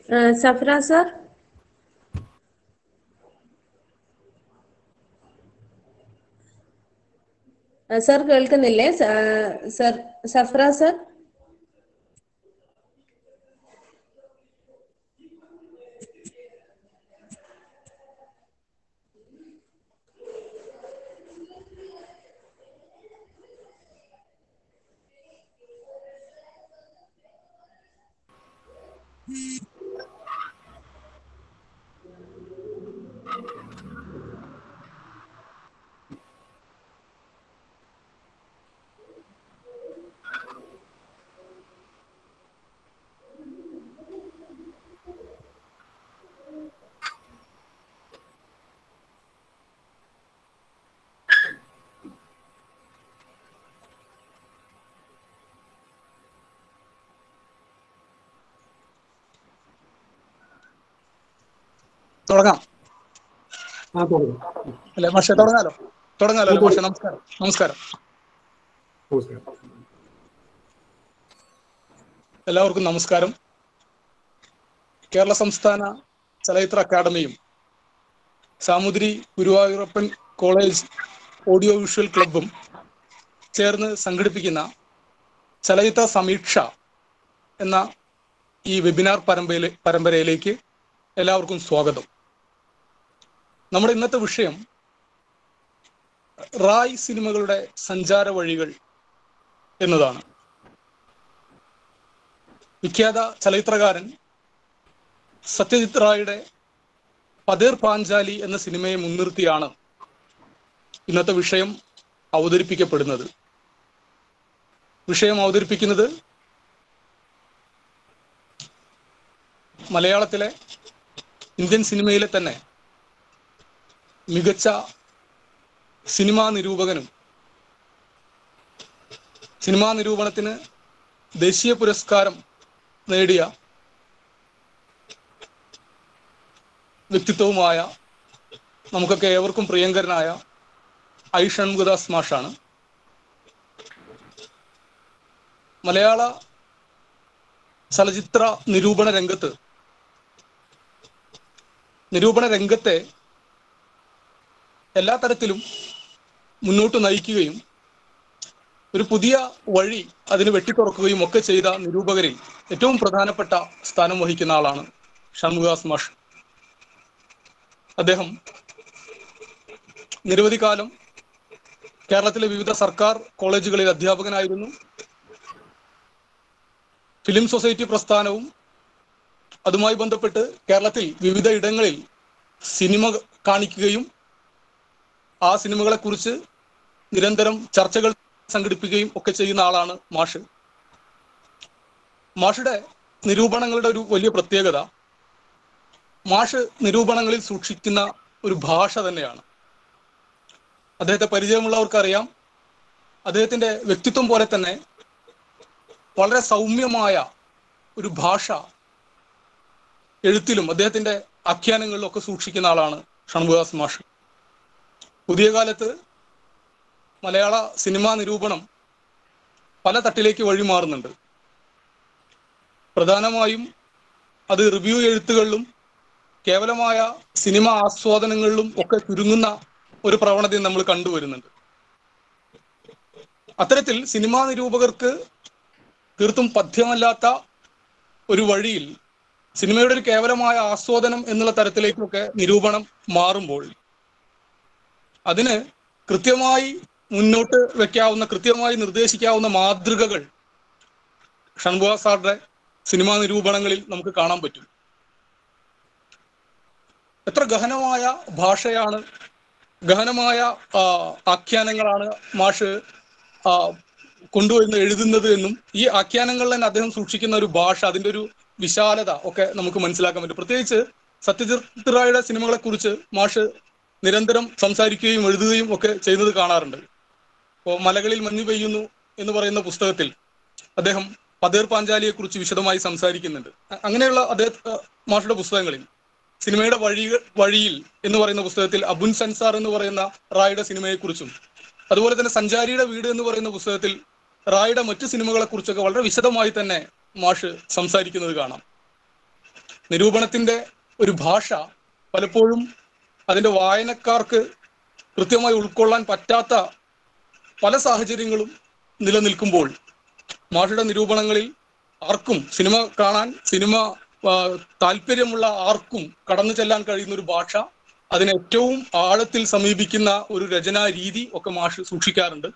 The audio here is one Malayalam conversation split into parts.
സഫ്ര സർ. സർ കേൾക്കുന്നില്ലേ? Sir സഫ്ര sir. തുടങ്ങാം അല്ലെ മാഷെ? തുടങ്ങാലോ മാഷെ? നമസ്കാരം. എല്ലാവർക്കും നമസ്കാരം. കേരള സംസ്ഥാന ചലച്ചിത്ര അക്കാദമിയും Samoothiri Guruvayurappan college audio visual ക്ലബും ചേർന്ന് സംഘടിപ്പിക്കുന്ന ചലച്ചിത്ര സമീക്ഷ എന്ന ഈ വെബിനാർ പരമ്പരയിലേക്ക് എല്ലാവർക്കും സ്വാഗതം. നമ്മുടെ ഇന്നത്തെ വിഷയം റായ് സിനിമകളുടെ സഞ്ചാര വഴികൾ എന്നതാണ്. വിഖ്യാത ചലച്ചിത്രകാരൻ സത്യജിത് റായുടെ പതേർ പാഞ്ചാലി എന്ന സിനിമയെ മുൻനിർത്തിയാണ് ഇന്നത്തെ വിഷയം അവതരിപ്പിക്കപ്പെടുന്നത്. വിഷയം അവതരിപ്പിക്കുന്നത് മലയാളത്തിലെ, ഇന്ത്യൻ സിനിമയിലെ തന്നെ മികച്ച സിനിമാ നിരൂപകനും സിനിമാ നിരൂപണത്തിന് ദേശീയ പുരസ്കാരം നേടിയ വ്യക്തിത്വവുമായ നമുക്കൊക്കെ ഏവർക്കും പ്രിയങ്കരനായ ഐ ഷൺമുഖദാസ് മാഷാണ്. മലയാള ചലച്ചിത്ര നിരൂപണ രംഗത്തെ എല്ലാ തരത്തിലും മുന്നോട്ട് നയിക്കുകയും ഒരു പുതിയ വഴി അതിന് വെട്ടിത്തുറക്കുകയും ഒക്കെ ചെയ്ത നിരൂപകരിൽ ഏറ്റവും പ്രധാനപ്പെട്ട സ്ഥാനം വഹിക്കുന്ന ആളാണ് ഷൺമുഖദാസ് മാഷ്. അദ്ദേഹം നിരവധി കാലം കേരളത്തിലെ വിവിധ സർക്കാർ കോളേജുകളിൽ അധ്യാപകനായിരുന്നു. ഫിലിം സൊസൈറ്റി പ്രസ്ഥാനവും അതുമായി ബന്ധപ്പെട്ട് കേരളത്തിൽ വിവിധ ഇടങ്ങളിൽ സിനിമ കാണിക്കുകയും ആ സിനിമകളെ കുറിച്ച് നിരന്തരം ചർച്ചകൾ സംഘടിപ്പിക്കുകയും ഒക്കെ ചെയ്യുന്ന ആളാണ് മാഷ്. മാഷുടെ നിരൂപണങ്ങളുടെ ഒരു വലിയ പ്രത്യേകത മാഷ് നിരൂപണങ്ങളിൽ സൂക്ഷിക്കുന്ന ഒരു ഭാഷ തന്നെയാണ്. അദ്ദേഹത്തെ പരിചയമുള്ളവർക്കറിയാം, അദ്ദേഹത്തിന്റെ വ്യക്തിത്വം പോലെ തന്നെ വളരെ സൗമ്യമായ ഒരു ഭാഷ എഴുത്തിലും അദ്ദേഹത്തിന്റെ ആഖ്യാനങ്ങളിലും ഒക്കെ സൂക്ഷിക്കുന്ന ആളാണ് ഷൺമുഖദാസ് മാഷ്. പുതിയ കാലത്ത് മലയാള സിനിമാ നിരൂപണം പല തട്ടിലേക്ക് വഴിമാറുന്നുണ്ട്. പ്രധാനമായും അത് റിവ്യൂ എഴുത്തുകളിലും കേവലമായ സിനിമ ആസ്വാദനങ്ങളിലും ഒക്കെ ചുരുങ്ങുന്ന ഒരു പ്രവണതയും നമ്മൾ കണ്ടുവരുന്നുണ്ട്. അത്തരത്തിൽ സിനിമാ നിരൂപകർക്ക് തീർത്തും പഥ്യമല്ലാത്ത ഒരു വഴിയിൽ സിനിമയുടെ ഒരു കേവലമായ ആസ്വാദനം എന്നുള്ള തരത്തിലേക്കൊക്കെ നിരൂപണം മാറുമ്പോൾ അതിന് കൃത്യമായി മുന്നോട്ട് വെക്കാവുന്ന, കൃത്യമായി നിർദ്ദേശിക്കാവുന്ന മാതൃകകൾ ഷൺമുഖദാസ് സാറുടെ സിനിമാ നിരൂപണങ്ങളിൽ നമുക്ക് കാണാൻ പറ്റും. എത്ര ഗഹനമായ ഭാഷയാണ്, ഗഹനമായ ആഖ്യാനങ്ങളാണ് മാഷ് കൊണ്ടുവരുന്ന എഴുതുന്നത് എന്നും ഈ ആഖ്യാനങ്ങളിൽ തന്നെ അദ്ദേഹം സൂക്ഷിക്കുന്ന ഒരു ഭാഷ, അതിൻ്റെ ഒരു വിശാലത ഒക്കെ നമുക്ക് മനസ്സിലാക്കാൻ പറ്റും. പ്രത്യേകിച്ച് സത്യജിത് റായുടെ സിനിമകളെ കുറിച്ച് മാഷ് നിരന്തരം സംസാരിക്കുകയും എഴുതുകയും ഒക്കെ ചെയ്യുന്നത് കാണാറുണ്ട്. ഇപ്പോൾ മലകളിൽ മഞ്ഞു പെയ്യുന്നു എന്ന് പറയുന്ന പുസ്തകത്തിൽ അദ്ദേഹം പതേർ പാഞ്ചാലിയെ കുറിച്ച് വിശദമായി സംസാരിക്കുന്നുണ്ട്. അങ്ങനെയുള്ള മാഷുടെ പുസ്തകങ്ങളിൽ സിനിമയുടെ വഴിയിൽ എന്ന് പറയുന്ന പുസ്തകത്തിൽ അബുൻ സൻസാർ എന്ന് പറയുന്ന റായുടെ സിനിമയെക്കുറിച്ചും അതുപോലെ തന്നെ സഞ്ചാരിയുടെ വീട് എന്ന് പറയുന്ന പുസ്തകത്തിൽ റായുടെ മറ്റു സിനിമകളെ കുറിച്ചൊക്കെ വളരെ വിശദമായി തന്നെ മാഷ് സംസാരിക്കുന്നത് കാണാം. നിരൂപണത്തിന്റെ ഒരു ഭാഷ പലപ്പോഴും അതിന്റെ വായനക്കാർക്ക് കൃത്യമായി ഉൾക്കൊള്ളാൻ പറ്റാത്ത പല സാഹചര്യങ്ങളും നിലനിൽക്കുമ്പോൾ മാഷുടെ നിരൂപണങ്ങളിൽ ആർക്കും സിനിമ കാണാൻ, സിനിമ താല്പര്യമുള്ള ആർക്കും കടന്നു ചെല്ലാൻ കഴിയുന്ന ഒരു ഭാഷ, അതിനെ ഏറ്റവും ആഴത്തിൽ സമീപിക്കുന്ന ഒരു രചനാ രീതി ഒക്കെ മാഷ് സൂക്ഷിക്കാറുണ്ട്.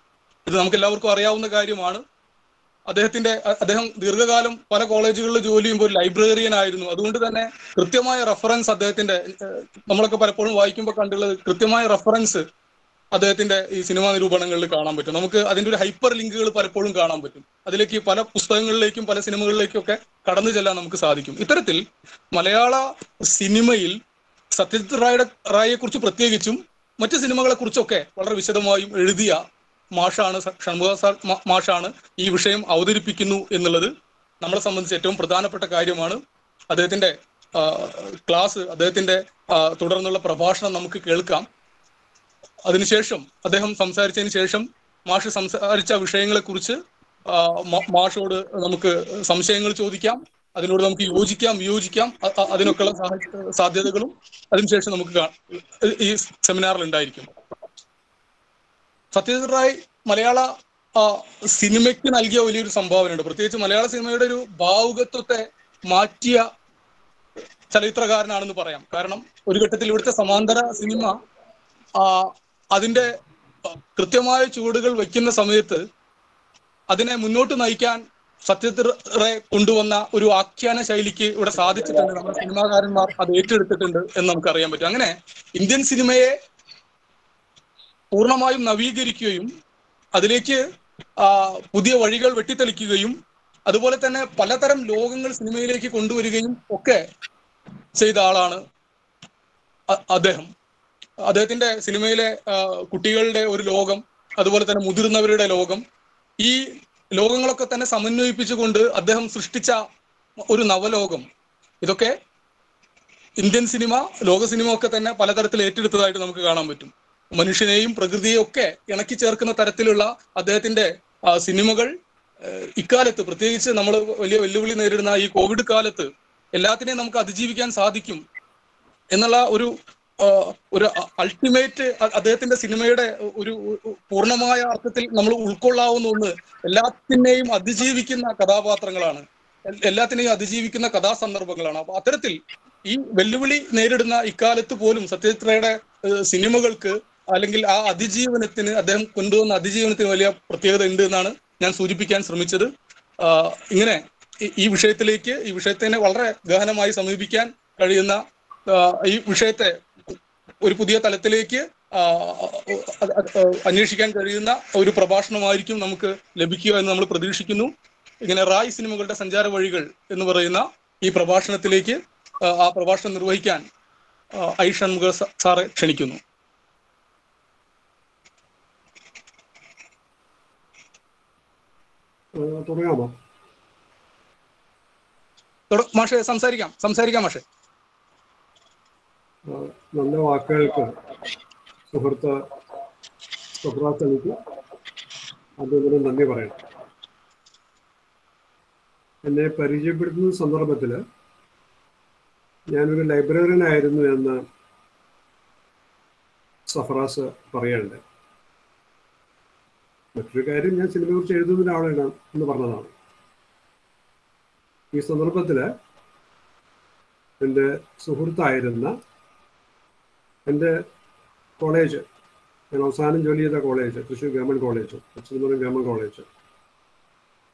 ഇത് നമുക്ക് എല്ലാവർക്കും അറിയാവുന്ന കാര്യമാണ്. അദ്ദേഹം ദീർഘകാലം പല കോളേജുകളിൽ ജോലി ചെയ്യുമ്പോൾ ലൈബ്രറിയൻ ആയിരുന്നു. അതുകൊണ്ട് തന്നെ കൃത്യമായ റെഫറൻസ് അദ്ദേഹത്തിന്റെ, നമ്മളൊക്കെ പലപ്പോഴും വായിക്കുമ്പോൾ കണ്ടുള്ളത് കൃത്യമായ റെഫറൻസ് അദ്ദേഹത്തിന്റെ ഈ സിനിമാ നിരൂപണങ്ങളിൽ കാണാൻ പറ്റും. നമുക്ക് അതിന്റെ ഒരു ഹൈപ്പർ ലിങ്കുകൾ പലപ്പോഴും കാണാൻ പറ്റും. അതിലേക്ക് പല പുസ്തകങ്ങളിലേക്കും പല സിനിമകളിലേക്കും ഒക്കെ കടന്നു ചെല്ലാൻ നമുക്ക് സാധിക്കും. ഇത്തരത്തിൽ മലയാള സിനിമയിൽ സത്യജിത് റായിയെ കുറിച്ച് പ്രത്യേകിച്ചും മറ്റു സിനിമകളെ കുറിച്ചൊക്കെ വളരെ വിശദമായും എഴുതിയ മാഷാണ്, ഷൺമുഖ മാഷാണ് ഈ വിഷയം അവതരിപ്പിക്കുന്നു എന്നുള്ളത് നമ്മളെ സംബന്ധിച്ച് ഏറ്റവും പ്രധാനപ്പെട്ട കാര്യമാണ്. അദ്ദേഹത്തിന്റെ ക്ലാസ്, അദ്ദേഹത്തിന്റെ തുടർന്നുള്ള പ്രഭാഷണം നമുക്ക് കേൾക്കാം. അതിനുശേഷം അദ്ദേഹം സംസാരിച്ചതിന് ശേഷം മാഷ് സംസാരിച്ച വിഷയങ്ങളെ കുറിച്ച് മാഷോട് നമുക്ക് സംശയങ്ങൾ ചോദിക്കാം, അതിനോട് നമുക്ക് യോജിക്കാം, വിയോജിക്കാം. അതിനൊക്കെയുള്ള സാധ്യതകളും അതിനുശേഷം നമുക്ക് ഈ സെമിനാറിൽ ഉണ്ടായിരിക്കും. സത്യജിത് റായ് മലയാള സിനിമയ്ക്ക് നൽകിയ വലിയൊരു സംഭാവനയുണ്ട്. പ്രത്യേകിച്ച് മലയാള സിനിമയുടെ ഒരു ഭാവുകത്വത്തെ മാറ്റിയ ചരിത്രകാരനാണെന്ന് പറയാം. കാരണം ഒരു ഘട്ടത്തിൽ ഇവിടുത്തെ സമാന്തര സിനിമ അതിന്റെ കൃത്യമായ ചുവടുകൾ വയ്ക്കുന്ന സമയത്ത് അതിനെ മുന്നോട്ട് നയിക്കാൻ സത്യജിത് റായ് കൊണ്ടുവന്ന ഒരു ആഖ്യാന ശൈലിക്ക് ഇവിടെ സാധിച്ചിട്ടുണ്ട്. നമ്മുടെ സിനിമാകാരന്മാർ അത് ഏറ്റെടുത്തിട്ടുണ്ട് എന്ന് നമുക്കറിയാൻ പറ്റും. അങ്ങനെ ഇന്ത്യൻ സിനിമയെ പൂർണ്ണമായും നവീകരിക്കുകയും അതിലേക്ക് പുതിയ വഴികൾ വെട്ടിത്തെളിക്കുകയും അതുപോലെ തന്നെ പലതരം ലോകങ്ങൾ സിനിമയിലേക്ക് കൊണ്ടുവരികയും ഒക്കെ ചെയ്ത ആളാണ് അദ്ദേഹത്തിന്റെ സിനിമയിലെ കുട്ടികളുടെ ഒരു ലോകം, അതുപോലെ തന്നെ മുതിർന്നവരുടെ ലോകം, ഈ ലോകങ്ങളൊക്കെ തന്നെ സമന്വയിപ്പിച്ചുകൊണ്ട് അദ്ദേഹം സൃഷ്ടിച്ച ഒരു നവലോകം, ഇതൊക്കെ ഇന്ത്യൻ സിനിമ, ലോക സിനിമ ഒക്കെ തന്നെ പലതരത്തിൽ ഏറ്റെടുത്തതായിട്ട് നമുക്ക് കാണാൻ പറ്റും. മനുഷ്യനെയും പ്രകൃതിയെയും ഒക്കെ ഇണക്കി ചേർക്കുന്ന തരത്തിലുള്ള അദ്ദേഹത്തിന്റെ സിനിമകൾ ഇക്കാലത്ത്, പ്രത്യേകിച്ച് നമ്മൾ വലിയ വെല്ലുവിളി നേരിടുന്ന ഈ കോവിഡ് കാലത്ത് എല്ലാത്തിനെയും നമുക്ക് അതിജീവിക്കാൻ സാധിക്കും എന്നുള്ള ഒരു അൾട്ടിമേറ്റ് അദ്ദേഹത്തിന്റെ സിനിമയുടെ ഒരു പൂർണ്ണമായ അർത്ഥത്തിൽ നമ്മൾ ഉൾക്കൊള്ളാവുന്ന ഒന്ന്, എല്ലാത്തിനെയും അതിജീവിക്കുന്ന കഥാപാത്രങ്ങളാണ്, എല്ലാത്തിനെയും അതിജീവിക്കുന്ന കഥാസന്ദർഭങ്ങളാണ്. അപ്പൊ അത്തരത്തിൽ ഈ വെല്ലുവിളി നേരിടുന്ന ഇക്കാലത്ത് പോലും സത്യജിത് റായുടെ സിനിമകൾക്ക് അല്ലെങ്കിൽ ആ അതിജീവനത്തിന്, അദ്ദേഹം കൊണ്ടുവന്ന അതിജീവനത്തിന് വലിയ പ്രത്യേകത ഉണ്ട് എന്നാണ് ഞാൻ സൂചിപ്പിക്കാൻ ശ്രമിച്ചത്. ഇങ്ങനെ ഈ വിഷയത്തിനെ വളരെ ഗഹനമായി സമീപിക്കാൻ കഴിയുന്ന, ഈ വിഷയത്തെ ഒരു പുതിയ തലത്തിലേക്ക് അന്വേഷിക്കാൻ കഴിയുന്ന ഒരു പ്രഭാഷണമായിരിക്കും നമുക്ക് ലഭിക്കുക എന്ന് നമ്മൾ പ്രതീക്ഷിക്കുന്നു. ഇങ്ങനെ റായ് സിനിമകളുടെ സഞ്ചാര വഴികൾ എന്ന് പറയുന്ന ഈ പ്രഭാഷണത്തിലേക്ക് ആ പ്രഭാഷണം നിർവഹിക്കാൻ ഐ ഷൺമുഖ സാറെ ക്ഷണിക്കുന്നു. തുടങ്ങാമോ മാഷെ? സംസാരിക്കാം മാഷെ. നല്ല വാക്കുകൾക്ക് സുഹൃത്ത് സുബ്രാത്തനിക്ക് അദ്ദേഹത്തിന് നന്ദി പറയണം. എന്നെ പരിചയപ്പെടുത്തുന്ന സന്ദർഭത്തിൽ ഞാനൊരു ലൈബ്രറിയൻ ആയിരുന്നു എന്ന് സഫറാസ് പറയണ്ട്. മറ്റൊരു കാര്യം, ഞാൻ സിനിമയെ കുറിച്ച് എഴുതുന്ന ഒരാളാണ് എന്ന് പറഞ്ഞതാണ്. ഈ സന്ദർഭത്തിൽ എൻ്റെ സുഹൃത്തായിരുന്ന എൻ്റെ കോളേജ്, ഞാൻ അവസാനം ജോലി ചെയ്ത college Thrissur government college, Thiruvananthapuram government college,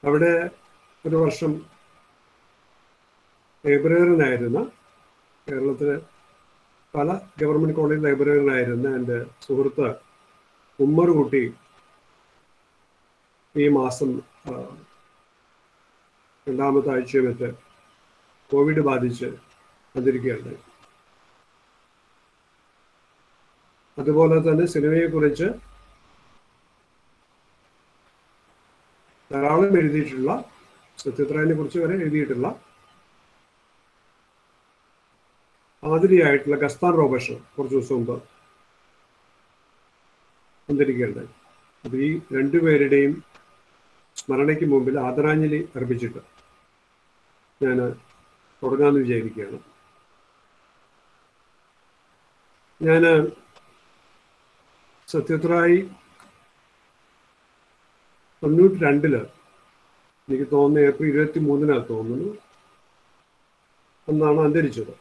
അവിടെ ഒരു വർഷം ലൈബ്രറിയനായിരുന്ന, കേരളത്തിലെ പല ഗവൺമെൻറ് കോളേജ് ലൈബ്രറിയനായിരുന്ന എൻ്റെ സുഹൃത്ത് ഉമ്മർ കുട്ടി ഈ മാസം രണ്ടാമത്തെ ആഴ്ച വെച്ച് കോവിഡ് ബാധിച്ച് അന്തരിക്കുകയുണ്ടായി. അതുപോലെ തന്നെ സിനിമയെക്കുറിച്ച് ധാരാളം എഴുതിയിട്ടുള്ള, സത്യജിത് റായിനെ കുറിച്ച് വരെ എഴുതിയിട്ടുള്ള ആദരിയായിട്ടുള്ള ഗസ്താൻ റോബർട്ട് കുറച്ച് ദിവസം മുമ്പ് അന്തരിക്കുകയുണ്ടായി. അപ്പോൾ ഈ രണ്ടുപേരുടെയും സ്മരണയ്ക്ക് മുമ്പിൽ ആദരാഞ്ജലി അർപ്പിച്ചിട്ട് ഞാൻ തുടങ്ങാമെന്ന് വിചാരിക്കുകയാണ്. ഞാൻ സത്യത്രായി 92 എനിക്ക് തോന്നുന്നു ഏപ്രിൽ 23 തോന്നുന്നു അന്നാണ് അന്തരിച്ചത്.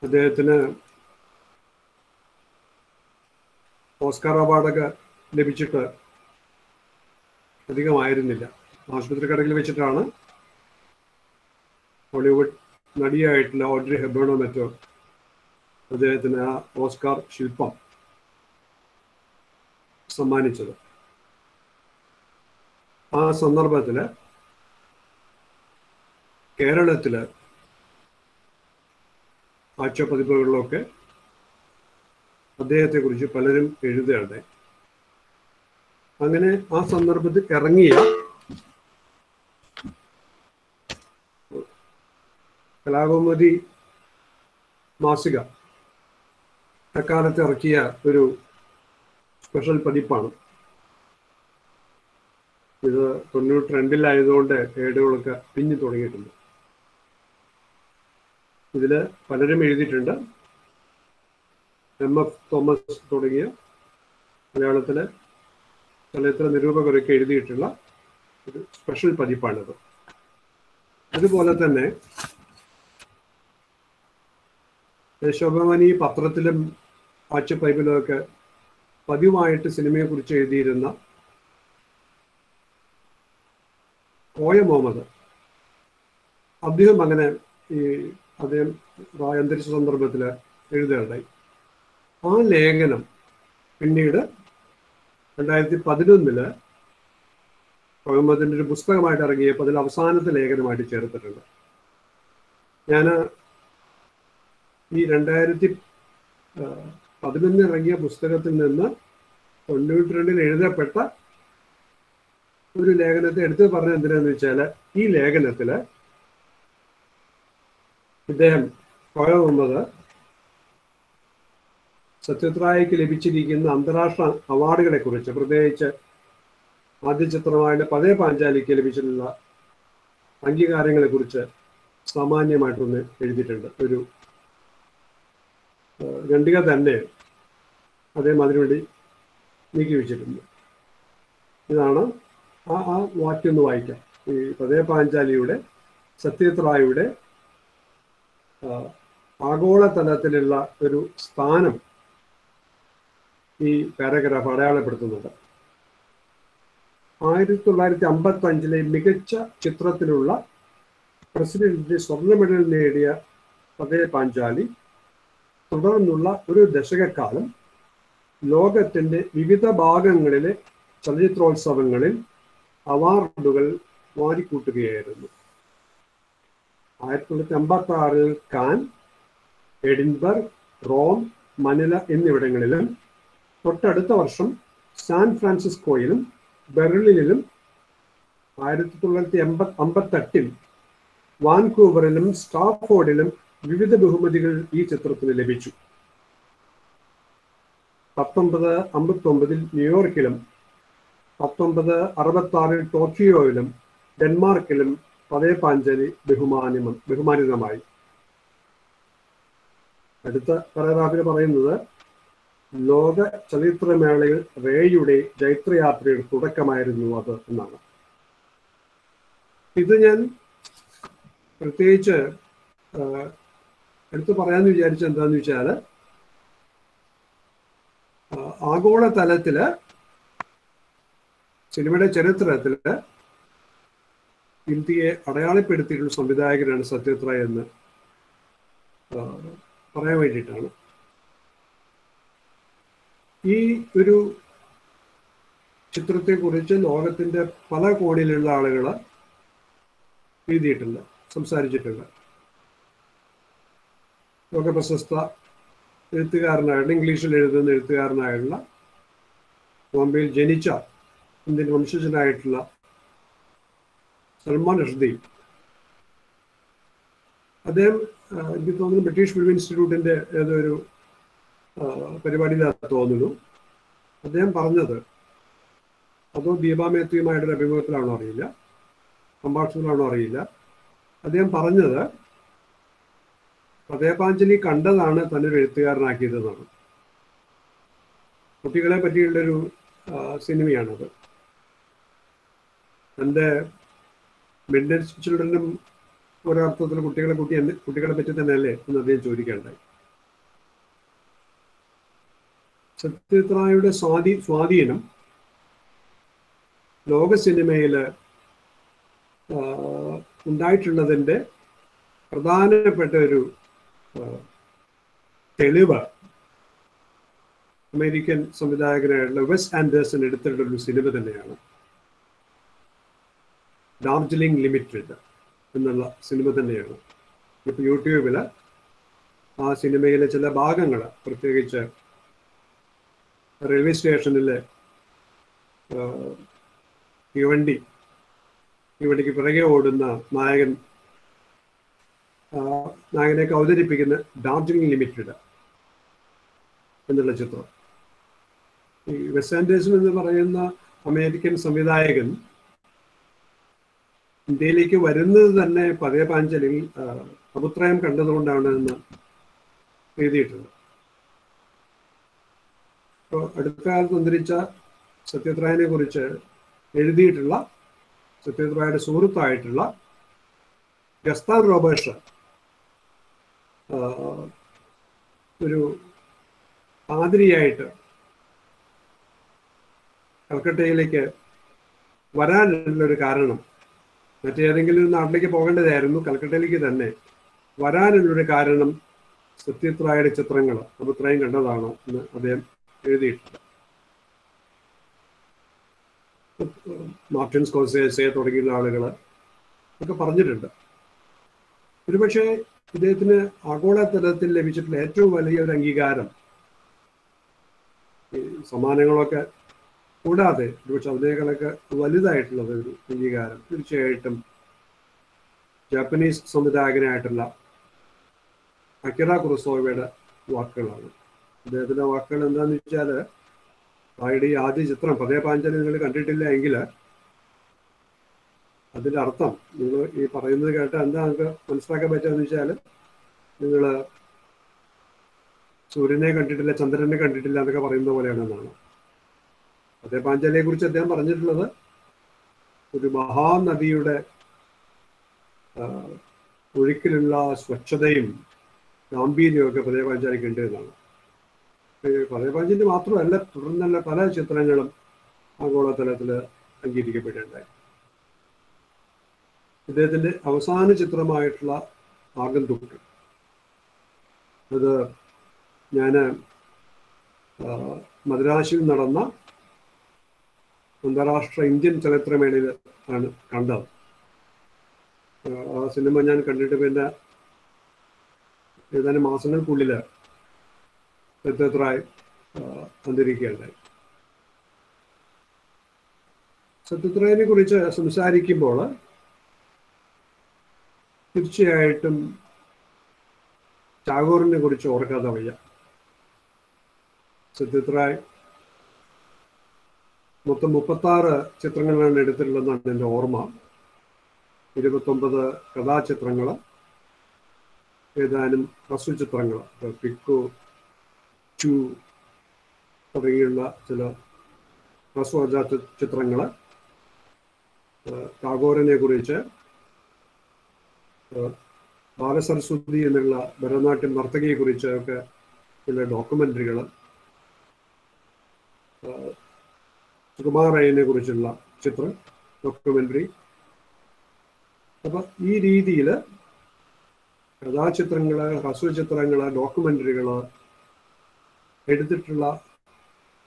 അദ്ദേഹത്തിന് ഓസ്കാർ അവാർഡൊക്കെ ലഭിച്ചിട്ട് അധികമായിരുന്നില്ല. ആശുപത്രി കടകിൽ വെച്ചിട്ടാണ് ഹോളിവുഡ് നടിയായിട്ടുള്ള ഓഡ്രി ഹെബേണോ മറ്റോ അദ്ദേഹത്തിന് ആ ഓസ്കാർ ശില്പം സമ്മാനിച്ചത്. ആ സന്ദർഭത്തിൽ കേരളത്തിൽ ആഴ്ചപ്പതിപ്പുകളിലൊക്കെ അദ്ദേഹത്തെക്കുറിച്ച് പലരും എഴുതുകയുണ്ടായി. അങ്ങനെ ആ സന്ദർഭത്തിൽ ഇറങ്ങിയ കലാകൗമുദി മാസിക അക്കാലത്ത് ഇറക്കിയ ഒരു സ്പെഷ്യൽ പതിപ്പാണ് ഇത്. 92 ഏടുകളൊക്കെ പിന്നി തുടങ്ങിയിട്ടുണ്ട്. ഇതിൽ പലരും എഴുതിയിട്ടുണ്ട്. MF തോമസ് തുടങ്ങിയ മലയാളത്തിലെ ചലച്ചിത്ര നിരൂപകരൊക്കെ എഴുതിയിട്ടുള്ള ഒരു സ്പെഷ്യൽ പതിപ്പാണിത്. അതുപോലെ തന്നെ ദേശാഭിമാനി പത്രത്തിലും ആഴ്ചപ്പതിപ്പിലും ഒക്കെ പതിവായിട്ട് സിനിമയെക്കുറിച്ച് എഴുതിയിരുന്ന കോയ മുഹമ്മദ്, അദ്ദേഹം അങ്ങനെ അദ്ദേഹം അന്തരിച്ച സന്ദർഭത്തിൽ എഴുതുകയുണ്ടായി. ആ ലേഖനം പിന്നീട് 2011 മുഹമ്മദിൻ്റെ ഒരു പുസ്തകമായിട്ട് ഇറങ്ങിയപ്പോൾ അതിൽ അവസാനത്തെ ലേഖനമായിട്ട് ചേർത്തിട്ടുണ്ട്. ഞാൻ ഈ 2011 ഇറങ്ങിയ പുസ്തകത്തിൽ നിന്ന് 92 എഴുതപ്പെട്ട ഒരു ലേഖനത്തെ എടുത്ത് പറഞ്ഞത് എന്തിനാന്ന് വെച്ചാൽ, ഈ ലേഖനത്തിൽ ഇദ്ദേഹം കോയ മുഹമ്മദ് സത്യത്രായിക്ക് ലഭിച്ചിരിക്കുന്ന അന്താരാഷ്ട്ര അവാർഡുകളെ കുറിച്ച്, പ്രത്യേകിച്ച് ആദ്യ ചിത്രമായിട്ട് പതേ പാഞ്ചാലിക്ക് ലഭിച്ചിട്ടുള്ള അംഗീകാരങ്ങളെ കുറിച്ച് സാമാന്യമായിട്ടൊന്ന് എഴുതിയിട്ടുണ്ട്. ഒരു ഖണ്ഡിക തന്നെ അദ്ദേഹം അതിനുവേണ്ടി നീക്കി വെച്ചിട്ടുണ്ട്. ഇതാണ് ആ വാക്യം ഒന്ന് വായിക്കാം. ഈ പതേ പാഞ്ചാലിയുടെ സത്യത്രായുടെ ആഗോളതലത്തിലുള്ള ഒരു സ്ഥാനം ഈ പാരഗ്രാഫ് അടയാളപ്പെടുത്തുന്നുണ്ട്. 1955 മികച്ച ചിത്രത്തിലുള്ള പ്രസിഡന്റിന്റെ സ്വർണ്ണ മെഡൽ നേടിയ പതേ പാഞ്ചാലി തുടർന്നുള്ള ഒരു ദശകക്കാലം ലോകത്തിന്റെ വിവിധ ഭാഗങ്ങളിലെ ചലച്ചിത്രോത്സവങ്ങളിൽ അവാർഡുകൾ വാരിക്കൂട്ടുകയായിരുന്നു. 1956 കാൻ, എഡിൻബർഗ്, റോം, മനില എന്നിവിടങ്ങളിലും തൊട്ടടുത്ത വർഷം സാൻ ഫ്രാൻസിസ്കോയിലും ബെർലിനിലും 1958 വാൻകൂവറിലും സ്റ്റാഫോർഡിലും വിവിധ ബഹുമതികൾ ഈ ചിത്രത്തിന് ലഭിച്ചു. 1959 ന്യൂയോർക്കിലും 1966 ടോക്കിയോയിലും ഡെൻമാർക്കിലും പതേ പാഞ്ചാലി ബഹുമാനിതമായി. അടുത്ത പാരഗ്രാഫിൽ പറയുന്നത്, ലോക ചലച്ചിത്രമേളയിൽ റേയുടെ ജൈത്രയാത്രയുടെ തുടക്കമായിരുന്നു അത് എന്നാണ്. ഇത് ഞാൻ പ്രത്യേകിച്ച് എടുത്തു പറയാമെന്ന് വിചാരിച്ചത് എന്താണെന്ന് വെച്ചാൽ, ആഗോളതലത്തില് സിനിമയുടെ ചരിത്രത്തിൽ ഇന്ത്യയെ അടയാളപ്പെടുത്തിയിട്ടുള്ള സംവിധായകനാണ് സത്യത്രായ് എന്ന് പറയാൻ വേണ്ടിയിട്ടാണ്. ഈ ഒരു ചിത്രത്തെക്കുറിച്ച് ലോകത്തിൻ്റെ പല കോണിലുള്ള ആളുകൾ എഴുതിയിട്ടുണ്ട്, സംസാരിച്ചിട്ടുണ്ട്. ലോക പ്രശസ്ത എഴുത്തുകാരനായിട്ടുള്ള, ഇംഗ്ലീഷിൽ എഴുതുന്ന എഴുത്തുകാരനായിട്ടുള്ള, ബോംബെയിൽ ജനിച്ച ഇന്ത്യൻ വംശജനായിട്ടുള്ള സൽമാൻ റുഷ്ദി, അദ്ദേഹം എനിക്ക് തോന്നുന്നു ബ്രിട്ടീഷ് ഫിലിം ഇൻസ്റ്റിറ്റ്യൂട്ടിൻ്റെ ഏതൊരു പരിപാടിയിലാണ് തോന്നുന്നു, അദ്ദേഹം പറഞ്ഞത്, അതോ ദീപാ മേത്യുമായിട്ടൊരു അഭിമുഖത്തിലാണോ അറിയില്ല, സംഭാഷണത്തിലാണോ അറിയില്ല, അദ്ദേഹം പറഞ്ഞത് പതേപാഞ്ചലി കണ്ടതാണ് തന്നൊരു എഴുത്തുകാരനാക്കിയതെന്നാണ്. കുട്ടികളെ പറ്റിയുള്ളൊരു സിനിമയാണത്. തൻ്റെ മിഡ് ചിൽഡ്രനും ഒരർത്ഥത്തിൽ കുട്ടികളെ പറ്റി തന്നെയല്ലേ എന്ന് അദ്ദേഹം ചോദിക്കേണ്ടായി. സത്യജിത് റായിയുടെ സ്വാധീനം ലോക സിനിമയിൽ ഉണ്ടായിട്ടുള്ളതിൻ്റെ പ്രധാനപ്പെട്ട ഒരു തെളിവ് അമേരിക്കൻ സംവിധായകനായിട്ടുള്ള വെസ് ആൻഡേഴ്സൺ എടുത്തിട്ടുള്ള ഒരു സിനിമ തന്നെയാണ് ഡാർജിലിംഗ് ലിമിറ്റഡ് എന്നുള്ള സിനിമ തന്നെയാണ്. ഇപ്പോൾ യൂട്യൂബിൽ ആ സിനിമയിലെ ചില ഭാഗങ്ങൾ, പ്രത്യേകിച്ച് റെയിൽവേ സ്റ്റേഷനിലെ തീവണ്ടിക്ക് പിറകെ ഓടുന്ന നായകനെയൊക്കെ അവതരിപ്പിക്കുന്ന ഡാർജിലിംഗ് ലിമിറ്റഡ് എന്നുള്ള ചിത്രം. ഈ വെസ് ആൻഡേഴ്സൺ എന്ന് പറയുന്ന അമേരിക്കൻ സംവിധായകൻ ഇന്ത്യയിലേക്ക് വരുന്നത് തന്നെ പതേപാഞ്ചലിയിൽ അഭിപ്രായം കണ്ടതുകൊണ്ടാണ് എന്ന് എഴുതിയിട്ടുണ്ട്. ഇപ്പോൾ അടുത്ത കാലത്ത് അന്തരിച്ച സത്യജിത് റായിനെ കുറിച്ച് എഴുതിയിട്ടുള്ള സത്യജിത് റായിയുടെ സുഹൃത്തായിട്ടുള്ള ഗസ്താൻ റോബർട്ട്സ് ഒരു പാതിരിയായിട്ട് കൽക്കട്ടയിലേക്ക് വരാനുള്ളൊരു കാരണം, മറ്റേതെങ്കിലും നാട്ടിലേക്ക് പോകേണ്ടതായിരുന്നു, കൽക്കട്ടയിലേക്ക് തന്നെ വരാനുള്ളൊരു കാരണം സത്യജിത് റായിയുടെ ചിത്രങ്ങൾ അഭിപ്രായം കണ്ടതാണ് എന്ന് അദ്ദേഹം എഴുതിയിട്ടുണ്ട്. മാർട്ടിൻ സ്കോർസേസെ തുടങ്ങിയുള്ള ആളുകൾ ഒക്കെ പറഞ്ഞിട്ടുണ്ട്. ഒരുപക്ഷെ ഇദ്ദേഹത്തിന് ആഗോളതലത്തിൽ ലഭിച്ചിട്ടുള്ള ഏറ്റവും വലിയ ഒരു അംഗീകാരം, ഈ സമ്മാനങ്ങളൊക്കെ കൂടാതെ ഒരുപക്ഷെ അതിനേക്കാളൊക്കെ വലുതായിട്ടുള്ളത് ഒരു അംഗീകാരം തീർച്ചയായിട്ടും ജാപ്പനീസ് സംവിധായകനായിട്ടുള്ള അക്കിറ കുറോസാവയുടെ വാക്കുകളാണ്. അദ്ദേഹത്തിൻ്റെ വാക്കുകൾ എന്താണെന്ന് വെച്ചാൽ, റായിയുടെ ഈ ആദ്യ ചിത്രം പതേപാഞ്ചലി നിങ്ങൾ കണ്ടിട്ടില്ല എങ്കിൽ അതിൻ്റെ അർത്ഥം നിങ്ങൾ ഈ പറയുന്നത് കേട്ടാൽ എന്താ നിങ്ങൾക്ക് മനസ്സിലാക്കാൻ പറ്റുകയെന്ന് വെച്ചാൽ, നിങ്ങൾ സൂര്യനെ കണ്ടിട്ടില്ല, ചന്ദ്രനെ കണ്ടിട്ടില്ല എന്നൊക്കെ പറയുന്ന പോലെയാണെന്നാണ്. പതേപാഞ്ചലിയെ കുറിച്ച് അദ്ദേഹം പറഞ്ഞിട്ടുള്ളത് ഒരു മഹാനദിയുടെ ഒഴുക്കിലുള്ള സ്വച്ഛതയും ഗാംഭീര്യവും ഒക്കെ പതേപാഞ്ചലിക്ക് ഉണ്ട് എന്നാണ്. പതേപാഞ്ചലി മാത്രമല്ല, തുടർന്നുള്ള പല ചിത്രങ്ങളും ആഗോളതലത്തിൽ അംഗീകരിക്കപ്പെട്ടിട്ടുണ്ടായി. ഇദ്ദേഹത്തിൻ്റെ അവസാന ചിത്രമായിട്ടുള്ള ആഗന്തുക്, അത് ഞാൻ മദ്രാസിൽ നടന്ന അന്താരാഷ്ട്ര ഇന്ത്യൻ ചലച്ചിത്രമേളയിൽ ആണ് കണ്ടത്. ആ സിനിമ ഞാൻ കണ്ടിട്ട് പിന്നെ ഏതാനും മാസങ്ങൾക്കുള്ളിൽ സത്യജിത് റായ് അന്തരിക്കുകയുണ്ടായി. സത്യജിത് റായിനെ കുറിച്ച് സംസാരിക്കുമ്പോൾ തീർച്ചയായിട്ടും ടാഗോറിനെ കുറിച്ച് ഓർക്കാതെ വയ്യ. സത്യജിത് റായ് മൊത്തം 36 ചിത്രങ്ങളാണ് എടുത്തിട്ടുള്ളതെന്നാണ് എൻ്റെ ഓർമ്മ. 29 കഥാചിത്രങ്ങൾ, ഏതാനും ഹ്രസ്വചിത്രങ്ങൾ, പിക്കോ, ചു തുടങ്ങിയുള്ള ചില ഹ്രസ്വ ചിത്രങ്ങൾ, ടാഗോറിനെ കുറിച്ച്, ബാലസരസ്വതി എന്നുള്ള ഭരതനാട്യം നർത്തകിയെ കുറിച്ച് ഒക്കെ ചില ഡോക്യുമെൻ്ററികൾ, സുകുമാരനെ കുറിച്ചുള്ള ചിത്രം ഡോക്യുമെൻ്ററി. അപ്പം ഈ രീതിയിൽ കഥാചിത്രങ്ങൾ, ഹ്രസ്വചിത്രങ്ങൾ, ഡോക്യുമെൻ്ററികൾ എടുത്തിട്ടുള്ള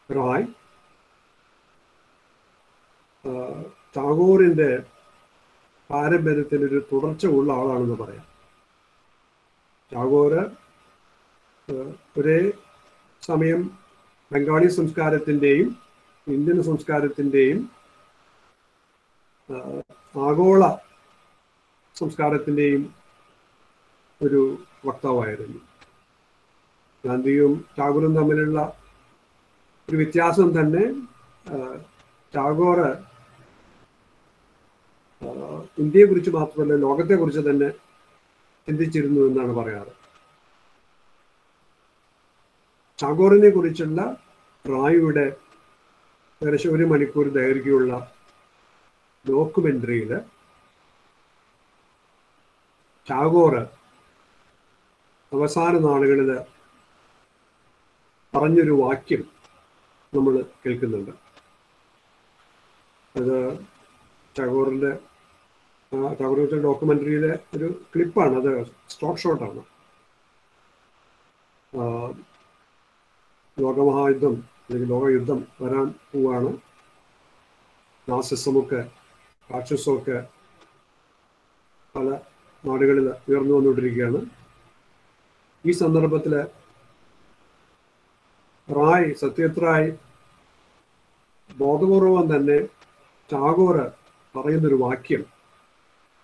റായ് ടാഗോറിൻ്റെ പാരമ്പര്യത്തിനൊരു തുടർച്ച ഉള്ള ആളാണെന്ന് പറയാം. ടാഗോർ ഒരേ സമയം ബംഗാളി സംസ്കാരത്തിൻ്റെയും ഇന്ത്യൻ സംസ്കാരത്തിൻ്റെയും ആഗോള സംസ്കാരത്തിൻ്റെയും ഒരു വക്താവായിരുന്നു. ഗാന്ധിയും ടാഗോറും തമ്മിലുള്ള ഒരു വ്യത്യാസം തന്നെ ടാഗോർ ഇന്ത്യയെക്കുറിച്ച് മാത്രമല്ല ലോകത്തെക്കുറിച്ച് തന്നെ ചിന്തിച്ചിരുന്നു എന്നാണ് പറയാറ്. ടാഗോറിനെ കുറിച്ചുള്ള റായിയുടെ ഏകദേശം 1 മണിക്കൂർ ദൈർഘ്യമുള്ള ഡോക്യുമെന്ററിയിൽ ടാഗോർ അവസാന നാളുകളിൽ പറഞ്ഞൊരു വാക്യം നമ്മൾ കേൾക്കുന്നുണ്ട്. അത് ടാഗോറിൻ്റെ ഡോക്യുമെന്ററിയിലെ ഒരു ക്ലിപ്പാണ്, അത് സ്റ്റോക്ക് ഷോട്ടാണ്. ലോകമഹായുദ്ധം അല്ലെങ്കിൽ ലോകയുദ്ധം വരാൻ പോവാണ്. നാസിസമൊക്കെ ഫാഷിസമൊക്കെ പല നാടുകളിൽ ഉയർന്നു വന്നുകൊണ്ടിരിക്കുകയാണ്. ഈ സന്ദർഭത്തിൽ സത്യജിത് റായ് ബോധപൂർവം തന്നെ ടാഗോർ പറയുന്നൊരു വാക്യം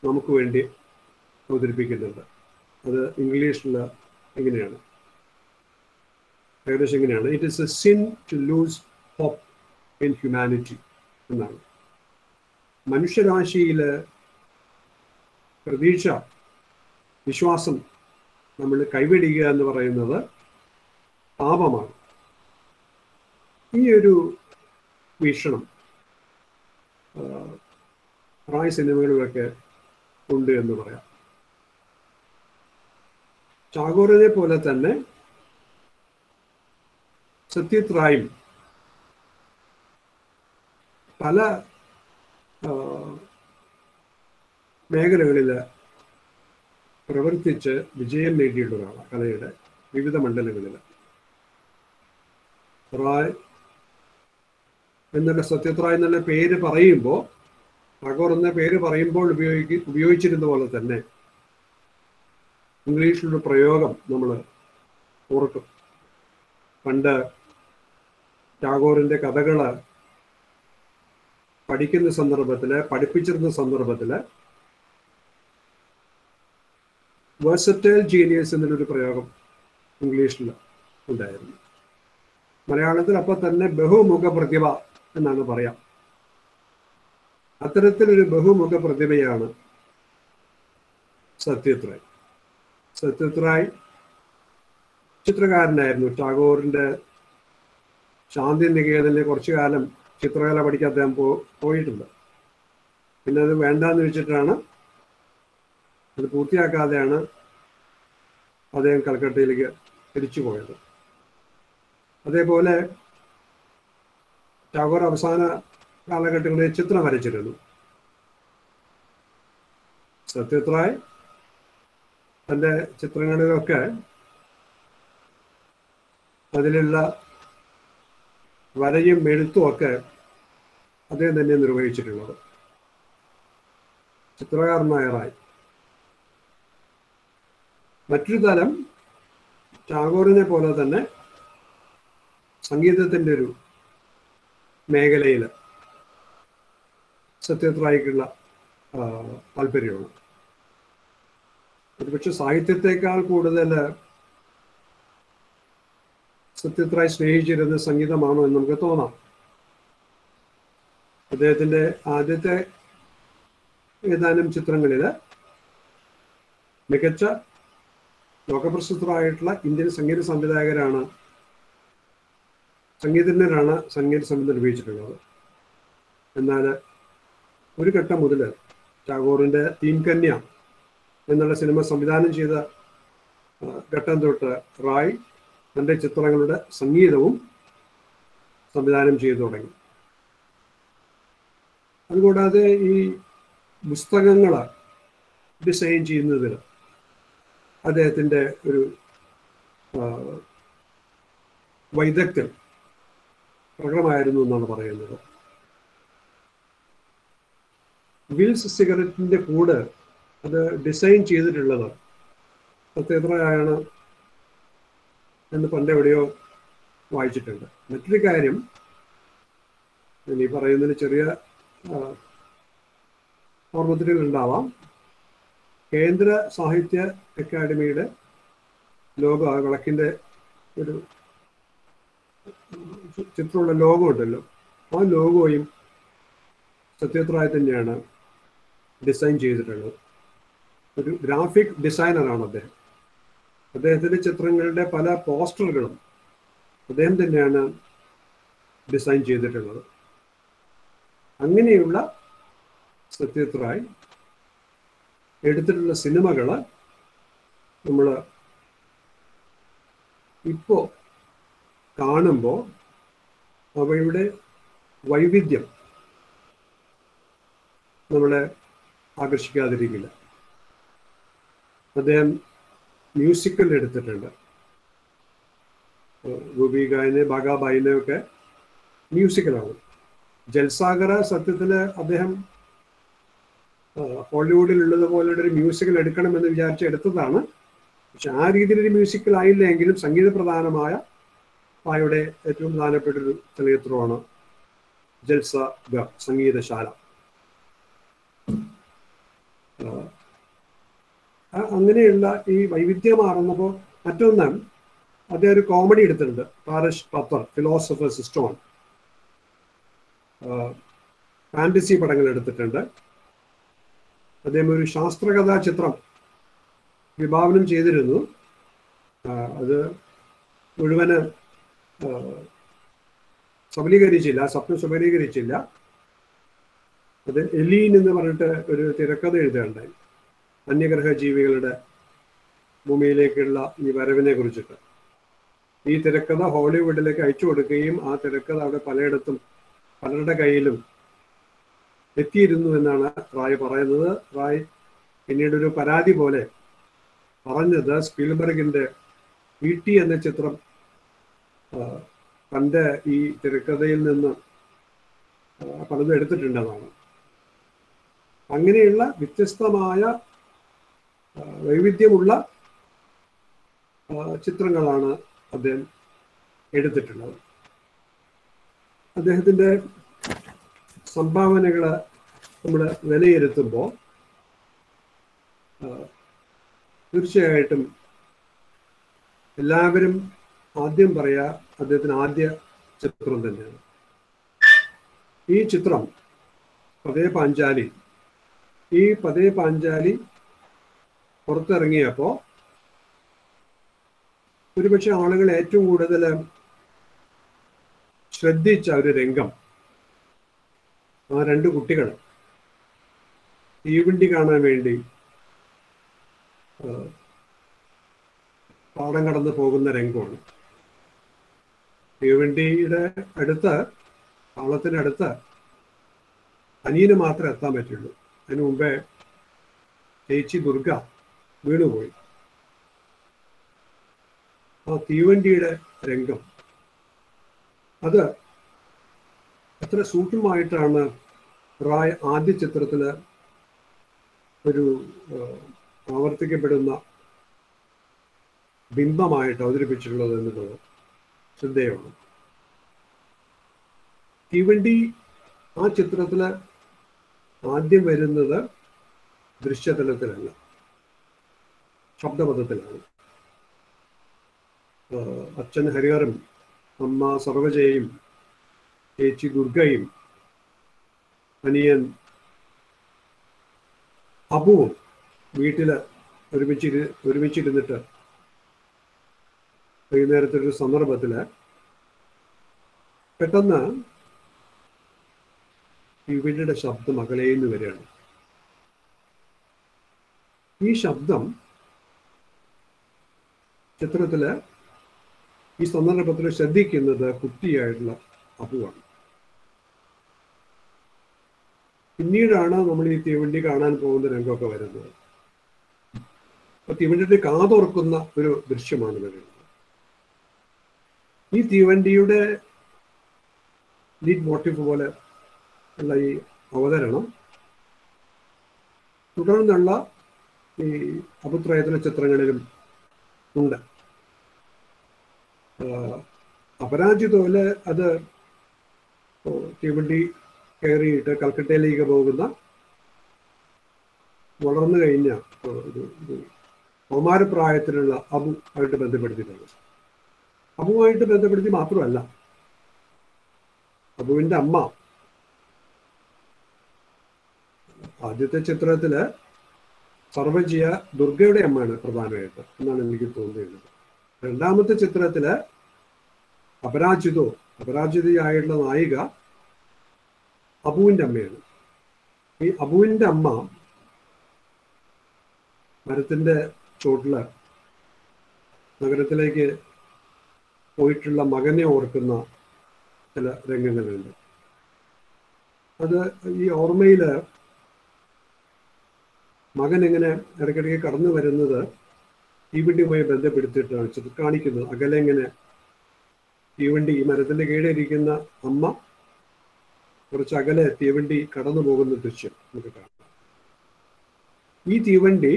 നമുക്ക് വേണ്ടി അവതരിപ്പിക്കുന്നുണ്ട്. അത് ഇംഗ്ലീഷിൽ എങ്ങനെയാണ്, ഏകദേശം എങ്ങനെയാണ്: it is a sin to lose hope in humanity എന്നാണ്. മനുഷ്യരാശിയിൽ പ്രതീക്ഷ, വിശ്വാസം നമ്മൾ കൈവിടുക എന്ന് പറയുന്നത് പാപമാണ്. ഈ ഒരു വീക്ഷണം റായ് സിനിമകളിലൊക്കെ ഉണ്ട് എന്ന് പറയാം. ടാഗോറിനെ പോലെ തന്നെ സത്യജിത് റായും പല മേഖലകളിൽ പ്രവർത്തിച്ച് വിജയം നേടിയിട്ടുള്ള ഒരാളാണ് കലയുടെ വിവിധ മണ്ഡലങ്ങളിൽ. റായ് എന്നുള്ള സത്യജിത് റായ് എന്നുള്ള പേര് പറയുമ്പോൾ, ടാഗോർ എന്ന പേര് പറയുമ്പോൾ ഉപയോഗിച്ചിരുന്ന പോലെ തന്നെ ഇംഗ്ലീഷിലുള്ള പ്രയോഗം നമ്മൾ ഓർക്കും. പണ്ട് ടാഗോറിൻ്റെ കഥകൾ പഠിക്കുന്ന സന്ദർഭത്തിൽ, പഠിപ്പിച്ചിരുന്ന സന്ദർഭത്തിൽ വേഴ്സറ്റൈൽ ജീനിയസ് എന്നൊരു പ്രയോഗം ഇംഗ്ലീഷിൽ ഉണ്ടായിരുന്നു. മലയാളത്തിൽ അപ്പോൾ തന്നെ ബഹുമുഖ പ്രതിഭ എന്നാണ് പറയാം. അത്തരത്തിലൊരു ബഹുമുഖ പ്രതിഭയാണ് സത്യജിത് റായ്. സത്യജിത് റായ് ചിത്രകാരനായിരുന്നു. ടാഗോറിൻ്റെ ശാന്തി നികേതനിൽ കുറച്ചു കാലം ചിത്രകല പഠിക്കാൻ അദ്ദേഹം പോയിട്ടുണ്ട്. പിന്നെ അത് വേണ്ടാന്ന് വെച്ചിട്ടാണ്, അത് പൂർത്തിയാക്കാതെയാണ് അദ്ദേഹം കൽക്കട്ടയിലേക്ക് തിരിച്ചു പോയത്. അതേപോലെ ടാഗോർ അവസാന കാലഘട്ടങ്ങളിൽ ചിത്രം വരച്ചിരുന്നു. സത്യജിത് റായ് തൻ്റെ ചിത്രങ്ങളിലൊക്കെ അതിലുള്ള വരയും എഴുത്തും ഒക്കെ അദ്ദേഹം തന്നെ നിർവഹിച്ചിട്ടുള്ളത്. ചിത്രകാരനായ റായ്. മറ്റൊരു തലം ടാഗോറിനെ പോലെ തന്നെ സംഗീതത്തിൻ്റെ ഒരു മേഖലയിൽ സത്യജിത് റായ്ക്കുള്ള താല്പര്യമാണ്. ഒരുപക്ഷെ സാഹിത്യത്തെക്കാൾ കൂടുതൽ സത്യജിത് റായ് സ്നേഹിച്ചിരുന്ന സംഗീതമാണോ എന്ന് നമുക്ക് തോന്നാം. അദ്ദേഹത്തിൻ്റെ ആദ്യത്തെ ഏതാനും ചിത്രങ്ങളിൽ മികച്ച ലോകപ്രസിദ്ധരായിട്ടുള്ള ഇന്ത്യൻ സംഗീത സംവിധായകരാണ്, സംഗീതജ്ഞരാണ് സംഗീത സംഗീതം നിർവഹിച്ചിട്ടുള്ളത്. എന്നാൽ ഒരു ഘട്ടം മുതൽ ടാഗോറിൻ്റെ തീം കന്യ എന്നുള്ള സിനിമ സംവിധാനം ചെയ്ത ഘട്ടം തൊട്ട് റായ് തൻ്റെ ചിത്രങ്ങളുടെ സംഗീതവും സംവിധാനം ചെയ്തു തുടങ്ങി. അതുകൂടാതെ ഈ പുസ്തകങ്ങൾ ഡിസൈൻ ചെയ്യുന്നതിൽ അദ്ദേഹത്തിൻ്റെ ഒരു വൈദഗ്ധ്യം പ്രകടമായിരുന്നു എന്നാണ് പറയുന്നത്. വിൽസ് സിഗരറ്റിൻ്റെ കൂട് അത് ഡിസൈൻ ചെയ്തിട്ടുള്ളത് സത്യജിത് റായാണ് എന്ന് പണ്ടെവിടെയോ വായിച്ചിട്ടുണ്ട്. മറ്റൊരു കാര്യം, ഈ പറയുന്നതിന് ചെറിയ ഓർമ്മത്തിലുകൾ ഉണ്ടാവാം. കേന്ദ്ര സാഹിത്യ അക്കാദമിയുടെ ലോഗോ, വിളക്കിൻ്റെ ഒരു ചിത്രമുള്ള ലോഗോ ഉണ്ടല്ലോ, ആ ലോഗോയും സത്യജിത് റായ് തന്നെയാണ് ഡിസൈൻ ചെയ്തിട്ടുള്ളത്. ഒരു ഗ്രാഫിക് ഡിസൈനറാണ് അദ്ദേഹം. അദ്ദേഹത്തിൻ്റെ ചിത്രങ്ങളുടെ പല പോസ്റ്ററുകളും അദ്ദേഹം തന്നെയാണ് ഡിസൈൻ ചെയ്തിട്ടുള്ളത്. അങ്ങനെയുള്ള സത്യജിത് റായ് എടുത്തിട്ടുള്ള സിനിമകൾ നമ്മൾ ഇപ്പോൾ കാണുമ്പോൾ അവയുടെ വൈവിധ്യം നമ്മളെ ആകർഷിക്കാതിരിക്കില്ല. അദ്ദേഹം മ്യൂസിക്കൽ എടുത്തിട്ടുണ്ട്. ഗോപി ഗായനെ, ബാഗാബായിനെ ഒക്കെ മ്യൂസിക്കലാണ്. ജൽസാഗർ സത്യത്തിൽ അദ്ദേഹം ഹോളിവുഡിലുള്ളത് പോലുള്ള ഒരു മ്യൂസിക്കൽ എടുക്കണമെന്ന് വിചാരിച്ച് എടുത്തതാണ്. പക്ഷെ ആ രീതിയിലൊരു മ്യൂസിക്കൽ ആയില്ല എങ്കിലും സംഗീത പ്രധാനമായ പായുടെ ഏറ്റവും പ്രധാനപ്പെട്ട ഒരു ചലച്ചിത്രമാണ് ജൽസാഗർ സംഗീതശാല. അങ്ങനെയുള്ള ഈ വൈവിധ്യമാർന്നപ്പോൾ മറ്റൊന്ന് അദ്ദേഹം ഒരു കോമഡി എടുത്തിട്ടുണ്ട്, പാരഷ് പപ്പർ ഫിലോസഫേഴ്സ് സ്റ്റോൺ. ഫാന്റസി പടങ്ങൾ എടുത്തിട്ടുണ്ട്. അദ്ദേഹം ഒരു ശാസ്ത്രകഥാ ചിത്രം വിഭാവനം ചെയ്തിരുന്നു. അത് മുഴുവന് സബലീകരിച്ചില്ല, സ്വപ്നം സബലീകരിച്ചില്ല. അത് എലീൻ എന്ന് പറഞ്ഞിട്ട് ഒരു തിരക്കഥ എഴുതുകയുണ്ടായി, അന്യഗ്രഹ ജീവികളുടെ ഭൂമിയിലേക്കുള്ള ഈ വരവിനെ കുറിച്ചിട്ട്. ഈ തിരക്കഥ ഹോളിവുഡിലേക്ക് അയച്ചു കൊടുക്കുകയും ആ തിരക്കഥ അവിടെ പലയിടത്തും പലരുടെ കയ്യിലും എത്തിയിരുന്നു എന്നാണ് റായ് പറയുന്നത്. റായ് പിന്നീട് ഒരു പരാതി പോലെ പറഞ്ഞത് സ്പീൽബർഗിന്റെ E.T. എന്ന ചിത്രം തൻ്റെ ഈ തിരക്കഥയിൽ നിന്ന് പലതും എടുത്തിട്ടുണ്ടെന്നാണ്. അങ്ങനെയുള്ള വ്യത്യസ്തമായ വൈവിധ്യമുള്ള ചിത്രങ്ങളാണ് അദ്ദേഹം എടുത്തിട്ടുള്ളത്. അദ്ദേഹത്തിൻ്റെ സംഭാവനകൾ നമ്മൾ വിലയിരുത്തുമ്പോൾ തീർച്ചയായിട്ടും എല്ലാവരും ആദ്യം പറയാ അദ്ദേഹത്തിന് ആദ്യ ചിത്രം തന്നെയാണ്. ഈ ചിത്രം പതേ പാഞ്ചാലി, ഈ പതേ പാഞ്ചാലി പുറത്തിറങ്ങിയപ്പോൾ ഒരുപക്ഷെ ആളുകൾ ഏറ്റവും കൂടുതൽ ശ്രദ്ധിച്ച ഒരു രംഗം ആ രണ്ട് കുട്ടികൾ തീവണ്ടി കാണാൻ വേണ്ടി പാടം കടന്ന് പോകുന്ന രംഗമാണ്. തീവണ്ടിയുടെ അടുത്ത്, പാളത്തിനടുത്ത് അനിയന് മാത്രമേ എത്താൻ പറ്റുള്ളൂ. അതിനു മുമ്പേ ചേച്ചി ദുർഗ വീണുപോയി. ആ തീവണ്ടിയുടെ രംഗം അത് എത്ര സൂക്ഷ്മമായിട്ടാണ് റായ് ആദ്യ ചിത്രത്തിൽ ഒരു ആവർത്തിക്കപ്പെടുന്ന ബിംബമായിട്ട് അവതരിപ്പിച്ചിട്ടുള്ളത് എന്നുള്ളത് ശ്രദ്ധേയമാണ്. തീവണ്ടി ആ ചിത്രത്തിൽ ആദ്യം വരുന്നത് ദൃശ്യതലത്തിലല്ല, ശബ്ദപഥത്തിലാണ്. അച്ഛൻ ഹരിഹറും അമ്മ സർവജയും ചേച്ചി ദുർഗയും അനിയൻ അബുവും വീട്ടിൽ ഒരുമിച്ചിരുന്നിട്ട് വൈകുന്നേരത്തൊരു സന്ദർഭത്തിൽ പെട്ടെന്ന് തീവണ്ടിയുടെ ശബ്ദം അകലേന്ന് വരികയാണ്. ഈ ശബ്ദം ചിത്രത്തില് ഈ സന്ദർഭത്തിൽ ശ്രദ്ധിക്കുന്നത് കുട്ടിയായിട്ടുള്ള അബുവാണ്. പിന്നീടാണ് നമ്മൾ ഈ തീവണ്ടി കാണാൻ പോകുന്ന രംഗമൊക്കെ വരുന്നത്. അപ്പൊ തീവണ്ടിയുടെ കാതോർക്കുന്ന ഒരു ദൃശ്യമാണ് വരുന്നത്. ഈ തീവണ്ടിയുടെ ലീഡ് മോട്ടീവ് പോലെ ഉള്ള ഈ അവതരണം തുടർന്നുള്ള ഈ അപുത്രയത്തിലെ ചിത്രങ്ങളിലും ഉണ്ട്. അപരാജിതോല് അത് തീവണ്ടി കയറിയിട്ട് കൽക്കട്ടയിലേക്ക് പോകുന്ന വളർന്നു കഴിഞ്ഞ ഒരു കൗമാരപ്രായത്തിലുള്ള അബു ആയിട്ട് ബന്ധപ്പെടുത്തിയിട്ടുണ്ട്. അബുവായിട്ട് ബന്ധപ്പെടുത്തി മാത്രമല്ല, അബുവിൻ്റെ അമ്മ ആദ്യത്തെ ചിത്രത്തില് സർവജിയ ദുർഗയുടെ അമ്മയാണ് പ്രധാനമായിട്ട് എന്നാണ് എനിക്ക് തോന്നിയത്. രണ്ടാമത്തെ ചിത്രത്തില് അപരാജിതയായിട്ടുള്ള നായിക അബുവിൻ്റെ അമ്മയാണ്. ഈ അബുവിൻ്റെ അമ്മ മരത്തിൻ്റെ ചോട്ടില് നഗരത്തിലേക്ക് പോയിട്ടുള്ള മകനെ ഓർക്കുന്ന ചില രംഗങ്ങളുണ്ട്. അത് ഈ ഓർമ്മയിൽ മകൻ എങ്ങനെ ഇടയ്ക്കിടയ്ക്ക് കടന്നു വരുന്നത് തീവണ്ടിയുമായി ബന്ധപ്പെടുത്തിയിട്ടാണ് കാണിക്കുന്നത്. അകലെ എങ്ങനെ തീവണ്ടി, ഈ മരത്തിൻ്റെ കീഴെ ഇരിക്കുന്ന അമ്മ കുറച്ച് അകലെ തീവണ്ടി കടന്നു പോകുന്ന ദൃശ്യം നമുക്ക് കാണാം. ഈ തീവണ്ടി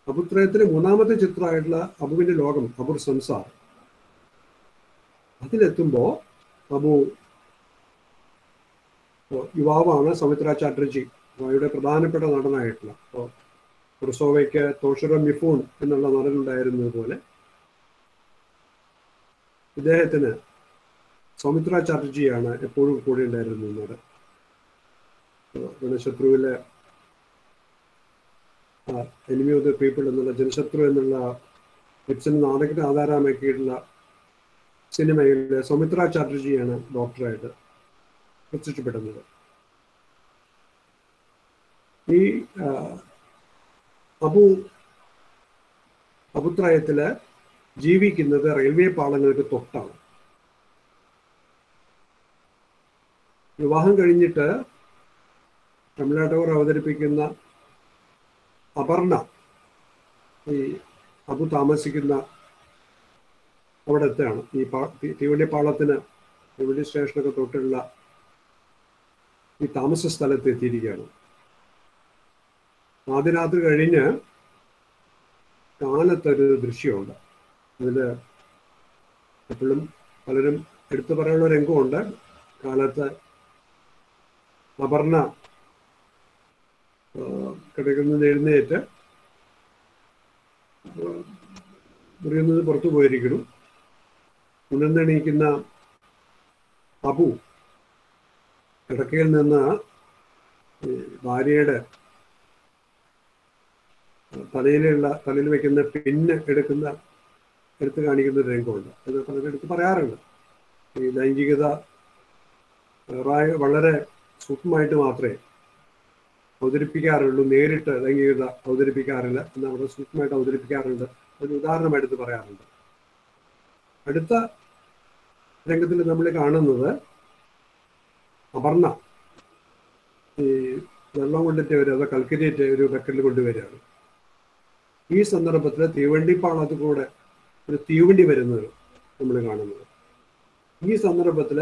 അബുത്രയത്തിലെ മൂന്നാമത്തെ ചിത്രമായിട്ടുള്ള അബുവിൻ്റെ ലോകം, അബുർ സംസാർ, അതിലെത്തുമ്പോൾ അബു യുവാവാണ്. സൗമിത്ര ചാറ്റർജി അവയുടെ പ്രധാനപ്പെട്ട നടനായിട്ടുള്ള, അപ്പോൾ റുസോവയ്ക്ക് തോഷറ മിഫൂൺ എന്നുള്ള നടനുണ്ടായിരുന്നത് പോലെ ഇദ്ദേഹത്തിന് സൗമിത്ര ചാറ്റർജിയാണ് എപ്പോഴും കൂടെ ഉണ്ടായിരുന്നത്. ജനശത്രുവിലെ എനിമി ഓഫ് ദ പീപ്പിൾ എന്നുള്ള ജനശത്രു എന്നുള്ള ഇബ്സൺ നാടകത്തിന് ആധാരമാക്കിയിട്ടുള്ള സിനിമയിൽ സൗമിത്ര ചാറ്റർജിയാണ് ഡോക്ടറായിട്ട് പ്രത്യക്ഷപ്പെടുന്നത്. ഈ അബുത്രയത്തില് ജീവിക്കുന്നത് റെയിൽവേ പാളങ്ങൾക്ക് തൊട്ടാണ്. വിവാഹം കഴിഞ്ഞിട്ട് തമിഴ്നാട്ടവർ അവതരിപ്പിക്കുന്ന അപർണ ഈ അബു താമസിക്കുന്ന അവിടത്തെയാണ്. ഈ തീവണ്ടി പാളത്തിന്, തീവണ്ടി സ്റ്റേഷനൊക്കെ തൊട്ടുള്ള ഈ താമസ സ്ഥലത്ത് എത്തിയിരിക്കുകയാണ്. ആദ്യ രാത്രി കഴിഞ്ഞ് കാലത്തൊരു ദൃശ്യമുണ്ട്. അതിൽ എപ്പോഴും പലരും എടുത്തു പറയാനുള്ള രംഗമുണ്ട്. കാലത്ത് അപർണ കിടക്കുന്നത് എഴുന്നേറ്റ് മുറിയിൽ നിന്ന് പുറത്തു പോയിരിക്കുന്നു. ഉണർന്നെണീക്കുന്ന അബു കിടക്കയിൽ നിന്ന് ഭാര്യയുടെ തലയിൽ വെക്കുന്ന പിന്ന് എടുത്ത് കാണിക്കുന്ന ഒരു രംഗമുണ്ട്. അത് പലരും എടുത്ത് പറയാറുണ്ട്. ഈ ലൈംഗികത വളരെ സൂക്ഷ്മമായിട്ട് മാത്രമേ അവതരിപ്പിക്കാറുള്ളൂ, നേരിട്ട് ലൈംഗികത അവതരിപ്പിക്കാറില്ല, എന്നാൽ വളരെ സൂക്ഷ്മമായിട്ട് അവതരിപ്പിക്കാറുണ്ട്. ഒരു ഉദാഹരണമായിട്ട് പറയാറുണ്ട്. അടുത്ത രംഗത്തിൽ നമ്മൾ കാണുന്നത് അപർണ ഈ വെള്ളം കൊണ്ടിട്ട് വരിക, അതോ കൽക്കരിയേറ്റ് ഒരു ബക്കറ്റിൽ കൊണ്ടുവരികയാണ്. ഈ സന്ദർഭത്തിൽ തീവണ്ടിപ്പാളത്ത് കൂടെ ഒരു തീവണ്ടി വരുന്നത് നമ്മൾ കാണുന്നത്. ഈ സന്ദർഭത്തിൽ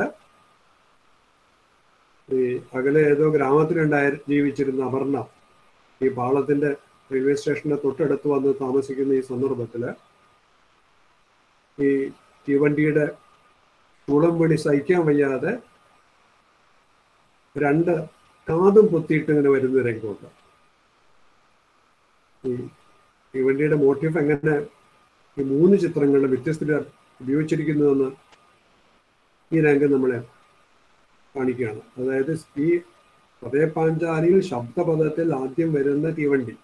ഈ അകലെ ഏതോ ജീവിച്ചിരുന്ന അപർണ ഈ പാളത്തിന്റെ റെയിൽവേ സ്റ്റേഷന്റെ തൊട്ടടുത്ത് വന്ന് താമസിക്കുന്ന ഈ സന്ദർഭത്തിൽ ഈ തീവണ്ടിയുടെ ചൂളം വിളി സഹിക്കാൻ വയ്യാതെ രണ്ട് കാതും പൊത്തിയിട്ട് ഇങ്ങനെ വരുന്ന രംഗമുണ്ട്. ഈ തീവണ്ടിയുടെ മോട്ടീഫ് എങ്ങനെ ഈ 3 ചിത്രങ്ങളുടെ വ്യത്യസ്തത ഉപയോഗിച്ചിരിക്കുന്നതെന്ന് ഈ രംഗം നമ്മളെ കാണിക്കുകയാണ്. അതായത് ഈ പതയപ്പാഞ്ചാലിയിൽ ശബ്ദപദത്തിൽ ആദ്യം വരുന്ന തീവണ്ടി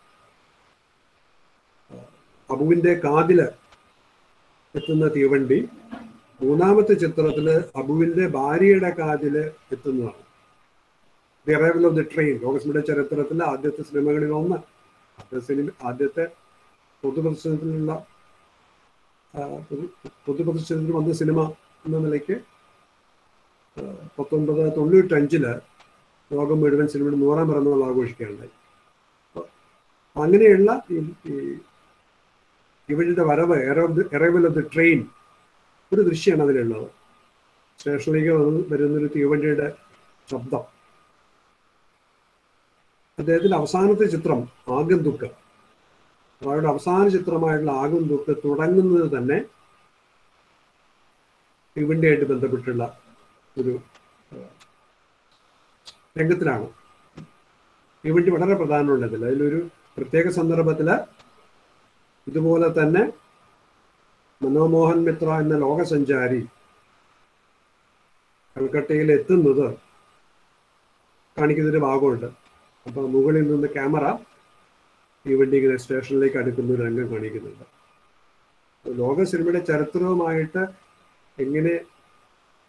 അബുവിന്റെ കാതില് എത്തുന്ന തീവണ്ടി മൂന്നാമത്തെ ചിത്രത്തില് അബുവിന്റെ ഭാര്യയുടെ കാതില് എത്തുന്നതാണ്. The arrival of the train ലോകസിന്റെ ചരിത്രത്തിലെ ആദ്യത്തെ സിനിമകളിൽ ഒന്ന്. ആദ്യത്തെ പൊതുപ്രദർശനത്തിൽ വന്ന സിനിമ എന്ന നിലയ്ക്ക് 1995 ലോകം മുഴുവൻ സിനിമയുടെ 100ാം പിറന്നാൾ ആഘോഷിക്കുകയുണ്ടായി. അങ്ങനെയുള്ള ഈ ഇവരുടെ വരവ്, അറൈവൽ ഓഫ് ദി ട്രെയിൻ ഒരു ദൃശ്യമാണ് അതിലുള്ളത്. സ്റ്റേഷനിലേക്ക് വരുന്നൊരു തീവണ്ടിയുടെ ശബ്ദം. അദ്ദേഹത്തിന്റെ അവസാനത്തെ ചിത്രം ആഗന്തുക്ക്, അവരുടെ അവസാന ചിത്രമായിട്ടുള്ള ആഗന്തുക്ക് തുടങ്ങുന്നത് തന്നെ തീവണ്ടിയായിട്ട് ബന്ധപ്പെട്ടുള്ള ഒരു രംഗത്തിലാണ്. തീവണ്ടി വളരെ പ്രധാനമുള്ളതിൽ അതിലൊരു പ്രത്യേക സന്ദർഭത്തില് ഇതുപോലെ തന്നെ മനോമോഹൻ മിത്ര എന്ന ലോകസഞ്ചാരി കൽക്കട്ടയിൽ എത്തുന്നത് കാണിക്കുന്നൊരു ഭാഗമുണ്ട്. അപ്പൊ മുകളിൽ നിന്ന് ക്യാമറ തീവണ്ടി ഇങ്ങനെ സ്റ്റേഷനിലേക്ക് അടുക്കുന്ന ഒരു രംഗം കാണിക്കുന്നുണ്ട്. ലോക സിനിമയുടെ ചരിത്രവുമായിട്ട് എങ്ങനെ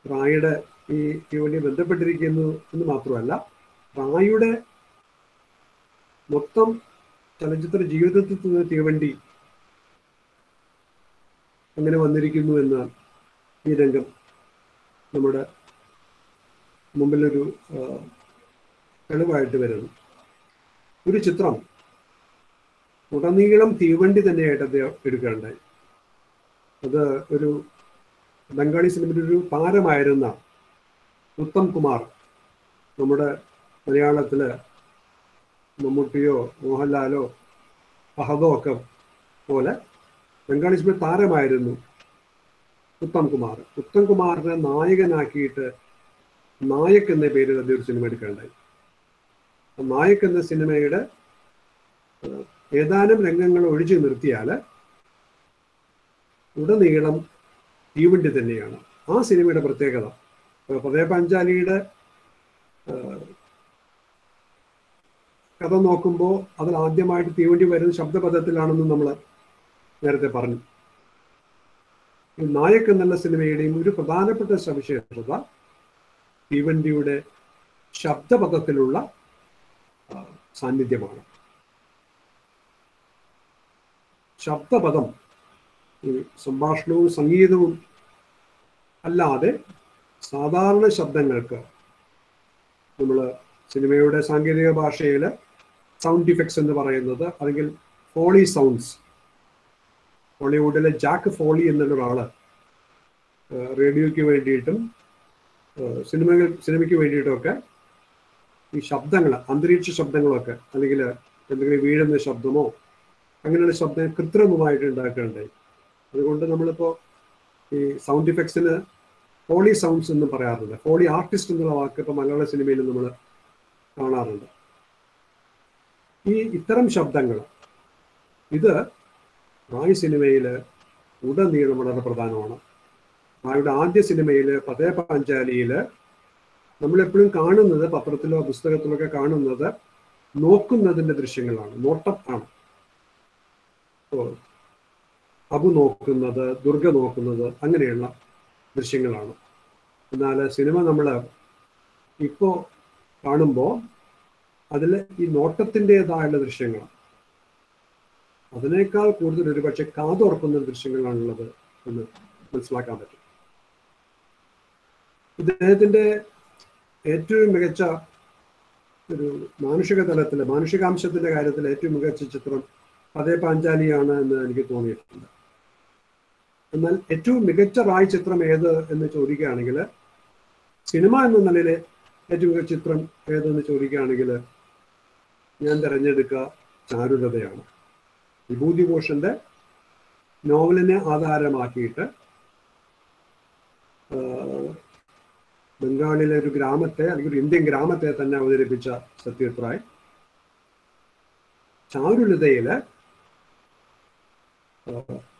റായുടെ ഈ തീവണ്ടി ബന്ധപ്പെട്ടിരിക്കുന്നു എന്ന് മാത്രമല്ല, റായുടെ മൊത്തം ചലച്ചിത്ര ജീവിതത്തിൽ നിന്ന് തീവണ്ടി അങ്ങനെ വന്നിരിക്കുന്നു എന്ന് ഈ രംഗം നമ്മുടെ മുമ്പിലൊരു തെളിവായിട്ട് വരുന്നു. ഒരു ചിത്രം ഉടനീളം തീവണ്ടി തന്നെയായിട്ട് അദ്ദേഹം എടുക്കുകയുണ്ടായി. അത് ഒരു ബംഗാളി സിനിമയിൽ ഒരു താരമായിരുന്ന ഉത്തം കുമാർ, നമ്മുടെ മലയാളത്തില് മമ്മൂട്ടിയോ മോഹൻലാലോ ഫഹദോ ഒക്കെ പോലെ ബംഗാളി സിനിമ താരമായിരുന്നു ഉത്തം കുമാർ. ഉത്തം കുമാറിനെ നായകനാക്കിയിട്ട് നായക് എന്ന പേരിൽ അദ്ദേഹം ഒരു സിനിമ എടുക്കുകയുണ്ടായി. നായക് എന്ന സിനിമയുടെ ഏതാനും രംഗങ്ങൾ ഒഴിച്ചു നിർത്തിയാൽ ഉടനീളം തീവണ്ടി തന്നെയാണ് ആ സിനിമയുടെ പ്രത്യേകത. പതേ പാഞ്ചാലിയുടെ കഥ നോക്കുമ്പോൾ അതിൽ ആദ്യമായിട്ട് തീവണ്ടി വരുന്ന ശബ്ദപദത്തിലാണെന്ന് നമ്മൾ നേരത്തെ പറഞ്ഞു. ഈ നായക് എന്നുള്ള സിനിമയുടെയും ഒരു പ്രധാനപ്പെട്ട സവിശേഷത തീവണ്ടിയുടെ ശബ്ദപദത്തിലുള്ള സാന്നിധ്യമാണ്. ശബ്ദപദം ഈ സംഭാഷണവും സംഗീതവും അല്ലാതെ സാധാരണ ശബ്ദങ്ങൾക്ക് നമ്മൾ സിനിമയുടെ സാങ്കേതിക ഭാഷയിൽ സൗണ്ട് ഇഫക്ട്സ് എന്ന് പറയുന്നത്, അല്ലെങ്കിൽ ഫോളി സൗണ്ട്സ്, ഹോളിവുഡിലെ ജാക്ക് ഫോളി എന്നുള്ള ഒരാള് റേഡിയോയ്ക്ക് വേണ്ടിയിട്ടും സിനിമയ്ക്ക് വേണ്ടിയിട്ടുമൊക്കെ ഈ ശബ്ദങ്ങൾ, അന്തരീക്ഷ ശബ്ദങ്ങളൊക്കെ, അല്ലെങ്കിൽ എന്തെങ്കിലും വീഴുന്ന ശബ്ദമോ അങ്ങനെയുള്ള ശബ്ദം കൃത്രിമമായിട്ട് ഉണ്ടാക്കുകയുണ്ടായി. അതുകൊണ്ട് നമ്മളിപ്പോൾ ഈ സൗണ്ട് ഇഫക്ട്സിന് ഫോളി സൗണ്ട്സ് എന്ന് പറയാറുണ്ട്. ഫോളി ആർട്ടിസ്റ്റ് എന്നുള്ള വാക്ക് ഇപ്പോൾ മലയാള സിനിമയിൽ നമ്മൾ കാണാറുണ്ട്. ഇത്തരം ശബ്ദങ്ങൾ ഇത് റായ് സിനിമയിൽ ഉടനീളം വളരെ പ്രധാനമാണ്. റായുടെ ആദ്യ സിനിമയിൽ പതേ പാഞ്ചാലിയിൽ നമ്മളെപ്പോഴും കാണുന്നത്, പത്രത്തിലോ പുസ്തകത്തിലോ ഒക്കെ കാണുന്നത് നോക്കുന്നതിൻ്റെ ദൃശ്യങ്ങളാണ്, നോട്ടം ആണ്. അബു നോക്കുന്നത്, ദുർഗ നോക്കുന്നത്, അങ്ങനെയുള്ള ദൃശ്യങ്ങളാണ്. എന്നാൽ സിനിമ നമ്മൾ ഇപ്പോൾ കാണുമ്പോൾ അതിൽ ഈ നോട്ടത്തിൻ്റെതായുള്ള ദൃശ്യങ്ങളാണ്. അതിനേക്കാൾ കൂടുതൽ ഒരുപക്ഷെ കാതോർക്കുന്ന ദൃശ്യങ്ങളാണുള്ളത് എന്ന് മനസ്സിലാക്കാൻ പറ്റും. ഇദ്ദേഹത്തിൻ്റെ ഏറ്റവും മികച്ച ഒരു മാനുഷിക തലത്തിൽ, മാനുഷികാംശത്തിൻ്റെ കാര്യത്തിൽ ഏറ്റവും മികച്ച ചിത്രം പതേ പാഞ്ചാലിയാണ് എന്ന് എനിക്ക് തോന്നിയിട്ടുണ്ട്. എന്നാൽ ഏറ്റവും മികച്ച റായ് ചിത്രം ഏത് എന്ന് ചോദിക്കുകയാണെങ്കിൽ, സിനിമ എന്ന നിലയിൽ ഏറ്റവും മികച്ച ചിത്രം ഏതെന്ന് ചോദിക്കുകയാണെങ്കിൽ ഞാൻ തിരഞ്ഞെടുക്കുക ചാരുലതയാണ്. വിഭൂതിഭൂഷന്റെ നോവലിനെ ആധാരമാക്കിയിട്ട് ബംഗാളിലെ ഒരു ഗ്രാമത്തെ, അല്ലെങ്കിൽ ഒരു ഇന്ത്യൻ ഗ്രാമത്തെ തന്നെ അവതരിപ്പിച്ച സത്യജിത് റായ് ചാരുലതയില്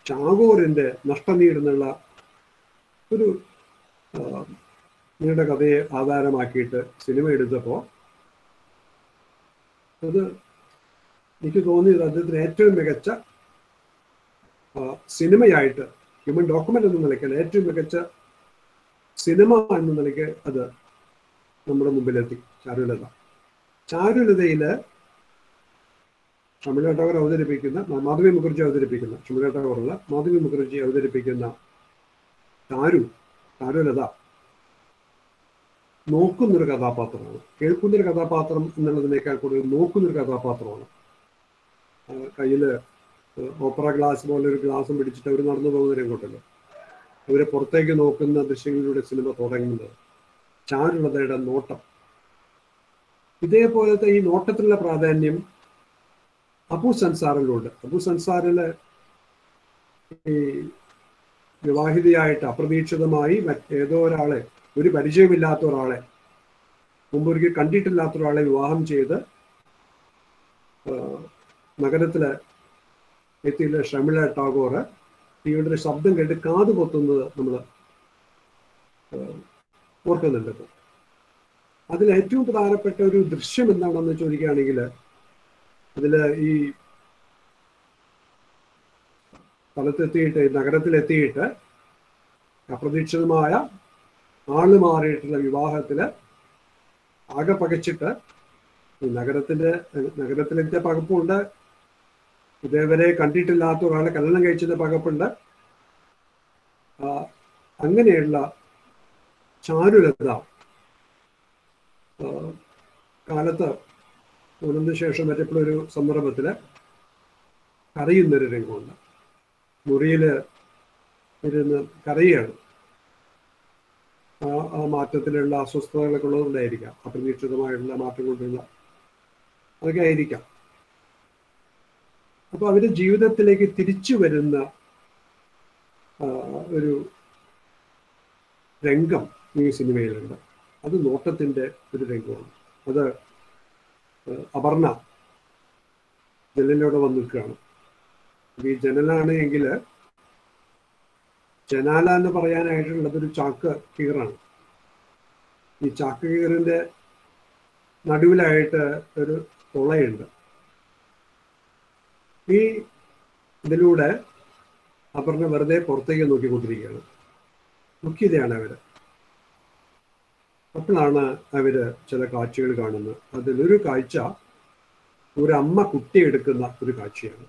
ടാഗോറിന്റെ നഷ്ടനീട് എന്നുള്ള ഒരു നീണ്ട കഥയെ ആധാരമാക്കിയിട്ട് സിനിമ എടുത്തപ്പോൾ അത് എനിക്ക് തോന്നിയത് അദ്ദേഹത്തിന് ഏറ്റവും മികച്ച സിനിമയായിട്ട്, ഹ്യൂമൻ ഡോക്യുമെന്റ് എന്ന നിലയ്ക്ക് ഏറ്റവും മികച്ച സിനിമ എന്ന നിലയ്ക്ക് അത് നമ്മുടെ മുമ്പിലെത്തി. ചാരുലതയില് ഷമില ടാഗോർ അവതരിപ്പിക്കുന്ന, മാധവി മുഖർജി അവതരിപ്പിക്കുന്ന, ഷമില ടാഗോറല്ല, മാധവി മുഖർജി അവതരിപ്പിക്കുന്ന ചാരുലത നോക്കുന്നൊരു കഥാപാത്രമാണ്. കേൾക്കുന്നൊരു കഥാപാത്രം എന്നുള്ളതിനേക്കാൾ കൂടുതൽ നോക്കുന്നൊരു കഥാപാത്രമാണ്. കയ്യിൽ ഓപ്പറ ഗ്ലാസ് പോലെ ഒരു ഗ്ലാസും പിടിച്ചിട്ട് അവർ നടന്നു പോകുന്ന രംഗമുണ്ടല്ലോ, അവരെ പുറത്തേക്ക് നോക്കുന്ന ദൃശ്യങ്ങളിലൂടെ സിനിമ തുടങ്ങുന്നത്. ചാരുലതയുടെ നോട്ടം, ഇതേപോലത്തെ ഈ നോട്ടത്തിലുള്ള പ്രാധാന്യം അബു സൻസാറിലുണ്ട്. അബു സൻസാറില് ഈ വിവാഹിതയായിട്ട് അപ്രതീക്ഷിതമായി ഏതോ ഒരാളെ, ഒരു പരിചയമില്ലാത്ത ഒരാളെ, മുമ്പൊരിക്കൽ കണ്ടിട്ടില്ലാത്ത ഒരാളെ വിവാഹം ചെയ്ത് നഗരത്തിലെ എത്തിയില്ല ഷമില ടാഗോർ തീയുടെ ശബ്ദം കേട്ട് കാത് പൊത്തുന്നത് നമ്മൾ ഓർക്കുന്നുണ്ട്. ഇപ്പോൾ അതിൽ ഏറ്റവും പ്രധാനപ്പെട്ട ഒരു ദൃശ്യം എന്താണെന്ന് ചോദിക്കുകയാണെങ്കിൽ, അതിൽ ഈ സ്ഥലത്തെത്തിയിട്ട്, നഗരത്തിലെത്തിയിട്ട് അപ്രതീക്ഷിതമായ ആള് മാറിയിട്ടുള്ള വിവാഹത്തില് ആകെ പകച്ചിട്ട് നഗരത്തിലെത്തിയ പകപ്പുണ്ട്, ഇതേവരെ കണ്ടിട്ടില്ലാത്ത ഒരാളെ കല്യാണം കഴിച്ചത് പകപ്പുണ്ട്. അങ്ങനെയുള്ള ചാരുലത കാലത്ത് ഊണിന് ശേഷം മറ്റെപ്പോഴൊരു സന്ദർഭത്തിൽ കരയുന്നൊരു രംഗമുണ്ട്. മുറിയിൽ ഇരുന്ന് കരയാണ്. ആ മാറ്റത്തിലുള്ള അസ്വസ്ഥതകളൊക്കെ ഉള്ളതുകൊണ്ടായിരിക്കാം, അപ്രതീക്ഷിതമായിട്ടുള്ള മാറ്റം കൊണ്ടുള്ള അതൊക്കെ ആയിരിക്കാം. അപ്പോൾ അവരുടെ ജീവിതത്തിലേക്ക് തിരിച്ചു വരുന്ന ഒരു രംഗം ഈ സിനിമയിലുണ്ട്. അത് നോട്ടത്തിൻ്റെ ഒരു രംഗമാണ്. അത് അപർണ ജനലിലൂടെ വന്ന് നിൽക്കുകയാണ്. ഈ ജനലാണ് എങ്കിൽ ജനാല എന്ന് പറയാനായിട്ടുള്ളതൊരു ചാക്ക് കീറാണ്. ഈ ചാക്ക് കീറിൻ്റെ നടുവിലായിട്ട് ഒരു തുളയുണ്ട്. ഈ ഇതിലൂടെ അപർണ വെറുതെ പുറത്തേക്ക് നോക്കിക്കൊണ്ടിരിക്കുകയാണ്. നോക്കിയതാണ് അവര്. അപ്പോഴാണ് അവര് ചില കാഴ്ചകൾ കാണുന്നത്. അതിലൊരു കാഴ്ച ഒരു അമ്മ കുട്ടിയെടുക്കുന്ന ഒരു കാഴ്ചയാണ്.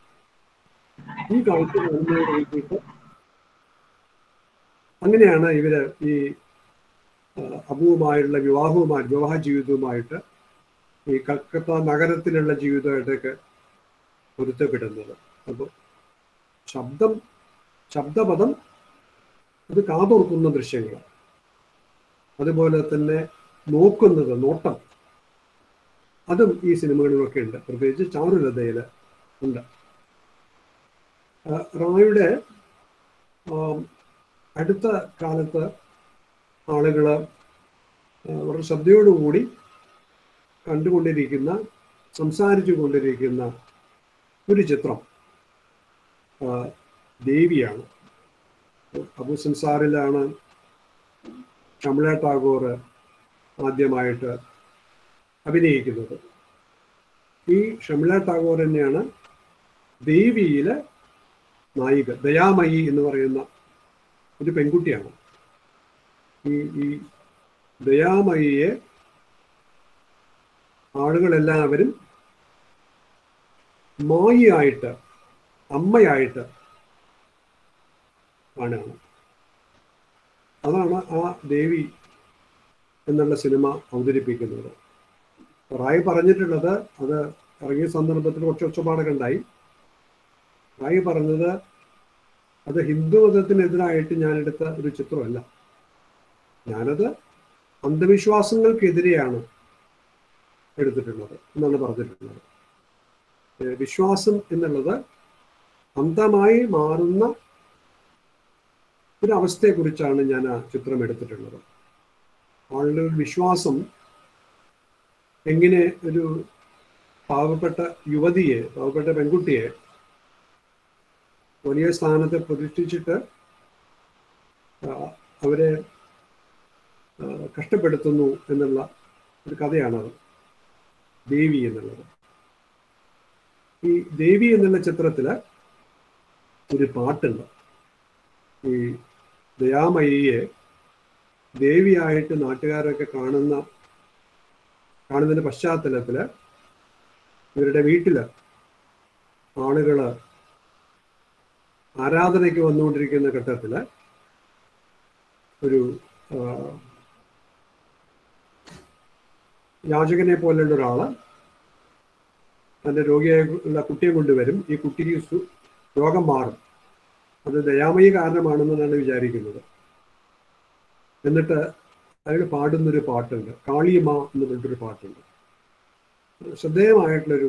ഈ കാഴ്ച കാണുന്നതിന് അങ്ങനെയാണ് ഇവര് ഈ അബുവുമായുള്ള വിവാഹ ജീവിതവുമായിട്ട് ഈ കൽക്കത്ത നഗരത്തിലുള്ള ജീവിതമായിട്ടൊക്കെ പൊരുത്തപ്പെടുന്നത്. അപ്പോൾ ശബ്ദപദം അത് കാതോർക്കുന്ന ദൃശ്യങ്ങൾ, അതുപോലെ തന്നെ നോട്ടം, അതും ഈ സിനിമകളിലൊക്കെ ഉണ്ട്. പ്രത്യേകിച്ച് ചാരുലതയിൽ ഉണ്ട്. റായുടെ അടുത്ത കാലത്ത് ആളുകൾ വളരെ ശ്രദ്ധയോടുകൂടി കണ്ടുകൊണ്ടിരിക്കുന്ന, സംസാരിച്ചു കൊണ്ടിരിക്കുന്ന ഒരു ചിത്രം ദേവിയാണ്. അബു സംസാറിലാണ് ഷംല ടാഗോർ ആദ്യമായിട്ട് അഭിനയിക്കുന്നത്. ഈ ഷംല ടാഗോർ തന്നെയാണ് ദേവിയിലെ നായിക. ദയാമയി എന്ന് പറയുന്ന ഒരു പെൺകുട്ടിയാണ്. ഈ ദയാമയിയെ ആളുകളെല്ലാവരും മായിയായിട്ട്, അമ്മയായിട്ട് കാണുകയാണ്. അതാണ് ആ ദേവി എന്നുള്ള സിനിമ അവതരിപ്പിക്കുന്നത്. റായ് പറഞ്ഞിട്ടുള്ളത്, അത് ഇറങ്ങിയ സന്ദർഭത്തിൽ കുറച്ച് ഒച്ചപ്പാടൊക്കെ ഉണ്ടായി. റായ് പറഞ്ഞത് അത് ഹിന്ദു മതത്തിനെതിരായിട്ട് ഞാനെടുത്ത ഒരു ചിത്രമല്ല, ഞാനത് അന്ധവിശ്വാസങ്ങൾക്കെതിരെയാണ് എടുത്തിട്ടുള്ളത് എന്നാണ് പറഞ്ഞിട്ടുള്ളത്. വിശ്വാസം എന്നുള്ളത് അന്ധമായി മാറുന്ന ഒരു അവസ്ഥയെക്കുറിച്ചാണ് ഞാൻ ആ ചിത്രം എടുത്തിട്ടുള്ളത്. ആളുടെ വിശ്വാസം എങ്ങനെ ഒരു പാവപ്പെട്ട യുവതിയെ, പാവപ്പെട്ട പെൺകുട്ടിയെ വലിയ സ്ഥാനത്ത് പ്രതിഷ്ഠിച്ചിട്ട് അവരെ കഷ്ടപ്പെടുത്തുന്നു എന്നുള്ള ഒരു കഥയാണത് ദേവി എന്നുള്ളത്. ഈ ദേവി എന്നുള്ള ചിത്രത്തിൽ ഒരു പാട്ടുണ്ട്. ഈ ദയാമയിയെ ദേവിയായിട്ട് നാട്ടുകാരൊക്കെ കാണുന്നതിൻ്റെ പശ്ചാത്തലത്തിൽ ഇവരുടെ വീട്ടിൽ ആളുകൾ ആരാധനയ്ക്ക് വന്നുകൊണ്ടിരിക്കുന്ന ഘട്ടത്തിൽ ഒരു യാചകനെ പോലെയുള്ള ഒരാൾ തൻ്റെ രോഗിയായുള്ള കുട്ടിയെ കൊണ്ടുവരും. ഈ കുട്ടിക്ക് രോഗം മാറും. അത് ദയാമയി കാരണമാണെന്നാണ് വിചാരിക്കുന്നത്. എന്നിട്ട് അയാൾ പാടുന്നൊരു പാട്ടുണ്ട്, കാളിയമ്മ എന്ന് പറഞ്ഞിട്ടൊരു പാട്ടുണ്ട്. ശ്രദ്ധേയമായിട്ടുള്ളൊരു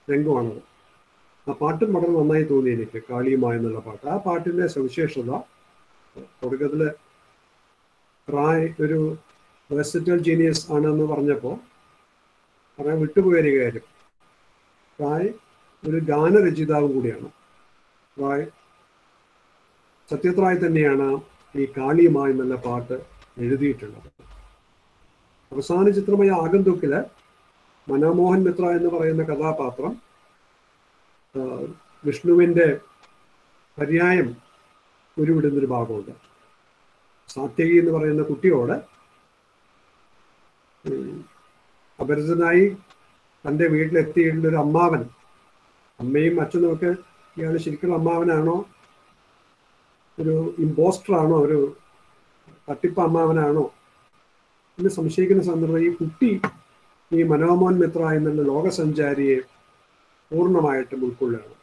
രംഗമാണത്. ആ പാട്ടും വളരെ നന്നായി തോന്നി എനിക്ക്, കാളിയമ്മ എന്നുള്ള പാട്ട്. ആ പാട്ടിൻ്റെ സവിശേഷത, തുടക്കത്തിൽ റായ് ഒരു വെർസറ്റൈൽ ജീനിയസ് ആണെന്ന് പറഞ്ഞപ്പോൾ പറയാൻ വിട്ടുപോയൊരു കാര്യം, റായ് ഒരു ഗാനരചയിതാവും കൂടിയാണ്. റായ് സത്യത്രായ് തന്നെയാണ് ഈ കാളിയമ്മ എന്നുള്ള പാട്ട് എഴുതിയിട്ടുള്ളത്. അവസാന ചിത്രമായ ആഗന്തുക്കില് മനമോഹൻ മിത്ര എന്ന് പറയുന്ന കഥാപാത്രം വിഷ്ണുവിൻ്റെ പര്യായം ഉരുവിടുന്നൊരു ഭാഗമുണ്ട്. സാത്യകി എന്ന് പറയുന്ന കുട്ടിയോട് അപരിചിതനായി തൻ്റെ വീട്ടിലെത്തിയിട്ടുള്ള ഒരു അമ്മാവൻ, അമ്മയും അച്ഛനും ഒക്കെ ഇയാൾ ശരിക്കുള്ള അമ്മാവനാണോ, ഒരു ഇമ്പോസ്റ്ററാണോ, ഒരു തട്ടിപ്പ് അമ്മാവനാണോ എന്ന് സംശയിക്കുന്ന സന്ദർഭം ഈ കുട്ടി ഈ മനോമോഹൻ മിത്ര എന്നുള്ള ലോകസഞ്ചാരിയെ പൂർണ്ണമായിട്ടും ഉൾക്കൊള്ളുകയാണ്.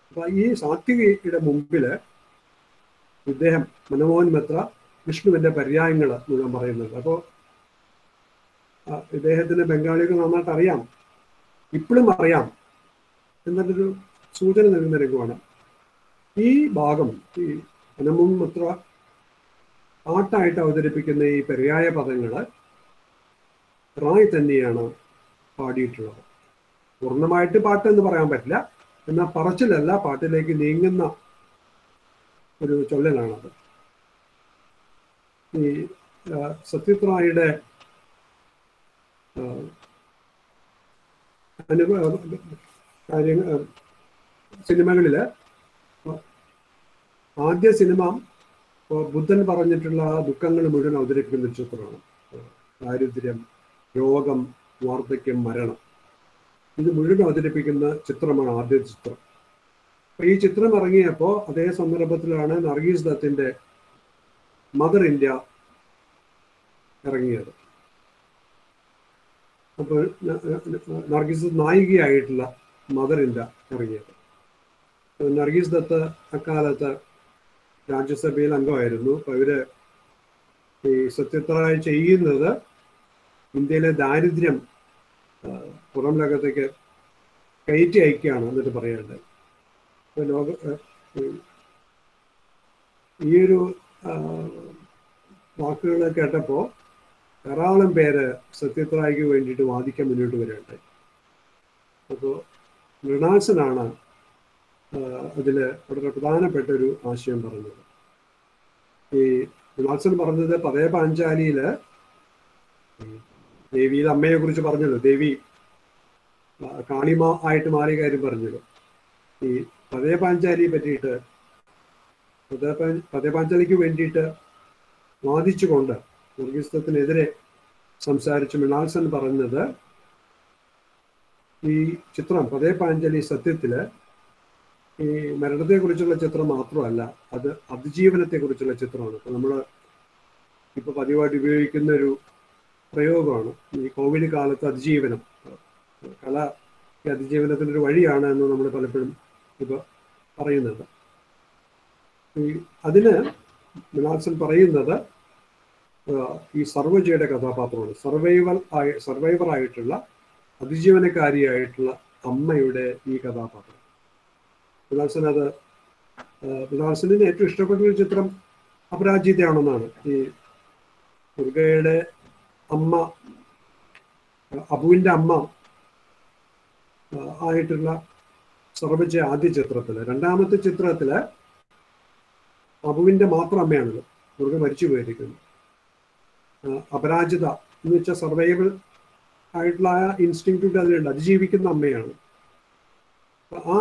അപ്പൊ ഈ സാത്വികയുടെ മുമ്പിൽ ഇദ്ദേഹം മനോമോഹൻ മിത്ര വിഷ്ണുവിന്റെ പര്യായങ്ങൾ മുഴുവൻ പറയുന്നുണ്ട്. അപ്പോൾ ഇദ്ദേഹത്തിന് ബംഗാളികൾ നന്നായിട്ട് അറിയാം, ഇപ്പോഴും അറിയാം എന്നൊരു സൂചന നൽകുന്ന രംഗമാണ് ഈ ഭാഗം. ഈ മനോമോഹൻ മിത്ര പാട്ടായിട്ട് അവതരിപ്പിക്കുന്ന ഈ പര്യായ പദങ്ങൾ റായ് തന്നെയാണ് പാടിയിട്ടുള്ളത്. പൂർണ്ണമായിട്ട് പാട്ട് എന്ന് പറയാൻ പറ്റില്ല, എന്നാൽ പറച്ചിലല്ല, പാട്ടിലേക്ക് നീങ്ങുന്ന ഒരു ചൊല്ലലാണത്. ഈ സത്യജിത് റായിയുടെ സിനിമകളിൽ ആദ്യ സിനിമ ബുദ്ധൻ പറഞ്ഞിട്ടുള്ള ദുഃഖങ്ങൾ മുഴുവൻ അവതരിപ്പിക്കുന്ന ഒരു ചിത്രമാണ്. ദാരിദ്ര്യം, രോഗം, വാർദ്ധക്യം, മരണം, ഇത് മുഴുവൻ അവതരിപ്പിക്കുന്ന ചിത്രമാണ് ആദ്യ ചിത്രം. അപ്പൊ ഈ ചിത്രം ഇറങ്ങിയപ്പോൾ അതേ സന്ദർഭത്തിലാണ് നർഗീസ് ദത്തിന്റെ മദർ ഇന്ത്യ ഇറങ്ങിയത്. അപ്പോൾ നർഗീസ് നായികയായിട്ടുള്ള മദർ ഇന്ത്യ ഇറങ്ങിയത്. നർഗീസ് ദത്ത് അക്കാലത്ത് രാജ്യസഭയിൽ അംഗമായിരുന്നു. അപ്പൊ ഇവര് ഈ സത്യജിത് റായ് ചെയ്യുന്നത് ഇന്ത്യയിലെ ദാരിദ്ര്യം പുറം ലോകത്തേക്ക് കയറ്റി അയക്കുകയാണ് എന്നിട്ട് പറയേണ്ടത്. ഈ ഒരു വാക്കുകൾ കേട്ടപ്പോൾ ധാരാളം പേര് സത്യജിത് റായ്ക്ക് വേണ്ടിയിട്ട് വാദിക്കാൻ മുന്നോട്ട് വരേണ്ടത്. അപ്പോൾ മൃണാൾസനാണ് അതിൽ വളരെ പ്രധാനപ്പെട്ട ഒരു ആശയം പറഞ്ഞത്. ഈ മൃണാൾസൻ പറഞ്ഞത് പതേ പാഞ്ചാലിയില് ദേവിയുടെ അമ്മയെ കുറിച്ച് പറഞ്ഞല്ലോ, ദേവി കാളിമ ആയിട്ട് മാറിയ കാര്യം പറഞ്ഞല്ലോ. ഈ പതേ പാഞ്ചാലിയെ പറ്റിയിട്ട് പതേ പാഞ്ചാലിക്ക് വേണ്ടിയിട്ട് വാദിച്ചുകൊണ്ട് നർഗീസത്തിനെതിരെ സംസാരിച്ച് മൃണാൾസൻ പറഞ്ഞത് ഈ ചിത്രം പതേ പാഞ്ചാലി സത്യത്തില് ഈ മരണത്തെക്കുറിച്ചുള്ള ചിത്രം മാത്രമല്ല, അത് അതിജീവനത്തെക്കുറിച്ചുള്ള ചിത്രമാണ്. ഇപ്പൊ നമ്മൾ ഇപ്പൊ പതിവായിട്ട് ഉപയോഗിക്കുന്ന ഒരു പ്രയോഗമാണ് ഈ കോവിഡ് കാലത്ത് അതിജീവനം. കല ഈ അതിജീവനത്തിൻ്റെ ഒരു വഴിയാണ് എന്ന് നമ്മൾ പലപ്പോഴും ഇപ്പൊ പറയുന്നത്. ഈ അതിന് മൃണാൾസൻ പറയുന്നത് ഈ സർവജയുടെ കഥാപാത്രമാണ്. സർവൈവർ ആയിട്ടുള്ള അതിജീവനക്കാരിയായിട്ടുള്ള അമ്മയുടെ ഈ കഥാപാത്രം. മൃണാൾസന് ഏറ്റവും ഇഷ്ടപ്പെട്ട ഒരു ചിത്രം അപരാജിതയാണെന്നാണ്. ഈ ദുർഗയുടെ അമ്മ, അബുവിന്റെ അമ്മ ആയിട്ടുള്ള സർവജ ആദ്യ ചിത്രത്തില്. രണ്ടാമത്തെ ചിത്രത്തില് അബുവിന്റെ മാത്രം അമ്മയാണല്ലോ, ദുർഗ മരിച്ചു പോയിരിക്കുന്നു. അപരാജിത എന്ന് വെച്ചാൽ സർവൈവൽ ആയിട്ടുള്ള ആ ഇൻസ്റ്റിങ്ക്റ്റ് അതിലുണ്ട്, അതിജീവിക്കുന്ന അമ്മയാണ്. ആ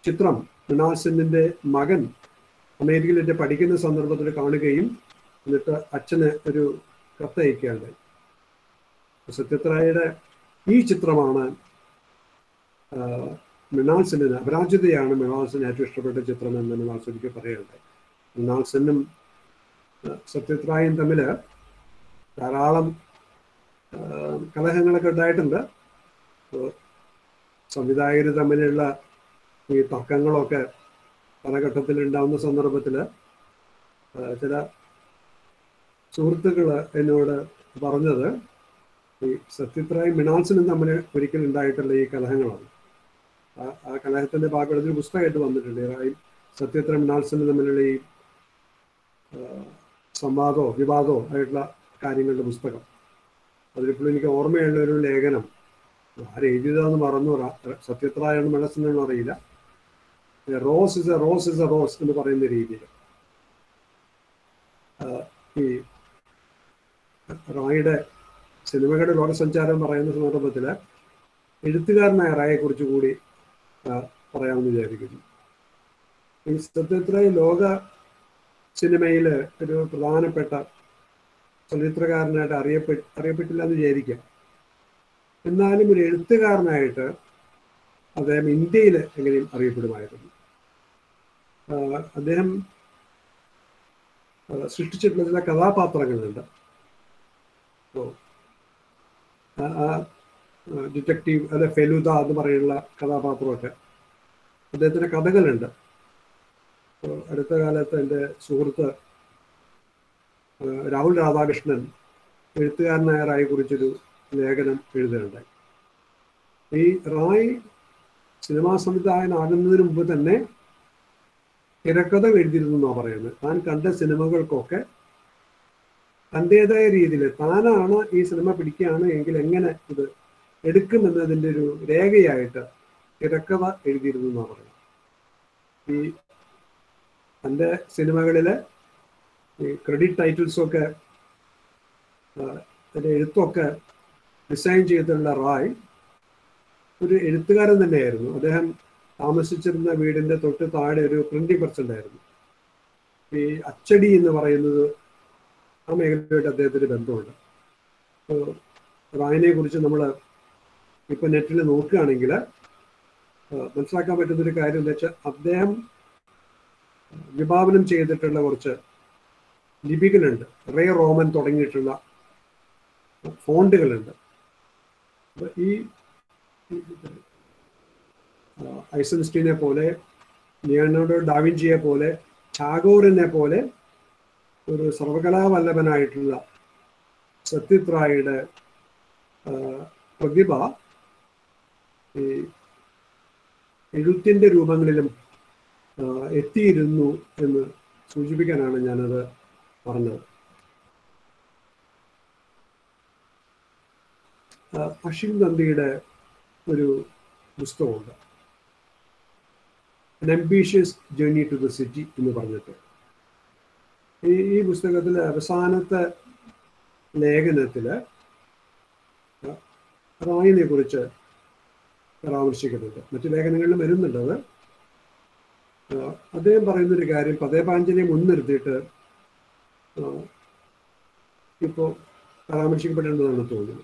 ചിത്രം മൃണാൾസന്റെ മകൻ അമേരിക്കയിൽ പഠിക്കുന്ന സന്ദർഭത്തിൽ കാണുകയും എന്നിട്ട് അച്ഛന് ഒരു കത്തയക്കുകയുണ്ടായി. സത്യജിത് റായിയുടെ ഈ ചിത്രമാണ് മൃണാൾസന്, അപരാജിതയാണ് മൃണാൾസന് ഏറ്റവും ഇഷ്ടപ്പെട്ട ചിത്രം എന്ന് മൃണാൾസനിക്ക് പറയുകയുണ്ടായി. മൃണാൾസനും സത്യജിത് റായും തമ്മിൽ ധാരാളം കലഹങ്ങളൊക്കെ ഉണ്ടായിട്ടുണ്ട്. സംവിധായകർ തമ്മിലുള്ള ഈ തർക്കങ്ങളൊക്കെ പല ഘട്ടത്തിൽ ഉണ്ടാവുന്ന സന്ദർഭത്തിൽ ചില സുഹൃത്തുക്കൾ എന്നോട് പറഞ്ഞത് ഈ സത്യജിത് റായും മൃണാൾസനും തമ്മിൽ ഒരിക്കലും ഉണ്ടായിട്ടുള്ള ഈ കലഹങ്ങളാണ്. ആ കലഹത്തിന്റെ ഭാഗമായിട്ട് ഒരു പുസ്തകമായിട്ട് വന്നിട്ടുണ്ട്. റായും സത്യജിത് റായും മൃണാൾസനും തമ്മിലുള്ള ഈ സംവാദമോ വിവാദമോ ആയിട്ടുള്ള കാര്യങ്ങളുടെ പുസ്തകം. അതിലിപ്പോഴും എനിക്ക് ഓർമ്മയുള്ള ഒരു ലേഖനം, ആരെഴുതിയതാന്ന് മറന്നു, സത്യജിത് റായാണ് മൃണാൾസനാണോ അറിയില്ല. Rose is A rose is A rose എന്ന് പറയുന്ന രീതിയിൽ ഈ റായുടെ സിനിമകളുടെ ലോകസഞ്ചാരം പറയുന്ന സന്ദർഭത്തിൽ എഴുത്തുകാരനായ റായെ കുറിച്ച് കൂടി പറയാമെന്ന് വിചാരിക്കുന്നു. ഈ സത്യജിത് റായ് ലോക സിനിമയിൽ ഒരു പ്രധാനപ്പെട്ട ചലച്ചിത്രകാരനായിട്ട് അറിയപ്പെട്ടില്ല എന്ന് വിചാരിക്കാം. എന്നാലും ഒരു എഴുത്തുകാരനായിട്ട് അദ്ദേഹം ഇന്ത്യയിൽ എങ്ങനെയും അറിയപ്പെടുമായിരുന്നു. അദ്ദേഹം സൃഷ്ടിച്ചിട്ടുള്ള ചില കഥാപാത്രങ്ങളുണ്ട്. ഡിറ്റക്റ്റീവ് അല്ലെ ഫെലുദ എന്ന് പറയുന്ന കഥാപാത്രമൊക്കെ അദ്ദേഹത്തിൻ്റെ കഥകളുണ്ട്. അടുത്ത കാലത്ത് എൻ്റെ സുഹൃത്ത് രാഹുൽ രാധാകൃഷ്ണൻ എഴുത്തുകാരനായ റായെ കുറിച്ചൊരു ലേഖനം എഴുതുകയുണ്ടായി. ഈ റായ് സിനിമാ സംവിധായകനാകുന്നതിന് മുമ്പ് തന്നെ തിരക്കഥ എഴുതിയിരുന്നു എന്നാണ് പറയുന്നത്. താൻ കണ്ട സിനിമകൾക്കൊക്കെ തൻ്റെതായ രീതിയിൽ താനാണ് ഈ സിനിമ പിടിക്കുകയാണ് എങ്കിൽ എങ്ങനെ ഇത് എടുക്കുമെന്നതിൻ്റെ ഒരു രേഖയായിട്ട് തിരക്കഥ എഴുതിയിരുന്നു എന്നാണ് പറയുന്നത്. ഈ തൻ്റെ സിനിമകളിലെ ഈ ക്രെഡിറ്റ് ടൈറ്റിൽസൊക്കെ അതിൻ്റെ എഴുത്തൊക്കെ ഡിസൈൻ ചെയ്തിട്ടുള്ള റായ് ഒരു എഴുത്തുകാരൻ തന്നെയായിരുന്നു. അദ്ദേഹം താമസിച്ചിരുന്ന വീടിൻ്റെ തൊട്ട് താഴെ ഒരു പ്രിന്റിംഗ് പ്രസ് ഉണ്ടായിരുന്നു. ഈ അച്ചടി എന്ന് പറയുന്നത് ആ മേഖലയായിട്ട് അദ്ദേഹത്തിന് ബന്ധമുണ്ട്. റായിനെ കുറിച്ച് നമ്മൾ ഇപ്പം നെറ്റിൽ നോക്കുകയാണെങ്കിൽ മനസ്സിലാക്കാൻ പറ്റുന്നൊരു കാര്യം എന്താ വെച്ചാൽ അദ്ദേഹം വിഭാവനം ചെയ്തിട്ടുള്ള കുറച്ച് ലിപികളുണ്ട്. റേ റോമൻ തുടങ്ങിയിട്ടുള്ള ഫോണ്ടുകളുണ്ട്. ഈ ഐസൻസ്റ്റീനെ പോലെ, ലിയോണാർഡോ ഡാവിഞ്ചിയെ പോലെ, ടാഗോറിനെ പോലെ ഒരു സർവകലാവല്ലഭനായിട്ടുള്ള സത്യജിത് റായിയുടെ പ്രതിഭ ഈ എഴുത്തിൻ്റെ രൂപങ്ങളിലും എത്തിയിരുന്നു എന്ന് സൂചിപ്പിക്കാനാണ് ഞാനത് പറഞ്ഞത്. അഷിം നന്ദിയുടെ ഒരു പുസ്തകമുണ്ട്, An Ambitious Journey to the City എന്ന് പറഞ്ഞിട്ട്. ഈ പുസ്തകത്തിലെ അവസാനത്തെ ലേഖനത്തിൽ റായിനെ കുറിച്ച് പരാമർശിക്കുന്നുണ്ട്. മറ്റു ലേഖനങ്ങളിലും വരുന്നുണ്ടത്. അദ്ദേഹം പറയുന്നൊരു കാര്യം പതേ പാഞ്ചാലിയെ മുൻനിർത്തിയിട്ട് ഇപ്പോൾ പരാമർശിക്കപ്പെടേണ്ടതാണ് തോന്നുന്നത്.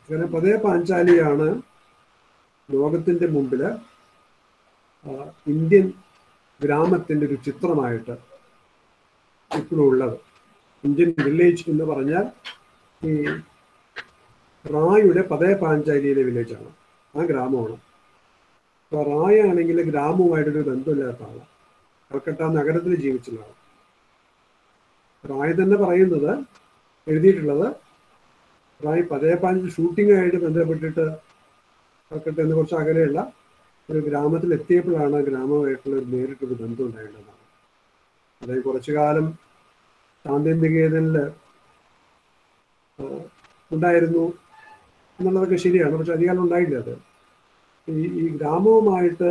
കാരണം പതേ പാഞ്ചാലിയാണ് ലോകത്തിൻ്റെ മുമ്പിൽ ഇന്ത്യൻ ഗ്രാമത്തിൻ്റെ ഒരു ചിത്രമായിട്ട് ഇപ്പോഴും ഉള്ളത്. ഇന്ത്യൻ വില്ലേജ് എന്ന് പറഞ്ഞാൽ ഈ റായുടെ പതേ പാഞ്ചാലിയിലെ വില്ലേജാണ്, ആ ഗ്രാമമാണ്. അപ്പോൾ റായ ആണെങ്കിൽ ഗ്രാമവുമായിട്ടൊരു ബന്ധമില്ലാത്ത ആളാണ്, കൽക്കട്ട നഗരത്തിൽ ജീവിച്ചുള്ള ആളാണ്. റായ തന്നെ പറയുന്നത്, എഴുതിയിട്ടുള്ളത്, റായ് പതേ പാഞ്ചാലി ഷൂട്ടിങ്ങായിട്ട് ബന്ധപ്പെട്ടിട്ട് കൽക്കട്ടയിൽ നിന്ന് കുറച്ച് അകലെയുള്ള ഒരു ഗ്രാമത്തിൽ എത്തിയപ്പോഴാണ് ഗ്രാമമായിട്ടുള്ള ഒരു നേരിട്ടൊരു ബന്ധം ഉണ്ടായിട്ടുള്ളതാണ്. അതായത് കുറച്ചു കാലം ശാന്തിനികേതനിൽ ഉണ്ടായിരുന്നു എന്നുള്ളതൊക്കെ ശരിയാണ്, പക്ഷെ അധികം ഉണ്ടായില്ല. അത് ഈ ഗ്രാമവുമായിട്ട്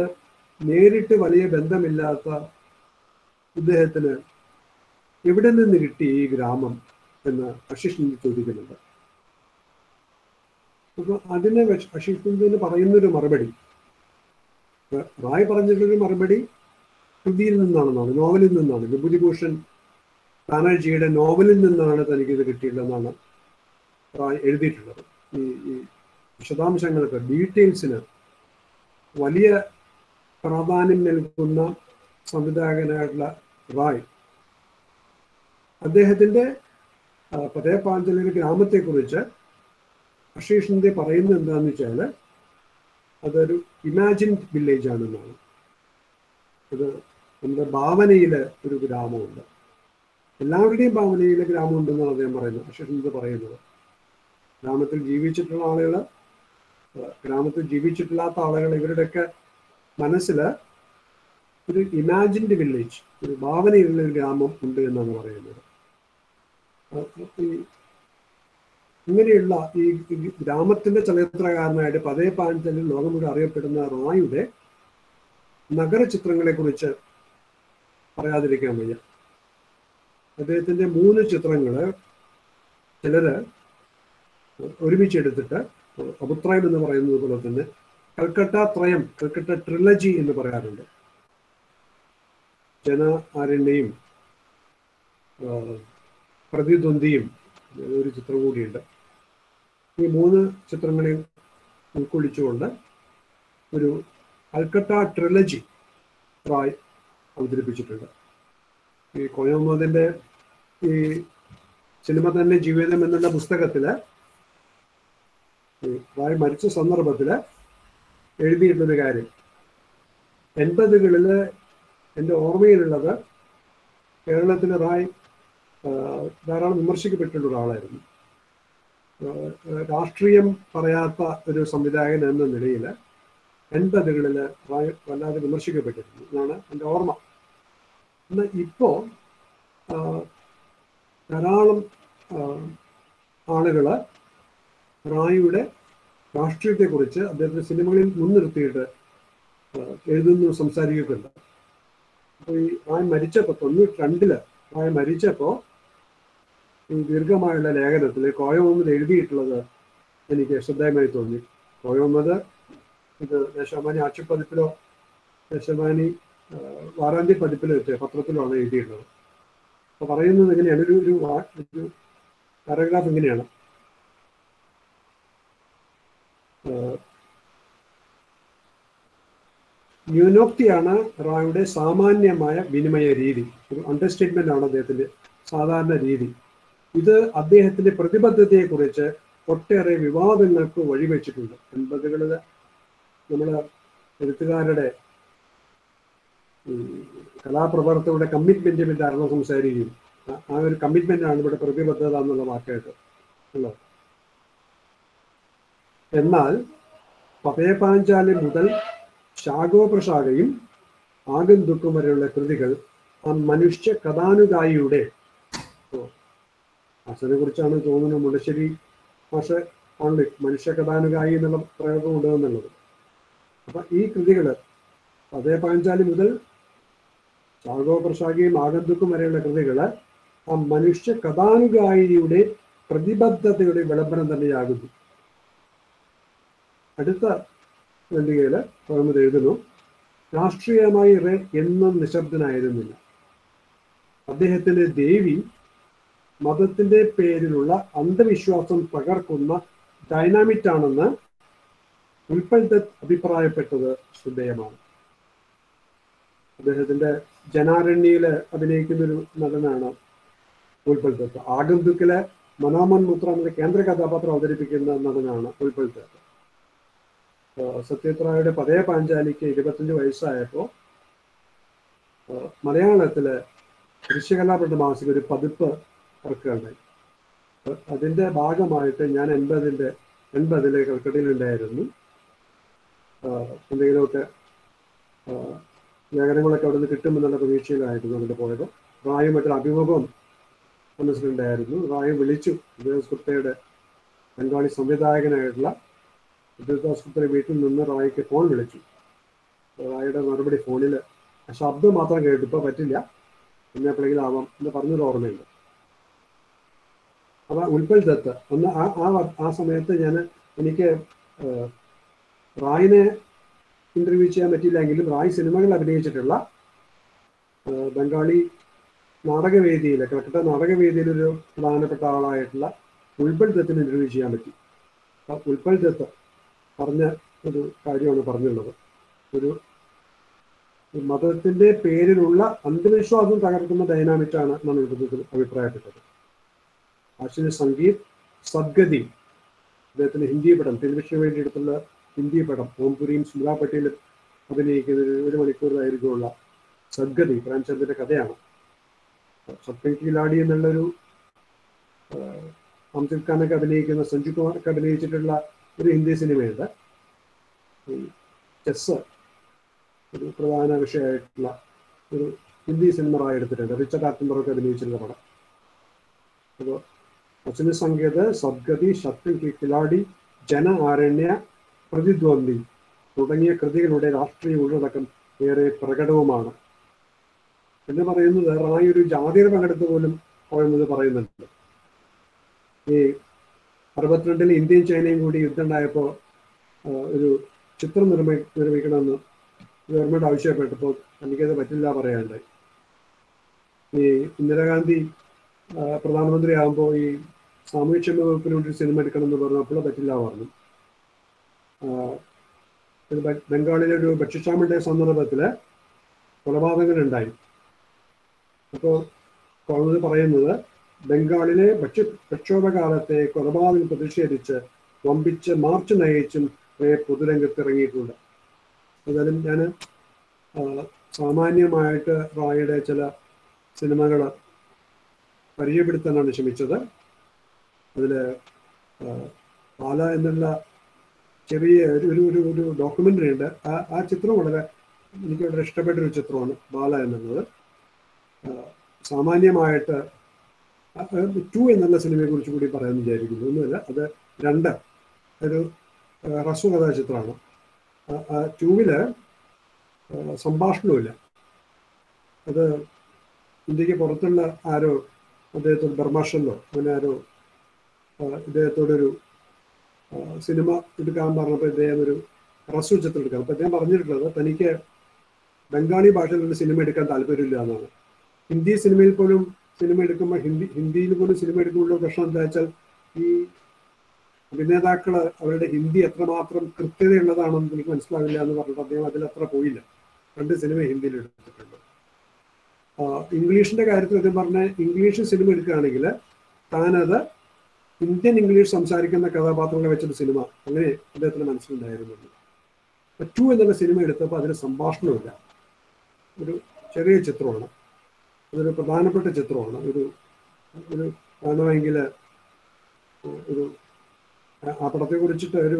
നേരിട്ട് വലിയ ബന്ധമില്ലാത്ത ഇദ്ദേഹത്തിന് എവിടെ നിന്ന് കിട്ടി ഈ ഗ്രാമം എന്ന് അഷിഷ് ചോദിക്കുന്നുണ്ട്. അപ്പോൾ അതിനെ അഷിഷിന് പറയുന്നൊരു മറുപടി, റായ് പറഞ്ഞിട്ടുള്ളൊരു മറുപടി കൃതിയിൽ നിന്നാണെന്നാണ്, നോവലിൽ നിന്നാണ്. വിഭൂതിഭൂഷൺ ബാനർജിയുടെ നോവലിൽ നിന്നാണ് തനിക്കിത് കിട്ടിയിട്ടുള്ളതെന്നാണ് റായ് എഴുതിയിട്ടുള്ളത്. ഈ വിശദാംശങ്ങൾക്ക്, ഡീറ്റെയിൽസിന് വലിയ പ്രാധാന്യം നൽകുന്ന സംവിധായകനായിട്ടുള്ള റായ് അദ്ദേഹത്തിൻ്റെ പതേ പാഞ്ചാലിയുടെ ഗ്രാമത്തെക്കുറിച്ച് അഷീഷിൻ്റെ പറയുന്നത് എന്താണെന്ന് വെച്ചാൽ അതൊരു ഇമാജിൻഡ് വില്ലേജ് ആണെന്നാണ്. അത് നമ്മുടെ ഭാവനയിൽ ഒരു ഗ്രാമമുണ്ട്, എല്ലാവരുടെയും ഭാവനയിൽ ഗ്രാമമുണ്ടെന്നാണ് അദ്ദേഹം പറയുന്നത്, അഷീഷിൻ്റെ പറയുന്നത്. ഗ്രാമത്തിൽ ജീവിച്ചിട്ടുള്ള ആളുകൾ, ഗ്രാമത്തിൽ ജീവിച്ചിട്ടില്ലാത്ത ആളുകൾ, ഇവരുടെയൊക്കെ മനസ്സിൽ ഒരു ഇമാജിൻഡ് വില്ലേജ്, ഒരു ഭാവനയിലുള്ള ഒരു ഗ്രാമം ഉണ്ട് എന്നാണ് പറയുന്നത്. ഇങ്ങനെയുള്ള ഈ ഗ്രാമത്തിൻ്റെ ചലച്ചിത്രകാരനായിട്ട് പതേ പാഞ്ചാലിൽ ലോകം മുഴുവൻ അറിയപ്പെടുന്ന റായുടെ നഗരചിത്രങ്ങളെ കുറിച്ച് പറയാതിരിക്കാൻ വയ്യ. അദ്ദേഹത്തിൻ്റെ 3 ചിത്രങ്ങൾ ചിലര് ഒരുമിച്ചെടുത്തിട്ട് അബുത്രയം എന്ന് പറയുന്നത് പോലെ തന്നെ കൽക്കട്ട ത്രയം, കൽക്കട്ട ട്രിലജി എന്ന് പറയാറുണ്ട്. ജന ആരണ്യയും പ്രതിദ്വന്ദിയും ഒരു ചിത്രം കൂടിയുണ്ട്. ഈ 3 ചിത്രങ്ങളെയും ഉൾക്കൊള്ളിച്ചുകൊണ്ട് ഒരു കൽക്കട്ട ട്രിലജി റായ് അവതരിപ്പിച്ചിട്ടുണ്ട്. ഈ കോയ മുഹമ്മദിൻ്റെ ഈ സിനിമ തന്നെ ജീവിതം എന്നുള്ള പുസ്തകത്തില് റായ് മരിച്ച സന്ദർഭത്തിൽ എഴുതിയിട്ടുള്ളൊരു കാര്യം, 80കളിൽ എൻ്റെ ഓർമ്മയിലുള്ളത് കേരളത്തിൽ റായ് ധാരാളം വിമർശിക്കപ്പെട്ടുള്ള ഒരാളായിരുന്നു. രാഷ്ട്രീയം പറയാത്ത ഒരു സംവിധായകൻ എന്ന നിലയിൽ 80കളിൽ റായ് വല്ലാതെ വിമർശിക്കപ്പെട്ടിരുന്നു എന്നാണ് എൻ്റെ ഓർമ്മ. എന്നാൽ ഇപ്പോൾ ധാരാളം ആളുകൾ റായിയുടെ രാഷ്ട്രീയത്തെക്കുറിച്ച് അദ്ദേഹത്തിൻ്റെ സിനിമകളിൽ മുൻനിർത്തിയിട്ട് എഴുതുന്നു, സംസാരിക്കുന്നുണ്ട്. അപ്പോൾ ഈ റായ് മരിച്ചപ്പോൾ 92 റായ് മരിച്ചപ്പോൾ ഈ ദീർഘമായുള്ള ലേഖനത്തിൽ കോയ മുഹമ്മദ് എഴുതിയിട്ടുള്ളത് എനിക്ക് ശ്രദ്ധേയമായി തോന്നി. കോയ മുഹമ്മദ് ഇത് ദേശാഭിമാനി ആഴ്ചപ്പതിപ്പിലോ ദേശാഭിമാനി വാരാന്ത്യ പതിപ്പിലോ പത്രത്തിലോ ആണ് എഴുതിയിട്ടുള്ളത്. അപ്പോൾ പറയുന്നത് എങ്ങനെയാണ്, ഒരു പാരഗ്രാഫ് ഇങ്ങനെയാണ്: ന്യൂനോക്തിയാണ് റായുടെ സാമാന്യമായ വിനിമയ രീതി. ഒരു അണ്ടർസ്റ്റേറ്റ്മെന്റ് ആണ് അദ്ദേഹത്തിന്റെ സാധാരണ രീതി. ഇത് അദ്ദേഹത്തിന്റെ പ്രതിബദ്ധതയെക്കുറിച്ച് ഒട്ടേറെ വിവാദങ്ങൾക്ക് വഴിവെച്ചിട്ടുണ്ട്. 80കളിൽ നമ്മൾ എഴുത്തുകാരുടെ കലാപ്രവർത്തകരുടെ കമ്മിറ്റ്മെന്റിനെ ധാരാളം സംസാരിക്കും. ആ ഒരു കമ്മിറ്റ്മെന്റാണ് ഇവിടെ പ്രതിബദ്ധത എന്നുള്ള വാക്കായിട്ട് ഉള്ളത്. എന്നാൽ പതയപാഞ്ചാലി മുതൽ ശാഖോപ്രശാഖയും ആഗന്തുക്കും വരെയുള്ള കൃതികൾ ആ മനുഷ്യ കഥാനുഗായിയുടെ, അച്ഛനെ കുറിച്ചാണ് തോന്നുന്നത്, മുണ്ടശ്ശേരി ഭാഷ ആണ് മനുഷ്യ കഥാനുഗായി എന്നുള്ള പ്രയോഗം ഉണ്ടെന്നുള്ളത്. അപ്പൊ ഈ കൃതികൾ പതയപാഞ്ചാലി മുതൽ ശാഖോപ്രശാഖയും ആഗന്തുക്കും വരെയുള്ള കൃതികൾ ആ മനുഷ്യ കഥാനുഗായിയുടെ പ്രതിബദ്ധതയുടെ വിളംബരം തന്നെയാകുന്നു. അടുത്ത ഖണ്ഡികയിൽ മുഹമ്മദ് എഴുതുന്നു: രാഷ്ട്രീയമായി റേ എന്നും നിശബ്ദനായിരുന്നില്ല. അദ്ദേഹത്തിന്റെ ദേവി മതത്തിന്റെ പേരിലുള്ള അന്ധവിശ്വാസം തകർക്കുന്ന ഡൈനാമിറ്റ് ആണെന്ന് ഉൽപ്പൽ ദത്ത് അഭിപ്രായപ്പെട്ടത് ശ്രദ്ധേയമാണ്. അദ്ദേഹത്തിന്റെ ജനാരണ്യയില് അഭിനയിക്കുന്നൊരു നടനാണ് ഉൽപ്പൽ ദത്ത്. ആഗന്തുക്കിലെ മനോമൻ മുത്ര എന്ന കേന്ദ്ര കഥാപാത്രം അവതരിപ്പിക്കുന്ന നടനാണ് ഉൽപ്പൽ ദത്ത്. സത്യജിത് പതയപാഞ്ചാലിക്ക് 25 വയസ്സായപ്പോൾ മലയാളത്തില് ദൃശ്യകലാപഠന മാസിക ഒരു പതിപ്പ് ഇറക്കുകയുണ്ടായി. അതിന്റെ ഭാഗമായിട്ട് ഞാൻ 80-ലെ കൽക്കട്ടയിലുണ്ടായിരുന്നു. എന്തെങ്കിലുമൊക്കെ ലേഖനങ്ങളൊക്കെ അവിടെ നിന്ന് കിട്ടുമെന്നുള്ള പ്രതീക്ഷയിലായിരുന്നു അവിടെ പോയത്. റായുമായിട്ടൊരു അഭിമുഖം മനസ്സിലുണ്ടായിരുന്നു. റായു വിളിച്ചു. ഉദയദാസ് ഗുപ്തയുടെ ബംഗാളി സംവിധായകനായിട്ടുള്ള ഉദയദാസ് ഗുപ്തയുടെ വീട്ടിൽ നിന്ന് റായിക്ക് ഫോൺ വിളിച്ചു. റായുടെ മറുപടി ഫോണിൽ ശബ്ദം മാത്രം കേട്ടു, ഇപ്പോൾ പറ്റില്ല, പിന്നെ എപ്പോഴെങ്കിലും ആവാം എന്ന് പറഞ്ഞൊരു ഓർമ്മയുണ്ട്. അപ്പൊ ഉൽപ്പൽ ദത്ത് ഒന്ന് ആ സമയത്ത് എനിക്ക് റായിനെ ഇന്റർവ്യൂ ചെയ്യാൻ പറ്റിയില്ലെങ്കിലും റായ് സിനിമകൾ അഭിനയിച്ചിട്ടുള്ള ബംഗാളി നാടകവേദിയിൽ, കൽക്കട്ട നാടകവേദിയിലൊരു പ്രധാനപ്പെട്ട ആളായിട്ടുള്ള ഉൽപ്പൽ ദത്തിന് ഇന്റർവ്യൂ ചെയ്യാൻ പറ്റി. ഉൽപ്പൽ ദത്ത് പറഞ്ഞ ഒരു കാര്യമാണ് പറഞ്ഞുള്ളത്. ഒരു മതത്തിന്റെ പേരിലുള്ള അന്ധവിശ്വാസം തകർക്കുന്ന ഡൈനാമിറ്റാണ് എന്നാണ് ഉൽപ്പൽ അഭിപ്രായപ്പെട്ടത്. അശ്വിനി സംഗീത് സദ്ഗതി, അദ്ദേഹത്തിന്റെ ഹിന്ദി പടം, ടെലിവിഷന് വേണ്ടി എടുത്തുള്ള ഹിന്ദി പടം, ഓംപുരിയും സ്മിത പട്ടേലും അഭിനയിക്കുന്ന 1 മണിക്കൂറിലായിരിക്കുമുള്ള സദ്ഗതി പ്രേംചന്ദിന്റെ കഥയാണ്. സത്യം കിലാടി എന്നുള്ളൊരു അംജിദ് ഖാനൊക്കെ അഭിനയിക്കുന്ന, സഞ്ജു കുമാറൊക്കെ അഭിനയിച്ചിട്ടുള്ള ഒരു ഹിന്ദി സിനിമയുണ്ട്. ചെസ് ഒരു പ്രധാന വിഷയമായിട്ടുള്ള ഒരു ഹിന്ദി സിനിമ റായ് എടുത്തിട്ടുണ്ട്. റിച്ചർഡ് ആറ്റംബറൊക്കെ അഭിനയിച്ചിട്ടുള്ള പടം. അപ്പോൾ അശ്വിനി സംഗീത്, സദ്ഗതി, സത്യം കിലാടി, ജന ആരണ്യ, പ്രതിദ്വന്ദി തുടങ്ങിയ കൃതികളുടെ രാഷ്ട്രീയ ഉള്ളടക്കം ഏറെ പ്രകടവുമാണ് എന്ന് പറയുന്നത് റായ് ഒരു ജാതിയുടെ പങ്കെടുത്ത് പോലും കോയമ്പത് പറയുന്നുണ്ട്. ഈ 62-ൽ ഇന്ത്യയും ചൈനയും കൂടി യുദ്ധം ഉണ്ടായപ്പോൾ ഒരു ചിത്രം നിർമ്മിക്കണമെന്ന് ഗവൺമെന്റ് ആവശ്യപ്പെട്ടപ്പോൾ എനിക്കത് പറ്റില്ല പറയാനുണ്ടായി. ഈ ഇന്ദിരാഗാന്ധി പ്രധാനമന്ത്രി ആകുമ്പോൾ ഈ സാമൂഹ്യക്ഷേമ വകുപ്പിന് വേണ്ടി സിനിമ എടുക്കണം എന്ന് പറഞ്ഞപ്പോൾ പറ്റില്ല പറഞ്ഞു. ബംഗാളിലെ ഒരു ഭക്ഷ്യക്ഷാമയുടെ സന്ദർഭത്തിൽ കൊലപാതകങ്ങളുണ്ടായി. അപ്പോൾ കോടതി പറയുന്നത് ബംഗാളിലെ പ്രക്ഷോഭകാലത്തെ കൊലപാതകം പ്രതിഷേധിച്ച് വമ്പിച്ച് മാർച്ച് നയിച്ചും പൊതുരംഗത്ത് ഇറങ്ങിയിട്ടുണ്ട്. ഏതായാലും ഞാൻ സാമാന്യമായിട്ട് റായുടെ ചില സിനിമകൾ പരിചയപ്പെടുത്താനാണ് ശ്രമിച്ചത്. അതിൽ ബാല എന്നുള്ള ചെറിയ ഒരു ഡോക്യുമെൻ്ററി ഉണ്ട്. ആ ചിത്രം എനിക്ക് വളരെ ഇഷ്ടപ്പെട്ടൊരു ചിത്രമാണ് ബാല എന്നുള്ളത്. സാമാന്യമായിട്ട് 2 എന്നുള്ള സിനിമയെ കുറിച്ച് കൂടി പറയാൻ വിചാരിക്കുന്നു. ഒന്നുമില്ല, അത് 2 ഒരു ഹ്രസ്വകഥാ ചിത്രമാണ്. 2 സംഭാഷണമില്ല. അത് ഇന്ത്യക്ക് പുറത്തുള്ള ആരോ അദ്ദേഹത്തോട് ബർമാഷല്ലോ അങ്ങനെ ആരോ ഇദ്ദേഹത്തോടൊരു സിനിമ എടുക്കാൻ പറഞ്ഞപ്പോൾ ഇദ്ദേഹം ഒരു ഹ്രസ്വ ചിത്രം എടുക്കാം. അപ്പോൾ അദ്ദേഹം പറഞ്ഞിട്ടുള്ളത് തനിക്ക് ബംഗാളി ഭാഷയിലുള്ള സിനിമ എടുക്കാൻ താല്പര്യമില്ല എന്നാണ്. ഹിന്ദി സിനിമയിൽ പോലും സിനിമ എടുക്കുമ്പോൾ ഹിന്ദിയിൽ പോലും സിനിമ എടുക്കുമ്പോൾ പ്രശ്നം എന്താ വെച്ചാൽ ഈ അഭിനേതാക്കൾ അവരുടെ ഹിന്ദി എത്രമാത്രം കൃത്യതയുള്ളതാണെന്ന് എനിക്ക് മനസ്സിലാവില്ല എന്ന് പറഞ്ഞിട്ട് അദ്ദേഹം അതിലത്ര പോയില്ല. 2 സിനിമ ഹിന്ദിയിൽ എടുത്തിട്ടുണ്ട്. ഇംഗ്ലീഷിന്റെ കാര്യത്തിൽ അദ്ദേഹം പറഞ്ഞ ഇംഗ്ലീഷ് സിനിമ എടുക്കുകയാണെങ്കിൽ താനത് ഇന്ത്യൻ ഇംഗ്ലീഷ് സംസാരിക്കുന്ന കഥാപാത്രങ്ങളെ വെച്ചൊരു സിനിമ അങ്ങനെ അദ്ദേഹത്തിന് മനസ്സിലുണ്ടായിരുന്നുള്ളൂ. 2 എന്നുള്ള സിനിമ എടുത്തപ്പോൾ അതിന് സംഭാഷണമില്ല. ഒരു ചെറിയ ചിത്രമാണ്, അതൊരു പ്രധാനപ്പെട്ട ചിത്രമാണ്. ഒരു കാണുമെങ്കിൽ ഒരു ആ പടത്തെ കുറിച്ചിട്ട് ഒരു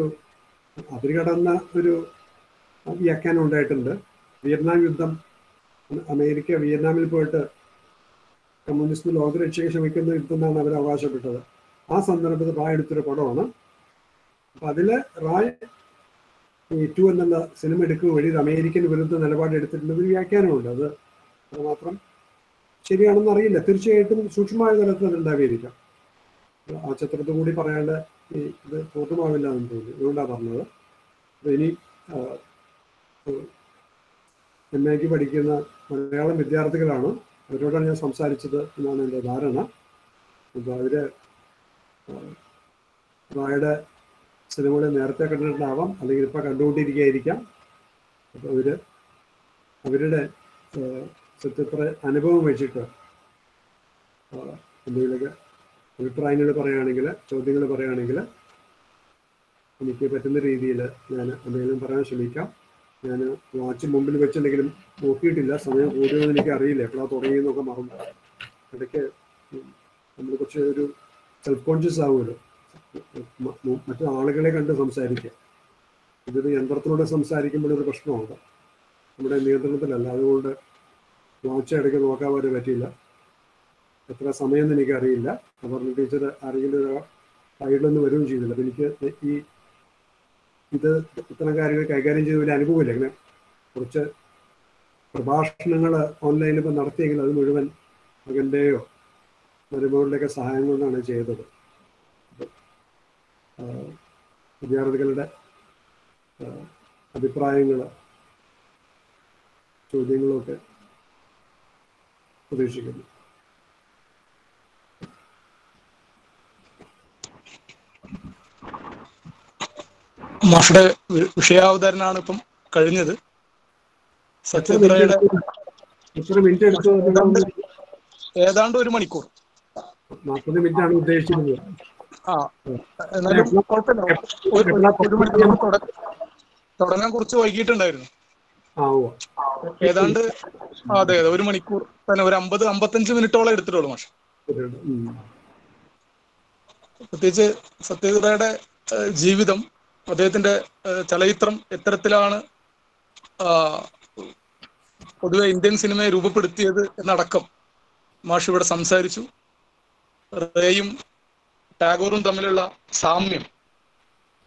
അതിരുകടന്ന ഒരു വ്യാഖ്യാനം ഉണ്ടായിട്ടുണ്ട്. വിയറ്റ്നാം യുദ്ധം, അമേരിക്ക വിയറ്റ്നാമിൽ പോയിട്ട് കമ്മ്യൂണിസ്റ്റ് ലോകരക്ഷയ്ക്ക് ശ്രമിക്കുന്ന യുദ്ധം എന്നാണ് അവർ അവകാശപ്പെട്ടത്. ആ സന്ദർഭത്തിൽ റായ് എടുത്തൊരു പടമാണ്. അപ്പം അതിൽ റായ് ഈ 2 എന്നുള്ള സിനിമ എടുക്കുക വഴി അമേരിക്കൻ വിരുദ്ധ നിലപാട് എടുത്തിട്ടുള്ള ഒരു വ്യാഖ്യാനമുണ്ട്. അത് മാത്രം ശരിയാണെന്ന് അറിയില്ല. തീർച്ചയായിട്ടും സൂക്ഷ്മമായ തലത്തിൽ അത് ഉണ്ടാക്കിയിരിക്കാം. ആ ചിത്രത്തിൽ കൂടി പറയാണ്ട് ഇത് പൂർണ്ണമാവില്ല എന്ന് തോന്നി. അതുകൊണ്ടാണ് പറഞ്ഞത്. അപ്പോൾ ഇനി MA പഠിക്കുന്ന മലയാളം വിദ്യാർത്ഥികളാണ്, അവരോടാണ് ഞാൻ സംസാരിച്ചത് എന്നാണ് എൻ്റെ ധാരണ. അപ്പോൾ അവർ റായുടെ സിനിമകളെ നേരത്തെ കണ്ടിട്ടുണ്ടാവാം, അല്ലെങ്കിൽ ഇപ്പോൾ കണ്ടുകൊണ്ടിരിക്കുകയായിരിക്കാം. അപ്പോൾ അവരുടെ സത്യത്ര അനുഭവം വെച്ചിട്ട് എന്തെങ്കിലുമൊക്കെ അഭിപ്രായങ്ങൾ പറയുകയാണെങ്കിൽ, ചോദ്യങ്ങൾ പറയുകയാണെങ്കിൽ എനിക്ക് പറ്റുന്ന രീതിയിൽ ഞാൻ എന്തെങ്കിലും പറയാൻ ശ്രമിക്കാം. ഞാൻ വാച്ച് മുമ്പിൽ വെച്ചെന്തെങ്കിലും നോക്കിയിട്ടില്ല. സമയം കൂടുതലൊന്നും എനിക്ക് അറിയില്ല, എപ്പോഴാണ് തുടങ്ങിയെന്നൊക്കെ മറന്നു. ഇടയ്ക്ക് നമ്മൾ കുറച്ച് ഒരു സെൽഫ് കോൺഷ്യസ് ആവുമല്ലോ, മറ്റു ആളുകളെ കണ്ട് സംസാരിക്കുക. ഇതൊരു യന്ത്രത്തിലൂടെ സംസാരിക്കുമ്പോഴൊരു പ്രശ്നമുണ്ട്, നമ്മുടെ നിയന്ത്രണത്തിലല്ല. അതുകൊണ്ട് വാച്ച് ഇടയ്ക്ക് നോക്കാൻ പോലും പറ്റിയില്ല. എത്ര സമയമെന്ന് എനിക്കറിയില്ല. അപ്പോൾ ടീച്ചർ ആരെങ്കിലും സൈഡിലൊന്നും വരികയും ചെയ്തില്ല. അപ്പം എനിക്ക് ഇത് ഇത്തരം കാര്യങ്ങൾ കൈകാര്യം ചെയ്ത വലിയ അനുഭവമില്ല. ഇങ്ങനെ കുറച്ച് പ്രഭാഷണങ്ങൾ ഓൺലൈനിൽ ഇപ്പം നടത്തിയെങ്കിൽ അത് മുഴുവൻ മകൻ്റെയോ മരുമകളുടെയൊക്കെ സഹായം കൊണ്ടാണ് ചെയ്തത്. വിദ്യാർത്ഥികളുടെ അഭിപ്രായങ്ങൾ, ചോദ്യങ്ങളൊക്കെ പ്രതീക്ഷിക്കുന്നു. മാഷുടെ വിഷയാവതരണമാണ് ഇപ്പം കഴിഞ്ഞത്. സത്യത്രയുടെ ഏതാണ്ട് 1 മണിക്കൂർ, 40 മിനിറ്റാണ് ഉദ്ദേശിക്കുന്നത്. എന്നാലും കുഴപ്പമില്ല. തുടങ്ങാൻ കുറച്ച് വൈകിട്ടുണ്ടായിരുന്നു. ഏതാണ്ട് അതെ 1 മണിക്കൂർ തന്നെ, ഒരു 50-55 മിനിറ്റോളം എടുത്തിട്ടുള്ളൂ മാഷ്. പ്രത്യേകിച്ച് സത്യത്രയുടെ ജീവിതം, അദ്ദേഹത്തിന്റെ ചലച്ചിത്രം എത്തരത്തിലാണ് പൊതുവെ ഇന്ത്യൻ സിനിമയെ രൂപപ്പെടുത്തിയത് എന്നടക്കം മാഷ് ഇവിടെ സംസാരിച്ചു. റേയും ടാഗോറും തമ്മിലുള്ള സാമ്യം,